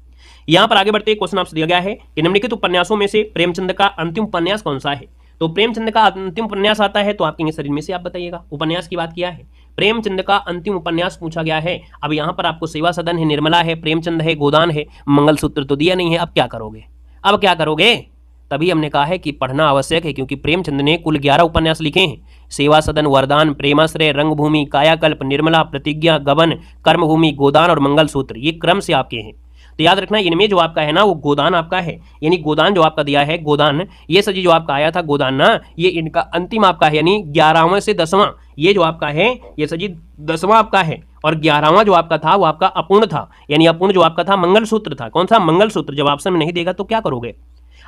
यहाँ पर आगे बढ़ते क्वेश्चन आपसे दिया गया है कि निम्नलिखित उपन्यासों में से प्रेमचंद का अंतिम उपन्यास कौन सा है। तो प्रेमचंद का अंतिम उपन्यास आता है तो आपके शरीर में से आप बताइएगा। उपन्यास की बात किया है, प्रेमचंद का अंतिम उपन्यास पूछा गया है। अब यहाँ पर आपको सेवा सदन है, निर्मला है, प्रेमचंद है, गोदान है, मंगलसूत्र तो दिया नहीं है। अब क्या करोगे, अब क्या करोगे। तभी हमने कहा है कि पढ़ना आवश्यक है, क्योंकि प्रेमचंद ने कुल 11 उपन्यास लिखे हैं। सेवा सदन, वरदान, प्रेमाश्रय, रंगभूमि, कायाकल्प, निर्मला, प्रतिज्ञा, गबन, कर्मभूमि, गोदान और मंगलसूत्र, ये क्रम से आपके हैं। तो याद रखना इनमें जो आपका है ना वो गोदान आपका है, यानी गोदान जो आपका दिया है गोदान, ये सजी जो आपका आया था गोदान ना, ये इनका अंतिम आपका है, यानी 11वां से 10वां ये जो आपका है ये सजी 10वां आपका है, और 11वां जो आपका था वो आपका अपूर्ण था, यानी अपूर्ण जो आपका था मंगलसूत्र था। कौन सा मंगलसूत्र, जब ऑप्शन में नहीं देगा तो क्या करोगे।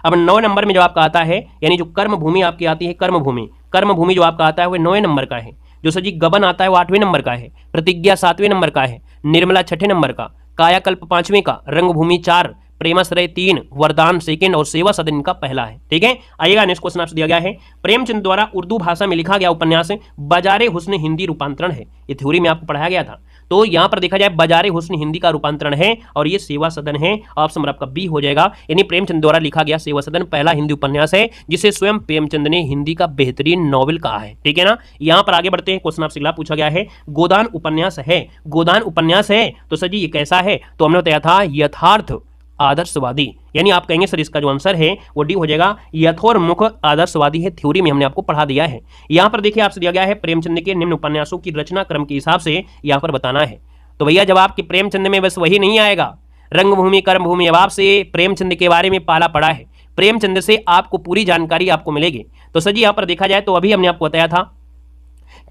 अब 9 नंबर में जो आपका आता है, यानी जो कर्मभूमि आपकी आती है, कर्मभूमि जो आपका आता है वो 9वें नंबर का है। जो सजी गबन आता है वो 8वें नंबर का है, प्रतिज्ञा 7वें नंबर का है, निर्मला 6ठे नंबर का, कायाकल्प 5वें का, रंगभूमि 4, प्रेमाश्रय 3, वरदान 2nd और सेवा सदन इनका पहला है। ठीक है, आइएगा नेक्स्ट क्वेश्चन आपसे दिया गया है, प्रेमचंद द्वारा उर्दू भाषा में लिखा गया उपन्यास बाजारे हुस्न हिंदी रूपांतरण है। ये थ्योरी में आपको पढ़ाया गया था। तो यहाँ पर देखा जाए बाजारे हुस्न हिंदी का रूपांतरण है और ये सेवा सदन है। ऑप्शन नंबर आपका बी हो जाएगा, यानी प्रेमचंद द्वारा लिखा गया सेवा सदन पहला हिंदी उपन्यास है जिसे स्वयं प्रेमचंद ने हिंदी का बेहतरीन नॉवेल कहा है। ठीक है ना, यहाँ पर आगे बढ़ते हैं। क्वेश्चन आपसे अगला पूछा गया है, गोदान उपन्यास है, गोदान उपन्यास है तो सर जी ये कैसा है। तो हमने बताया था यथार्थ आदर्शवादी, यानी आप कहेंगे सर इसका जो आंसर है वो डी हो जाएगा, यथोन्मुख आदर्शवादी है। थ्योरी में हमने आपको पढ़ा दिया है। यहाँ पर देखिए आपसे दिया गया है प्रेमचंद के निम्न उपन्यासों की रचना क्रम के हिसाब से यहाँ पर बताना है। तो भैया जब आपके प्रेमचंद में बस वही नहीं आएगा, रंगभूमि, कर्मभूमि, अब आपसे प्रेमचंद के बारे में पाला पड़ा है, प्रेमचंद से आपको पूरी जानकारी आपको मिलेगी। तो सर जी यहाँ पर देखा जाए तो अभी हमने आपको बताया था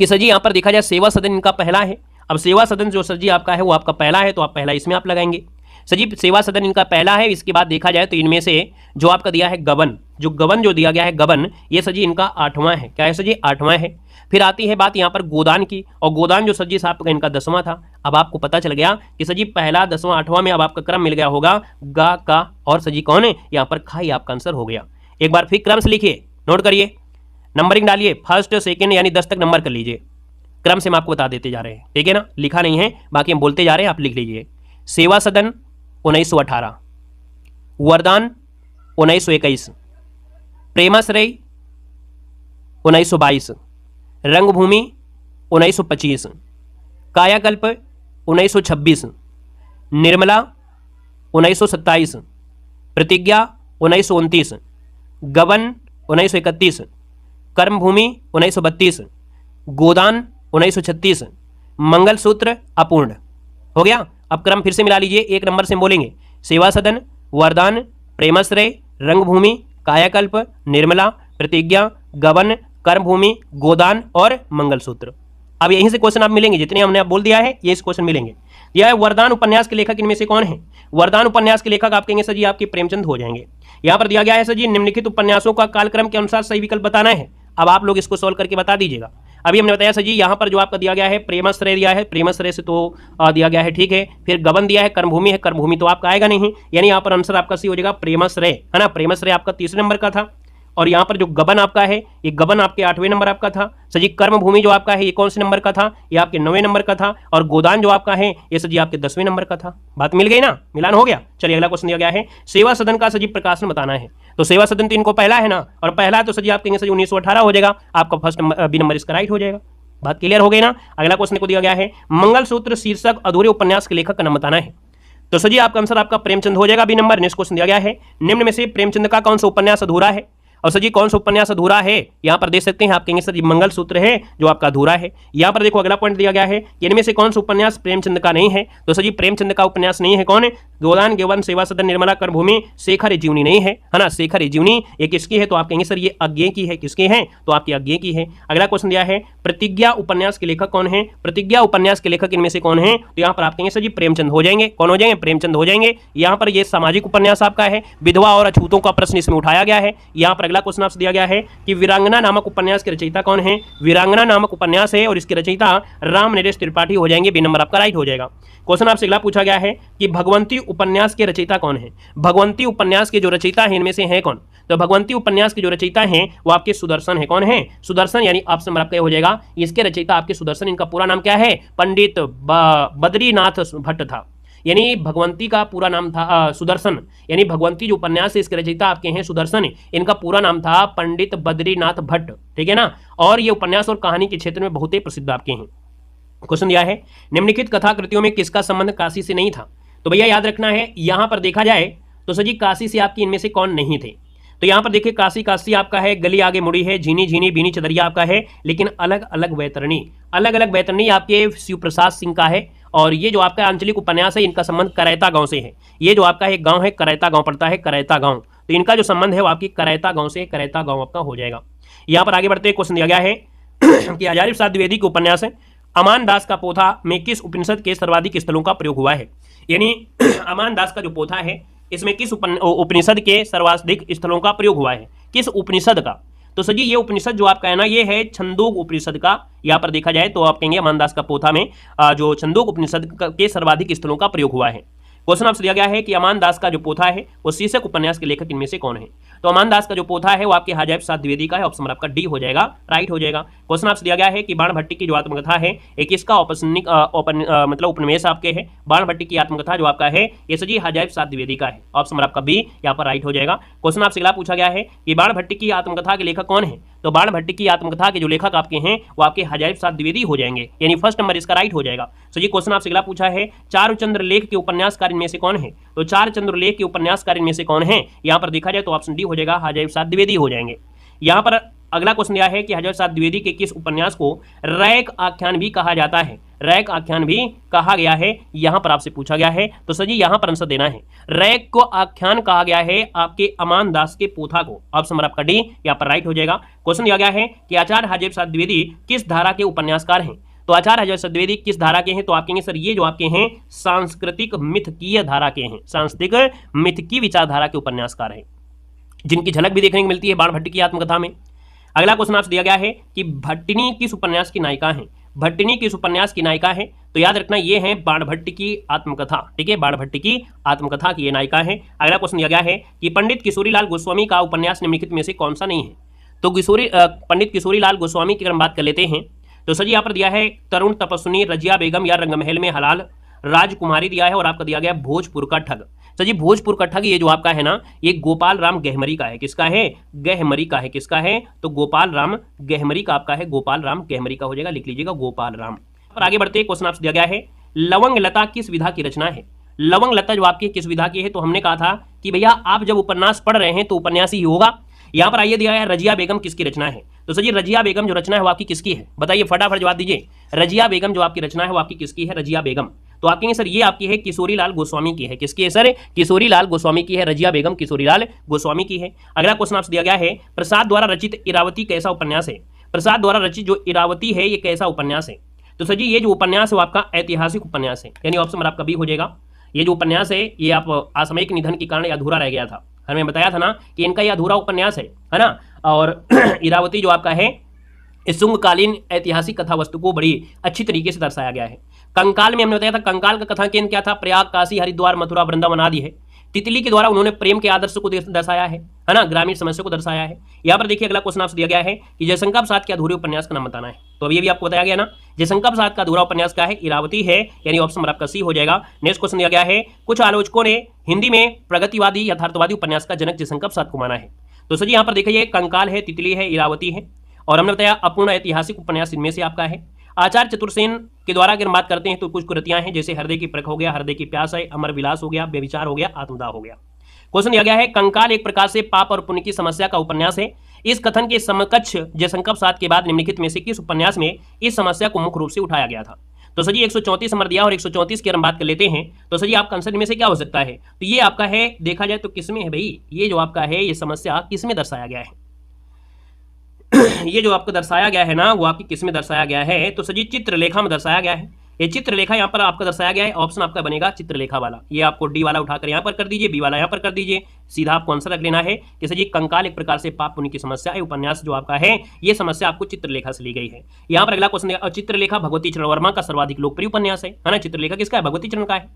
कि सर जी यहाँ पर देखा जाए सेवा सदन इनका पहला है। अब सेवा सदन जो सर जी आपका है वो आपका पहला है, तो आप पहला इसमें आप लगाएंगे। सर जी सेवा सदन इनका पहला है। इसके बाद देखा जाए तो इनमें से जो आपका दिया है गबन, जो गबन जो दिया गया है गबन, ये सर जी इनका 8वां है। क्या है सर जी, 8वां है। फिर आती है बात यहाँ पर गोदान की, और गोदान जो सर जी साहब का इनका 10वां था। अब आपको पता चल गया कि सर जी पहला, 10वां, 8वां में अब आपका क्रम मिल गया होगा गा का, और सर जी कौन है यहाँ पर खा, ही आपका आंसर हो गया। एक बार फिर क्रम से लिखिए, नोट करिए, नंबरिंग डालिए, फर्स्ट सेकेंड यानी 10 तक नंबर कर लीजिए। क्रम से हम आपको बता देते जा रहे हैं, ठीक है ना, लिखा नहीं है, बाकी हम बोलते जा रहे हैं, आप लिख लीजिए। सेवा सदन 1918, वरदान 1921, प्रेमाश्रय 1922, रंगभूमि 1925, कायाकल्प 1926, निर्मला 1927, प्रतिज्ञा 1929, गबन 1931, कर्मभूमि 1932, गोदान 1936, मंगलसूत्र अपूर्ण। हो गया। अब क्रम फिर से मिला लीजिए, एक नंबर से बोलेंगे, सेवा सदन, वरदान, प्रेमाश्रय, रंगभूमि, कायाकल्प, निर्मला, प्रतिज्ञा, गबन, कर्मभूमि, गोदान और मंगलसूत्र। अब यहीं से क्वेश्चन आप मिलेंगे, जितने हमने आप बोल दिया है ये क्वेश्चन मिलेंगे। यह है वरदान उपन्यास के लेखक इनमें से कौन है? वरदान उपन्यास के लेखक आप कहेंगे सर जी आपके प्रेमचंद हो जाएंगे। यहाँ पर दिया गया है सर जी निम्नलिखित उपन्यासों का कालक्रम के अनुसार सही विकल्प बताना है। अब आप लोग इसको सॉल्व करके बता दीजिएगा। अभी हमने बताया सर जी यहाँ पर जो आपका दिया गया है प्रेमाश्रय दिया है, प्रेमाश्रय से तो दिया गया है, ठीक है। फिर गबन दिया है, कर्मभूमि है, कर्मभूमि तो आपका आएगा नहीं, यानी यहाँ पर आंसर आपका सी हो जाएगा प्रेमाश्रय, है ना। प्रेमाश्रय आपका तीसरे नंबर का था। और यहाँ पर जो गबन आपका है, ये गबन आपके 8वें नंबर आपका था। सर जी कर्मभूमि जो आपका है ये कौन से नंबर का था? ये आपके 9वें नंबर का था। और गोदान जो आपका है ये सर जी आपके 10वें नंबर का था। बात मिल गई ना, मिलान हो गया। चलिए अगला क्वेश्चन दिया गया है सेवा सदन का सर जी प्रकाशन बताना है। तो सेवा सदन तो इनको पहला है ना, और पहला तो सर जी आप कहेंगे सर जी 1918 हो जाएगा, आपका फर्स्ट बी नंबर इसका राइट हो जाएगा। बात क्लियर हो गई ना। अगला क्वेश्चन को दिया गया है मंगलसूत्र शीर्षक अधूरे उपन्यास के लेखक का नाम बताना है। तो सर जी आपका आंसर आपका प्रेमचंद हो जाएगा, बी नंबर। नेक्स्ट क्वेश्चन दिया गया है निम्न में से प्रेमचंद का कौन सा उपन्यास अधूरा है? और सर जी कौन सा उपन्यास अधूरा है? यहाँ पर देख सकते हैं, आप कहेंगे सर जी मंगलसूत्र है जो आपका अधूरा है। यहाँ पर देखो अगला पॉइंट दिया गया है इनमें से कौन सा उपन्यास प्रेमचंद का नहीं है? तो सर जी प्रेमचंद का उपन्यास नहीं है कौन है? गोदान, गेवन, सेवा सदन, निर्मला, कर्मभूमि, शेखर जीवनी नहीं है, है ना। शेखर जीवनी ये किसकी है? तो आप कहेंगे सर ये अज्ञेय की है। किसके हैं? तो आपकी अज्ञेय की है। अगला क्वेश्चन दिया है प्रतिज्ञा उपन्यास के लेखक कौन है? प्रतिज्ञा उपन्यास के लेखक इनमें से कौन है? तो यहाँ पर आप कहेंगे सर जी प्रेमचंद हो जाएंगे। कौन हो जाएंगे? प्रेमचंद हो जाएंगे। यहाँ पर ये सामाजिक उपन्यास आपका है, विधवा और अछूतों का प्रश्न इसमें उठाया गया है। यहाँ पर अगला क्वेश्चन आपसे दिया गया है कि वीरांगना नामक उपन्यास के रचयिता कौन है? वीरांगना नामक उपन्यास है और इसके रचयिता राम नरेश त्रिपाठी हो जाएंगे, बी नंबर आपका राइट हो जाएगा। क्वेश्चन आपसे अगला पूछा गया है कि भगवंती उपन्यास के रचयिता कौन है? भगवंती उपन्यास के जो रचयिता है इनमें से है कौन? तो भगवंती उपन्यास के जो रचयिता हैं वो आपके सुदर्शन है। कौन है? सुदर्शन, यानी ऑप्शन नंबर आपका हो जाएगा इसके रचयिता आपके सुदर्शन। इनका पूरा नाम क्या है? पंडित बद्रीनाथ भट्ट था, यानी भगवंती का पूरा नाम था सुदर्शन, यानी भगवंती जो उपन्यास है इसके रचयिता आपके हैं सुदर्शन। इनका पूरा नाम था पंडित बद्रीनाथ भट्ट, ठीक है ना। और ये उपन्यास और कहानी के क्षेत्र में बहुत ही प्रसिद्ध आपके हैं। क्वेश्चन दिया है निम्नलिखित कथा कृतियों में किसका संबंध काशी से नहीं था? तो भैया याद रखना है, यहां पर देखा जाए तो सर जी काशी से आपकी इनमें से कौन नहीं थे? तो यहाँ पर देखिए काशी काशी आपका है, गली आगे मुड़ी है, झीनी झीनी बीनी चदरिया आपका है, लेकिन अलग अलग वैतरणी आपके शिव प्रसाद सिंह का है। और ये जो आपका आंचलिक उपन्यास है इनका संबंध करैता गांव से है। ये जो आपका एक गांव है करैता गांव पड़ता है, करैता गांव, तो इनका जो संबंध है वो आपकी करैता गांव से, करैता गांव आपका हो जाएगा। यहाँ पर आगे बढ़ते क्वेश्चन दिया गया है कि हजारी प्रसाद द्विवेदी के उपन्यास है अमान दास का पोथा में किस उपनिषद के सर्वाधिक स्थलों का प्रयोग हुआ है? यानी अमान दास का जो पोथा है इसमें किस उपनिषद के सर्वाधिक स्थलों का प्रयोग हुआ है? किस उपनिषद का? तो सर जी ये उपनिषद जो आपका है ना ये है छंदोग उपनिषद का। यहाँ पर देखा जाए तो आप कहेंगे अमान दास का पोथा में जो छंदोग उपनिषद के सर्वाधिक स्थलों का प्रयोग हुआ है। क्वेश्चन आपसे दिया गया है कि अमान दास का जो पोथा है वो शीर्षक उपन्यास के लेखक इनमें से कौन है? तो अमान दास का जो पोथा है वो आपके हजारी प्रसाद द्विवेदी का है, ऑप्शन नंबर आपका डी हो जाएगा, राइट हो जाएगा। क्वेश्चन आपसे दिया गया है कि बाणभट्टी की जो आत्मकथा है एक इसका औपनिक मतलब उपनिवेश आपके है। बाणभट्टी की आत्मकथा जो आपका है ये सर जी हजारी प्रसाद द्विवेदी का है, ऑप्शन नंबर आपका बी यहाँ पर राइट हो जाएगा। क्वेश्चन आपसे अगला पूछा गया है कि बाणभट्टी की आत्मकथा के लेखक कौन है? तो बाणभट्टी की आत्मकथा के जो लेखक आपके हैं वो आपके हजारी प्रसाद द्विवेदी हो जाएंगे, यानी फर्स्ट नंबर इसका राइट हो जाएगा। सो जी क्वेश्चन आपसे अगला पूछा है चारुचंद्र लेख के उपन्यासकार इनमें से कौन है? तो चारुचंद्र लेख के उपन्यासकार इनमें से कौन है? यहाँ पर देखा जाए तो ऑप्शन डी हो जाएगा, हजारी प्रसाद द्विवेदी हो जाएंगे। यहाँ पर अगला क्वेश्चन दिया है कि हजारी प्रसाद द्विवेदी के किस उपन्यास को रैक आख्यान भी कहा जाता है? रैक आख्यान भी कहा गया है, यहाँ पर आपसे पूछा गया है। तो सर जी यहाँ पर आंसर देना है, रैक को आख्यान कहा गया है आपके अमान दास के पोथा को, ऑप्शन नंबर आपका डी यहाँ पर राइट हो जाएगा। क्वेश्चन दिया गया है कि आचार्य हजारी प्रसाद द्विवेदी किस धारा के उपन्यासकार हैं? तो आचार्य हजारी प्रसाद द्विवेदी किस धारा के हैं? तो आप कहेंगे सर ये जो आपके हैं सांस्कृतिक मिथकीय धारा के हैं, सांस्कृतिक मिथकीय विचारधारा के उपन्यासकार हैं, जिनकी झलक भी देखने को मिलती है बाणभट्टी की आत्मकथा में। अगला क्वेश्चन आपसे दिया गया है कि भट्टिनी किस उपन्यास की नायिका है? भट्टिनी किस उपन्यास की नायिका है? तो याद रखना ये है बाणभट्टी की आत्मकथा, ठीक है, बाणभट्टी की आत्मकथा की ये नायिका है। अगला क्वेश्चन दिया गया है कि पंडित किशोरीलाल गोस्वामी का उपन्यास निम्नलिखित में से कौन सा नहीं है? तो पंडित किशोरीलाल गोस्वामी की अगर हम बात कर लेते हैं तो सर जी यहाँ पर दिया है तरुण तपस्विनी, रजिया बेगम या रंगमहल में हलाल, राजकुमारी दिया है, और आपका दिया गया भोजपुर का ठग। सर जी भोजपुर का ठग ये जो आपका है ना ये गोपाल राम गहमरी का है। किसका है? गहमरी का है। किसका है? तो गोपाल राम गहमरी का आपका है, गोपाल राम गहमरी का हो जाएगा, लिख लीजिएगा गोपाल राम। और आगे बढ़ते क्वेश्चन आपसे दिया गया है लवंग लता किस विधा की रचना है? लवंग लता जो आपकी किस विधा की है? तो हमने कहा था कि भैया आप जब उपन्यास पढ़ रहे हैं तो उपन्यास ही होगा। यहाँ पर आइए दिया है रजिया बेगम किसकी रचना है? तो सर जी रजिया बेगम जो रचना है वो आपकी किसकी है? बताइए फटाफट जवाब दीजिए। रजिया बेगम जो आपकी रचना है वो आपकी किसकी है? रजिया बेगम। तो आप कहेंगे सर ये आपकी है किशोरीलाल गोस्वामी की है। किसकी है सर? किशोरीलाल गोस्वामी की है, रजिया बेगम किशोरीलाल गोस्वामी की है। अगला क्वेश्चन आपसे दिया गया है प्रसाद द्वारा रचित इरावती कैसा उपन्यास है? प्रसाद द्वारा रचित जो इरावती है ये कैसा उपन्यास है? तो सर जी ये जो उपन्यास है वो आपका ऐतिहासिक उपन्यास है, यानी ऑप्शन नंबर आपका बी हो जाएगा। ये जो उपन्यास है ये आप असामयिक निधन के कारण अधूरा रह गया था। हमें बताया था ना कि इनका ये अधूरा उपन्यास है ना। और इरावती जो आपका है इस शुंगकालीन ऐतिहासिक कथा वस्तु को बड़ी अच्छी तरीके से दर्शाया गया है। कंकाल में हमने बताया था, कंकाल का कथा केंद्र क्या था? प्रयाग, काशी, हरिद्वार, मथुरा, वृंदावन आदि है। तितली के द्वारा उन्होंने प्रेम के आदर्श को दर्शाया है ना, ग्रामीण समस्या को दर्शाया है। यहाँ पर देखिए अगला क्वेश्चन आपसे दिया गया है कि जयशंकर प्रसाद के अधूरे उपन्यास का नाम बताना है। तो अभी भी आपको बताया गया ना, जयशंकर प्रसाद का अधूरा उपन्यास क्या है? इरावती है, यानी ऑप्शन नंबर आपका सी हो जाएगा। नेक्स्ट क्वेश्चन दिया गया है, कुछ आलोचकों ने हिंदी में प्रगतिवादी यथार्थवादी उपन्यास का जनक जयशंकर प्रसाद को माना है। तो सर जी यहाँ पर देखिए कंकाल है, तितली है, इरावती है, और हमने बताया अपूर्ण ऐतिहासिक उपन्यास इनमें से आपका है। आचार्य चतुर्सेन के द्वारा अगर बात करते हैं तो कुछ कृतियां हैं, जैसे हृदय की परख हो गया, हृदय की प्यास है, अमर विलास हो गया, व्यभिचार हो गया, आत्मदाह हो गया। क्वेश्चन दिया गया है, कंकाल एक प्रकार से पाप और पुण्य की समस्या का उपन्यास है। इस कथन के समकक्ष जयशंकर प्रसाद के बाद निम्नलिखित में से किस उपन्यास में इस समस्या को मुख्य रूप से उठाया गया था? तो सर जी 134 नंबर दिया और 134 की हम बात कर लेते हैं। तो सर जी आपका आंसर में से क्या हो सकता है? तो ये आपका है, देखा जाए तो किसमें है भाई, ये जो आपका है ये समस्या किसमें दर्शाया गया है? ये जो आपको दर्शाया गया है ना वो आपकी किस में दर्शाया गया है? तो सर जी चित्रलेखा में दर्शाया गया है। ये चित्रलेखा यहाँ पर आपका दर्शाया गया है, ऑप्शन आपका बनेगा चित्रलेखा वाला। ये आपको डी वाला उठाकर यहाँ पर कर दीजिए, बी वाला यहाँ पर कर दीजिए, सीधा आपको आंसर रख लेना है कि सर जी कंकाल एक प्रकार से पाप पुण्य की समस्या है। उपन्यास जो आपका है ये समस्या आपको चित्रलेखा से ली गई है। यहाँ पर अगला क्वेश्चन, चित्रलेखा भगवती चरण वर्मा का सर्वाधिक लोकप्रिय उपन्यास है ना। चित्रलेखा किसका है? भगवती चरण का है।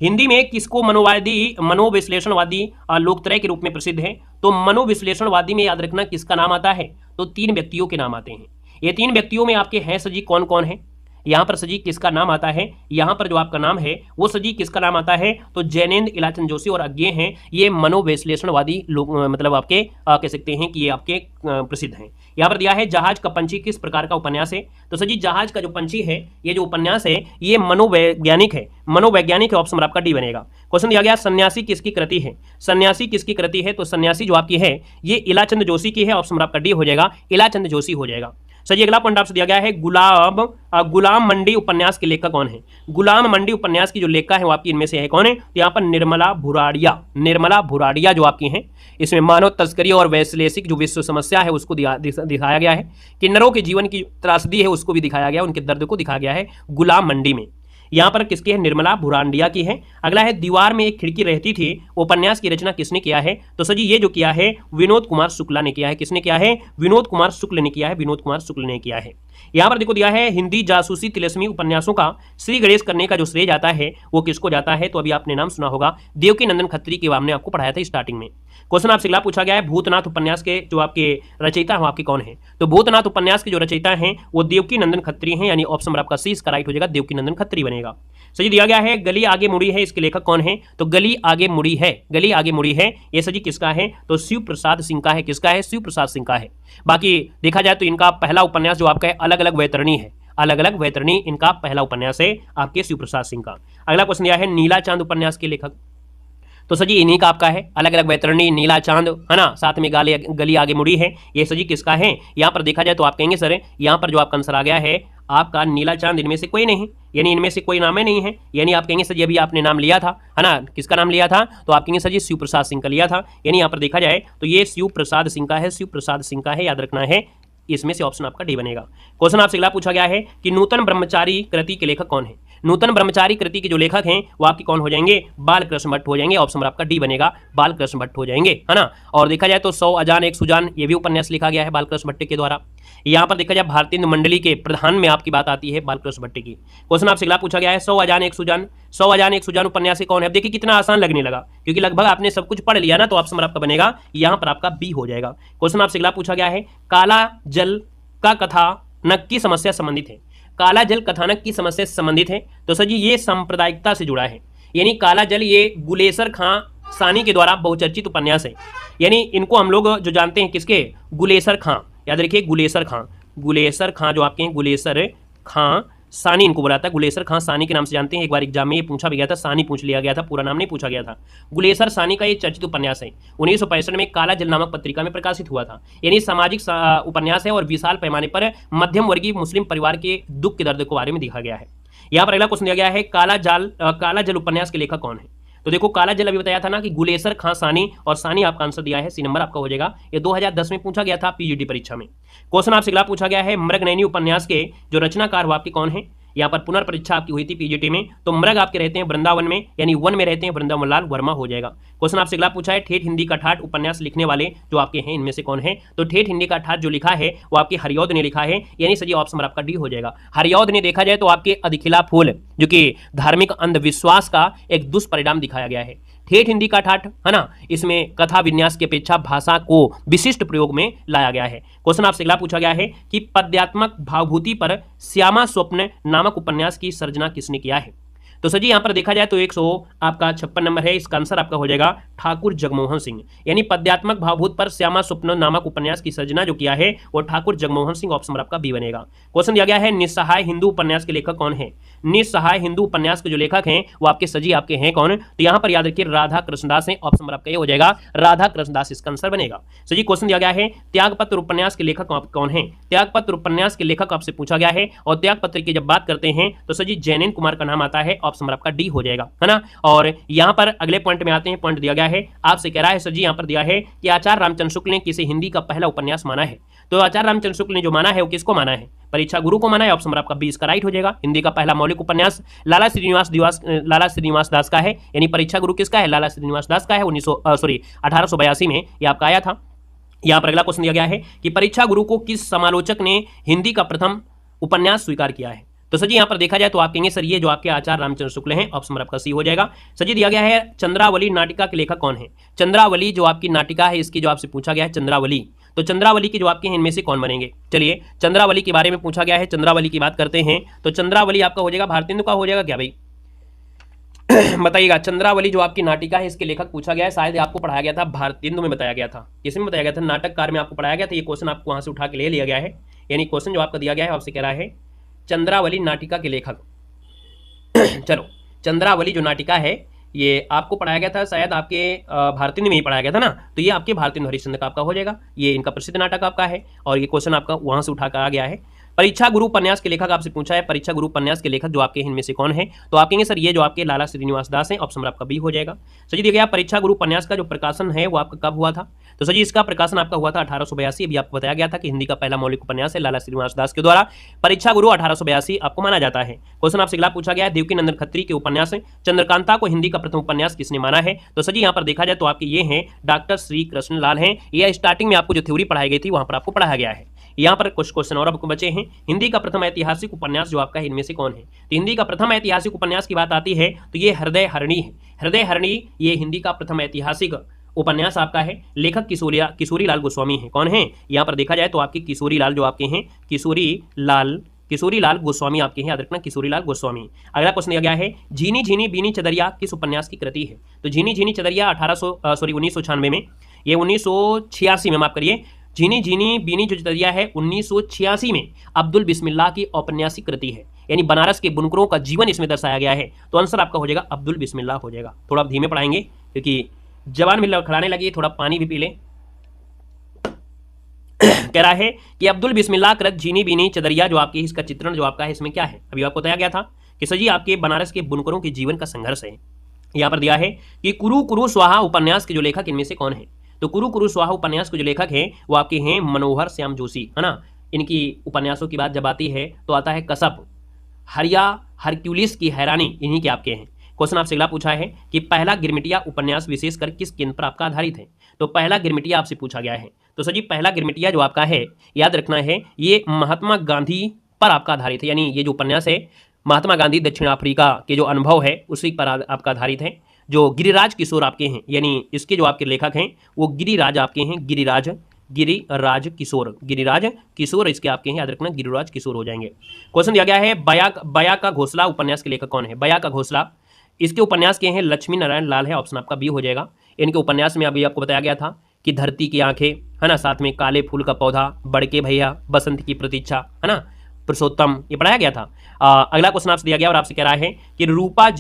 हिंदी में किसको मनोविश्लेषणवादी लोकत्रय के रूप में प्रसिद्ध है? तो मनोविश्लेषणवादी में याद रखना किसका नाम आता है? तो 3 व्यक्तियों के नाम आते हैं। ये 3 व्यक्तियों में आपके हैं सजी कौन कौन है? यहाँ पर सजी किसका नाम आता है? यहाँ पर जो आपका नाम है वो सजी किसका नाम आता है? तो जैनेन्द्र, इलाचंद जोशी और अज्ञेय हैं। ये मनोविश्लेषणवादी लोग मतलब आपके कह सकते हैं कि ये आपके प्रसिद्ध हैं। यहाँ पर दिया है जहाज का पंछी किस प्रकार का उपन्यास है? तो सजी जहाज का जो पंछी है ये जो उपन्यास है ये मनोवैज्ञानिक है। मनोवैज्ञानिक है, ऑप्शन आपका डी बनेगा। क्वेश्चन दिया गया सन्यासी किसकी कृति है? सन्यासी किसकी कृति है? तो सन्यासी जो आपकी है ये इलाचंद जोशी की है, ऑप्शन आपका डी हो जाएगा, इलाचंद जोशी हो जाएगा। सर जी अगला पॉइंट आपसे दिया गया है, गुलाम मंडी उपन्यास के लेखक कौन है? गुलाम मंडी उपन्यास की जो लेखक है वो आपकी इनमें से है कौन है? तो यहाँ पर निर्मला भुराड़िया, निर्मला भुराड़िया जो आपकी हैं। इसमें मानव तस्करी और वैश्लेषिक जो विश्व समस्या है उसको दिखाया गया है, किन्नरों के जीवन की त्रासदी है उसको भी दिखाया गया, उनके दर्द को दिखाया गया है गुलाम मंडी में। यहाँ पर किसकी है? निर्मला भुरांडिया की है। अगला है दीवार में एक खिड़की रहती थी, उपन्यास की रचना किसने किया है? तो सर जी ये जो किया है विनोद कुमार शुक्ला ने किया है। किसने किया है? विनोद कुमार शुक्ल ने किया है, विनोद कुमार शुक्ल ने किया है। यहाँ पर देखो दिया है हिंदी जासूसी तिलस्मी उपन्यासों का श्री गणेश करने का जो श्रेय जाता है वो किसको जाता है? तो अभी आपने नाम सुना होगा देवकी नंदन खत्री के, हमने आपको पढ़ाया था स्टार्टिंग में। क्वेश्चन आपसे अगला पूछा गया है, भूतनाथ उपन्यास के जो आपके रचयिता हैं आपके कौन है? तो भूतनाथ उपन्यास के जो रचयिता हैं वो देवकी नंदन खत्री हैं, यानी ऑप्शन नंबर आपका सी इसका राइट हो जाएगा, देवकी नंदन खत्री बनेगा। सही दिया गया है गली आगे मुड़ी है, इसके लेखक कौन है? तो गली आगे मुड़ी है, गली आगे मुड़ी है ये सजी किसका है? तो शिव प्रसाद सिंह का है। किसका है? शिव प्रसाद सिंह का है। बाकी देखा जाए तो इनका पहला उपन्यास जो आपका है अलग अलग वैतरणी है, अलग अलग वैतरणी इनका पहला उपन्यास है आपके शिव प्रसाद सिंह का। अगला क्वेश्चन दिया है नीला चांद उपन्यास के लेखक, तो सजी इन्हीं का आपका है, अलग अलग वैतरणी, नीला चांद है ना, साथ में गली आगे मुड़ी है, ये सजी किसका है? यहाँ पर देखा जाए तो आप कहेंगे सर यहाँ पर जो आपका आंसर आ गया है आपका नीला चांद इनमें से कोई नहीं, यानी इनमें से कोई नाम ही नहीं है, यानी आप कहेंगे सर जी अभी आपने नाम लिया था है ना, किसका नाम लिया था? तो आप कहेंगे सर जी शिव प्रसाद सिंह का लिया था, यानी यहाँ पर देखा जाए तो ये शिव प्रसाद सिंह का है, शिव प्रसाद सिंह का है, याद रखना है, इसमें से ऑप्शन आपका डी बनेगा। क्वेश्चन आपसे अगला पूछा गया है कि नूतन ब्रह्मचारी कृति के लेखक कौन है? नूतन ब्रह्मचारी कृति के जो लेखक हैं वो आपके कौन हो जाएंगे? बालकृष्ण भट्ट हो जाएंगे, ऑप्शन आपका डी बनेगा, बालकृष्ण भट्ट हो जाएंगे है ना। और देखा जाए तो 100 अजान एक सुजान ये भी उपन्यास लिखा गया है बालकृष्ण भट्ट के द्वारा। यहाँ पर देखा जाए भारतीय मंडली के प्रधान में आपकी बात आती है बालकृष्ण भट्ट की। क्वेश्चन आपसे अगला पूछा गया है 100 अजान एक सुजान, 100 अजान एक सुजान उपन्यास कौन है? देखिए कितना आसान लगने लगा, क्योंकि लगभग आपने सब कुछ पढ़ लिया ना, तो ऑप्शन आपका बनेगा यहाँ पर आपका बी हो जाएगा। क्वेश्चन आपसे अगला पूछा गया है काला जल का कथानक की समस्या संबंधित है, काला जल कथानक की समस्या से संबंधित है। तो सर जी ये सांप्रदायिकता से जुड़ा है, यानी काला जल ये गुलेसर खां सानी के द्वारा बहुचर्चित उपन्यास है, यानी इनको हम लोग जो जानते हैं किसके? गुलेसर खां, याद रखिए गुलेसर खां, गुलेसर खां जो आपके हैं गुलेसर खां सानी इनको बोला था, गुलेसर खां सानी के नाम से जानते हैं। एक बार एग्जाम में ये पूछा भी गया था, सानी पूछ लिया गया था, पूरा नाम नहीं पूछा गया था। गुलेसर सानी का ये चर्चित उपन्यास है, 1965 में काला जल नामक पत्रिका में प्रकाशित हुआ था, यानी सामाजिक उपन्यास है और विशाल पैमाने पर मध्यम वर्गीय मुस्लिम परिवार के दुख के दर्द के बारे में दिखा गया है। यहाँ पर अगला क्वेश्चन दिया गया है काला जल उपन्यास के लेखक कौन है? तो देखो काला जल अभी बताया था ना कि गुलेसर खां सानी, और सानी आपका आंसर दिया है, सी नंबर आपका हो जाएगा। ये 2010 में पूछा गया था पीजीटी परीक्षा में। क्वेश्चन आपसे अगला पूछा गया है मृगनयनी उपन्यास के जो रचनाकार वो आपके कौन है? यहाँ पर पुनर्परीक्षा आपकी हुई थी पीजीटी में, तो मृग आपके रहते हैं वृंदावन में, यानी वन में रहते हैं वृंदावन लाल वर्मा हो जाएगा। क्वेश्चन आपसे अगला पूछा है, ठेठ हिंदी का ठाठ उपन्यास लिखने वाले जो आपके हैं इनमें से कौन है? तो ठेठ हिंदी का ठाठ जो लिखा है वो आपके हरिऔध ने लिखा है, यानी सही ऑप्शन आपका डी हो जाएगा। हरिऔध ने देखा जाए तो आपके अधिखिला फूल जो कि धार्मिक अंधविश्वास का एक दुष्परिणाम दिखाया गया है। ठेठ हिंदी का ठाठ है ना, इसमें कथा विन्यास की अपेक्षा भाषा को विशिष्ट प्रयोग में लाया गया है। क्वेश्चन आपसे अगला पूछा गया है कि पद्यात्मक भावभूति पर श्यामा स्वप्न नामक उपन्यास की सर्जना किसने किया है? तो सर जी यहाँ पर देखा जाए तो 156 नंबर है, इसका आंसर आपका हो जाएगा ठाकुर जगमोहन सिंह। यानी पद्यात्मक भावभूत पर श्यामा स्वप्न नामक उपन्यास की सर्जना जो किया है वो ठाकुर जगमोहन सिंह, ऑप्शन आपका बी बनेगा। क्वेश्चन दिया गया है, निस्सहाय हिंदू उपन्यास के लेखक कौन है? निस्सहाय हिंदू उपन्यास के जो लेखक हैं वो आपके सजी आपके हैं कौन? तो यहाँ पर याद रखिए राधा कृष्णदास है, ऑप्शन आपका ये हो जाएगा राधा कृष्णदास, इसका आंसर बनेगा। सजी क्वेश्चन दिया गया है, त्यागपत्र उपन्यास के लेखक कौन है? त्यागपत्र उपन्यास के लेखक आपसे पूछा गया है, और त्यागपत्र की जब बात करते हैं तो सजी जैनेन्द्र कुमार का नाम आता है, ऑप्शन आपका डी हो जाएगा, है ना। और यहाँ पर अगले पॉइंट में आते हैं, पॉइंट दिया गया है आपसे कह रहा है सर जी यहाँ पर दिया है कि आचार्य रामचंद्र शुक्ल ने किसे हिंदी का पहला उपन्यास माना है? तो आचार्य रामचंद्र शुक्ल ने जो माना है वो किसको माना है? परीक्षा गुरु को माना है, ऑप्शन आपका 20 का राइट हो जाएगा। हिंदी का पहला मौलिक उपन्यास लाला श्रीनिवास दास का है, यानी परीक्षा गुरु किसका है? लाला श्रीनिवास दास का है। 1882 में यह आपका आया था। यहाँ पर अगला क्वेश्चन दिया गया है कि परीक्षा गुरु को किस समालोचक ने हिंदी का प्रथम उपन्यास स्वीकार किया है? तो सर जी यहाँ पर देखा जाए तो आप कहेंगे सर ये जो आपके आचार्य रामचंद्र शुक्ल हैं, ऑप्शन आपका सी हो जाएगा। सर जी दिया गया है, चंद्रावली नाटिका के लेखक कौन है? चंद्रावली जो आपकी नाटिका है इसकी जो आपसे पूछा गया है चंद्रावली, तो चंद्रावली के जो आपके हैं इनमें से कौन बनेंगे? चलिए चंद्रावली के बारे में पूछा गया है, चंद्रावली की बात करते हैं। तो चंद्रावली आपका हो जाएगा भारतेंदु का हो जाएगा क्या भाई? बताइएगा। चंद्रावली जो आपकी नाटिका है इसके लेखक पूछा गया है, शायद आपको पढ़ाया गया था भारतेंदु में, बताया गया था किसमें बताया गया था? नाटककार में आपको पढ़ाया गया था। ये क्वेश्चन आपको वहां से उठा के ले लिया गया है, यानी क्वेश्चन जो आपका दिया गया है आपसे कह रहा है चंद्रावली नाटिका के लेखक। चलो चंद्रावली जो नाटिका है ये आपको पढ़ाया गया था, शायद आपके भारतेंदु में ही पढ़ाया गया था ना, तो ये आपके भारतेंदु हरिश्चंद्र का आपका हो जाएगा। ये इनका प्रसिद्ध नाटक आपका है, और ये क्वेश्चन आपका वहां से उठा कर आ गया है। परीक्षा गुरु उपन्यास के लेखक आपसे पूछा है, परीक्षा गुरु उपन्यास के लेखक जो आपके इनमें से कौन है? तो आप कहेंगे सर ये जो आपके लाला श्रीनिवास दास हैं, ऑप्शन आपका बी हो जाएगा। सर जी दिया गया परीक्षा गुरु उपन्यास का जो प्रकाशन है वो आपका कब हुआ था? तो सर जी इसका प्रकाशन आपका हुआ था 1882। अभी आपको बताया गया था कि हिंदी का पहला मौलिक उपन्यास है लाला श्रीनिवास दास के द्वारा। परीक्षा गुरु 1882 आपको माना जाता है। क्वेश्चन आपसे अगला पूछा गया है, देवकीनंदन खत्री के उपन्यास चंद्रकांता को हिंदी का प्रथम उपन्यास किसने माना है? तो सर जी यहाँ पर देखा जाए तो आपके ये हैं डॉक्टर श्री कृष्ण लाल हैं। ये स्टार्टिंग में आपको जो थ्योरी पढ़ाई गई थी वहां पर आपको पढ़ाया गया है। यहाँ पर कुछ क्वेश्चन और आपको बचे हैं। हिंदी का प्रथम ऐतिहासिक उपन्यास जो आपका है इनमें से कौन है? तो हिंदी का प्रथम ऐतिहासिक उपन्यास की बात आती है तो ये हृदय हरणी है। हृदय हरणी ये हिंदी का प्रथम ऐतिहासिक उपन्यास आपका है। लेखक किशोरी लाल गोस्वामी है। कौन है? यहाँ पर देखा जाए तो आपके किशोरी लाल जो आपके हैं किशोरी लाल गोस्वामी आपके हैं, याद रखना किशोरी लाल गोस्वामी। अगला क्वेश्चन दिया गया है, झीनी झीनी बीनी चदरिया किस उपन्यास की कृति है? तो झीनी झीनी चदरिया 1996 में, ये 1986 में माफ करिए, झीनी झीनी बीनी जो चदरिया है 1986 में अब्दुल बिस्मिल्लाह की औपन्यासिक कृति है, यानी बनारस के बुनकरों का जीवन इसमें दर्शाया गया है। तो आंसर आपका हो जाएगा अब्दुल बिस्मिल्लाह हो जाएगा। थोड़ा आप धीमे पढ़ाएंगे क्योंकि जवान में खड़ाने लगी, थोड़ा पानी भी पी लें। कह रहा है कि अब्दुल बिस्मिल्लाह कृत झीनी बीनी चदरिया जो आपकी इसका चित्रण जो आपका है इसमें क्या है? अभी आपको बताया गया था कि सर जी आपके बनारस के बुनकरों के जीवन का संघर्ष है। यहाँ पर दिया है कि कुरु कुरु स्वाहा उपन्यास के जो लेखक इनमें से कौन है? तो कुरु कुरु स्वाहा उपन्यास के जो लेखक हैं वो आपके हैं मनोहर श्याम जोशी, है ना। इनकी उपन्यासों की बात जब आती है तो आता है कसब, हरक्यूलिस की हैरानी, इन्हीं के आपके हैं। क्वेश्चन आपसे अगला पूछा है कि पहला गिरमिटिया उपन्यास विशेषकर किस केंद्र पर आपका आधारित है? तो पहला गिरमिटिया आपसे पूछा गया है। तो सर जी पहला गिरमिटिया जो आपका है याद रखना है ये महात्मा गांधी पर आपका आधारित है, यानी ये जो उपन्यास है महात्मा गांधी दक्षिण अफ्रीका के जो अनुभव है उसी पर आपका आधारित है। जो गिरिराज किशोर आपके हैं, यानी इसके जो आपके लेखक हैं वो गिरिराज आपके हैं, गिरिराज किशोर इसके आपके हैं, याद रखना गिरिराज किशोर हो जाएंगे। क्वेश्चन दिया गया है, बया का घोंसला उपन्यास के लेखक कौन है? बया का घोंसला इसके उपन्यास के हैं लक्ष्मी नारायण लाल है, ऑप्शन आपका बी हो जाएगा। इनके उपन्यास में अभी आपको बताया गया था कि धरती की आंखें, है ना, साथ में काले फूल का पौधा, बड़के भैया, बसंत की प्रतीक्षा, है ना, पुरुषोत्तम, ये पढ़ाया गया था। अगला क्वेश्चन आपसे दिया गया और आपसे कह रहा है कि रूपा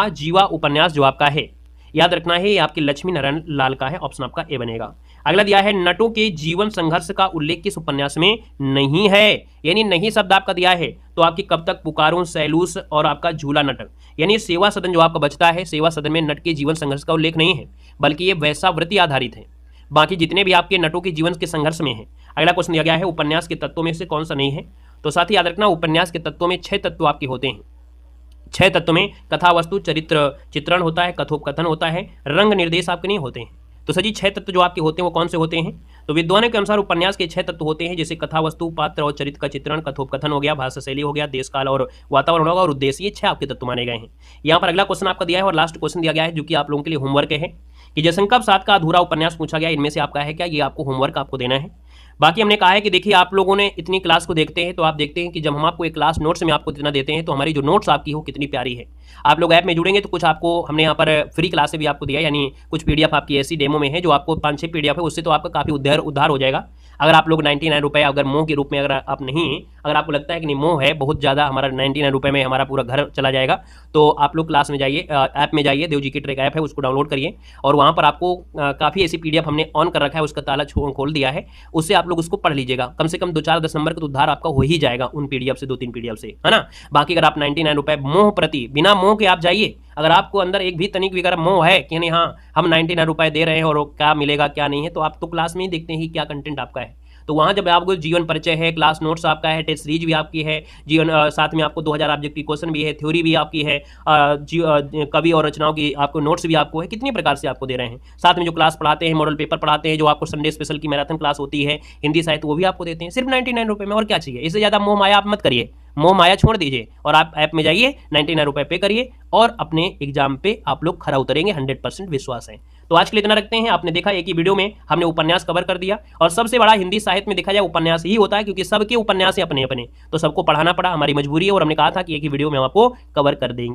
जीवा उपन्यास जो आपका है याद रखना है ये आपके लक्ष्मी नारायण लाल का है, ऑप्शन आपका ए बनेगा। अगला दिया है, नटों के जीवन संघर्ष का उल्लेख किस उपन्यास में नहीं है? यानी नहीं शब्द आपका दिया है तो आपकी कब तक पुकारूं, सैलूस और आपका झूला नट, यानी सेवा सदन जो आपका बचता है, सेवा सदन में नट के जीवन संघर्ष का उल्लेख नहीं है बल्कि ये वैश्यावृत्ति आधारित है। बाकी जितने भी आपके नटों के जीवन के संघर्ष में है। अगला क्वेश्चन दिया गया है, उपन्यास के तत्वों में से कौन सा नहीं है? तो साथ ही याद रखना, उपन्यास के तत्वों में 6 तत्व आपके होते हैं। 6 तत्व में कथा, वस्तु, चरित्र, चित्रण होता है, कथोपकथन होता है, रंग निर्देश आपके नहीं होते हैं। तो सर जी 6 तत्व जो आपके होते हैं वो कौन से होते हैं? तो विद्वानों के अनुसार उपन्यास के 6 तत्व होते हैं, जैसे कथा, वस्तु, पात्र और चरित्र का चित्रण, कथोपकथन हो गया, भाषा शैली हो गया, देश काल और वातावरण होगा, और उद्देश्य। ये 6 आपके तत्व माने गए हैं। यहाँ पर अगला क्वेश्चन आपका दिया है और लास्ट क्वेश्चन दिया गया है, जो कि आप लोगों के लिए होमवर्क है कि जयशंकर प्रसाद का अधूरा उपन्यास पूछा गया, इनमें से आपका है क्या? ये आपको होमवर्क आपको देना है। बाकी हमने कहा है कि देखिए, आप लोगों ने इतनी क्लास को देखते हैं तो आप देखते हैं कि जब हम आपको एक क्लास नोट्स में आपको इतना देते हैं तो हमारी जो नोट्स आपकी हो कितनी प्यारी है। आप लोग ऐप में जुड़ेंगे तो कुछ आपको हमने यहाँ पर फ्री क्लासें भी आपको दिया है, यानी कुछ पीडीएफ आपकी ऐसी डेमो में है जो आपको 5-6 पीडीएफ है, उससे तो आपका काफ़ी उद्धार हो जाएगा। अगर आप लोग 99 रुपये अगर मोह के रूप में अगर आप नहीं, अगर आपको लगता है कि नहीं मोह है बहुत ज़्यादा, हमारा 99 रुपये में हमारा पूरा घर चला जाएगा, तो आप लोग क्लास में जाइए, ऐप में जाइए, देव जीके ट्रिक ऐप है उसको डाउनलोड करिए, और वहाँ पर आपको काफ़ी ऐसी पीडीएफ हमने ऑन कर रखा है, उसका ताला खोल दिया है, उससे आप लोग उसको पढ़ लीजिएगा। कम से कम 2-4-10 नंबर का तो उद्धार आपका हो ही जाएगा उन पीडीएफ से, 2-3 पीडीएफ से, है ना। बाकी अगर आप 99 रुपये मोह प्रति, बिना मोह के आप जाइए, अगर आपको अंदर एक भी तनिक भी अगर मोह है कि नहीं हाँ हम 99 रुपये दे रहे हैं और क्या मिलेगा क्या नहीं है, तो आप तो क्लास में ही देखते हैं क्या कंटेंट आपका है। तो वहाँ जब आपको जीवन परिचय है, क्लास नोट्स आपका है, टेस्ट सीरीज भी आपकी है, जीवन साथ में आपको 2000 ऑब्जेक्टिव क्वेश्चन भी है, थ्योरी भी आपकी है, कवि और रचनाओं की आपको नोट्स भी आपको है, कितनी प्रकार से आपको दे रहे हैं। साथ में जो क्लास पढ़ाते हैं, मॉडल पेपर पढ़ाते हैं, जो आपको संडे स्पेशल की मैराथन क्लास होती है, हिंदी साहित्य, वो भी आपको देते हैं सिर्फ 99 रुपये में। और क्या चाहिए? इससे ज़्यादा मोह माया आप मत करिए, मोह माया छोड़ दीजिए और आप ऐप में जाइए, 99 रुपये पे करिए और अपने एग्जाम पे आप लोग खरा उतरेंगे, 100% विश्वास है। तो आज के लिए इतना रखते हैं। आपने देखा एक ही वीडियो में हमने उपन्यास कवर कर दिया, और सबसे बड़ा हिंदी साहित्य में देखा जाए उपन्यास ही होता है, क्योंकि सबके उपन्यास हैं अपने अपने, तो सबको पढ़ाना पड़ा, हमारी मजबूरी है, और हमने कहा था कि एक ही वीडियो में हम आपको कवर कर देंगे।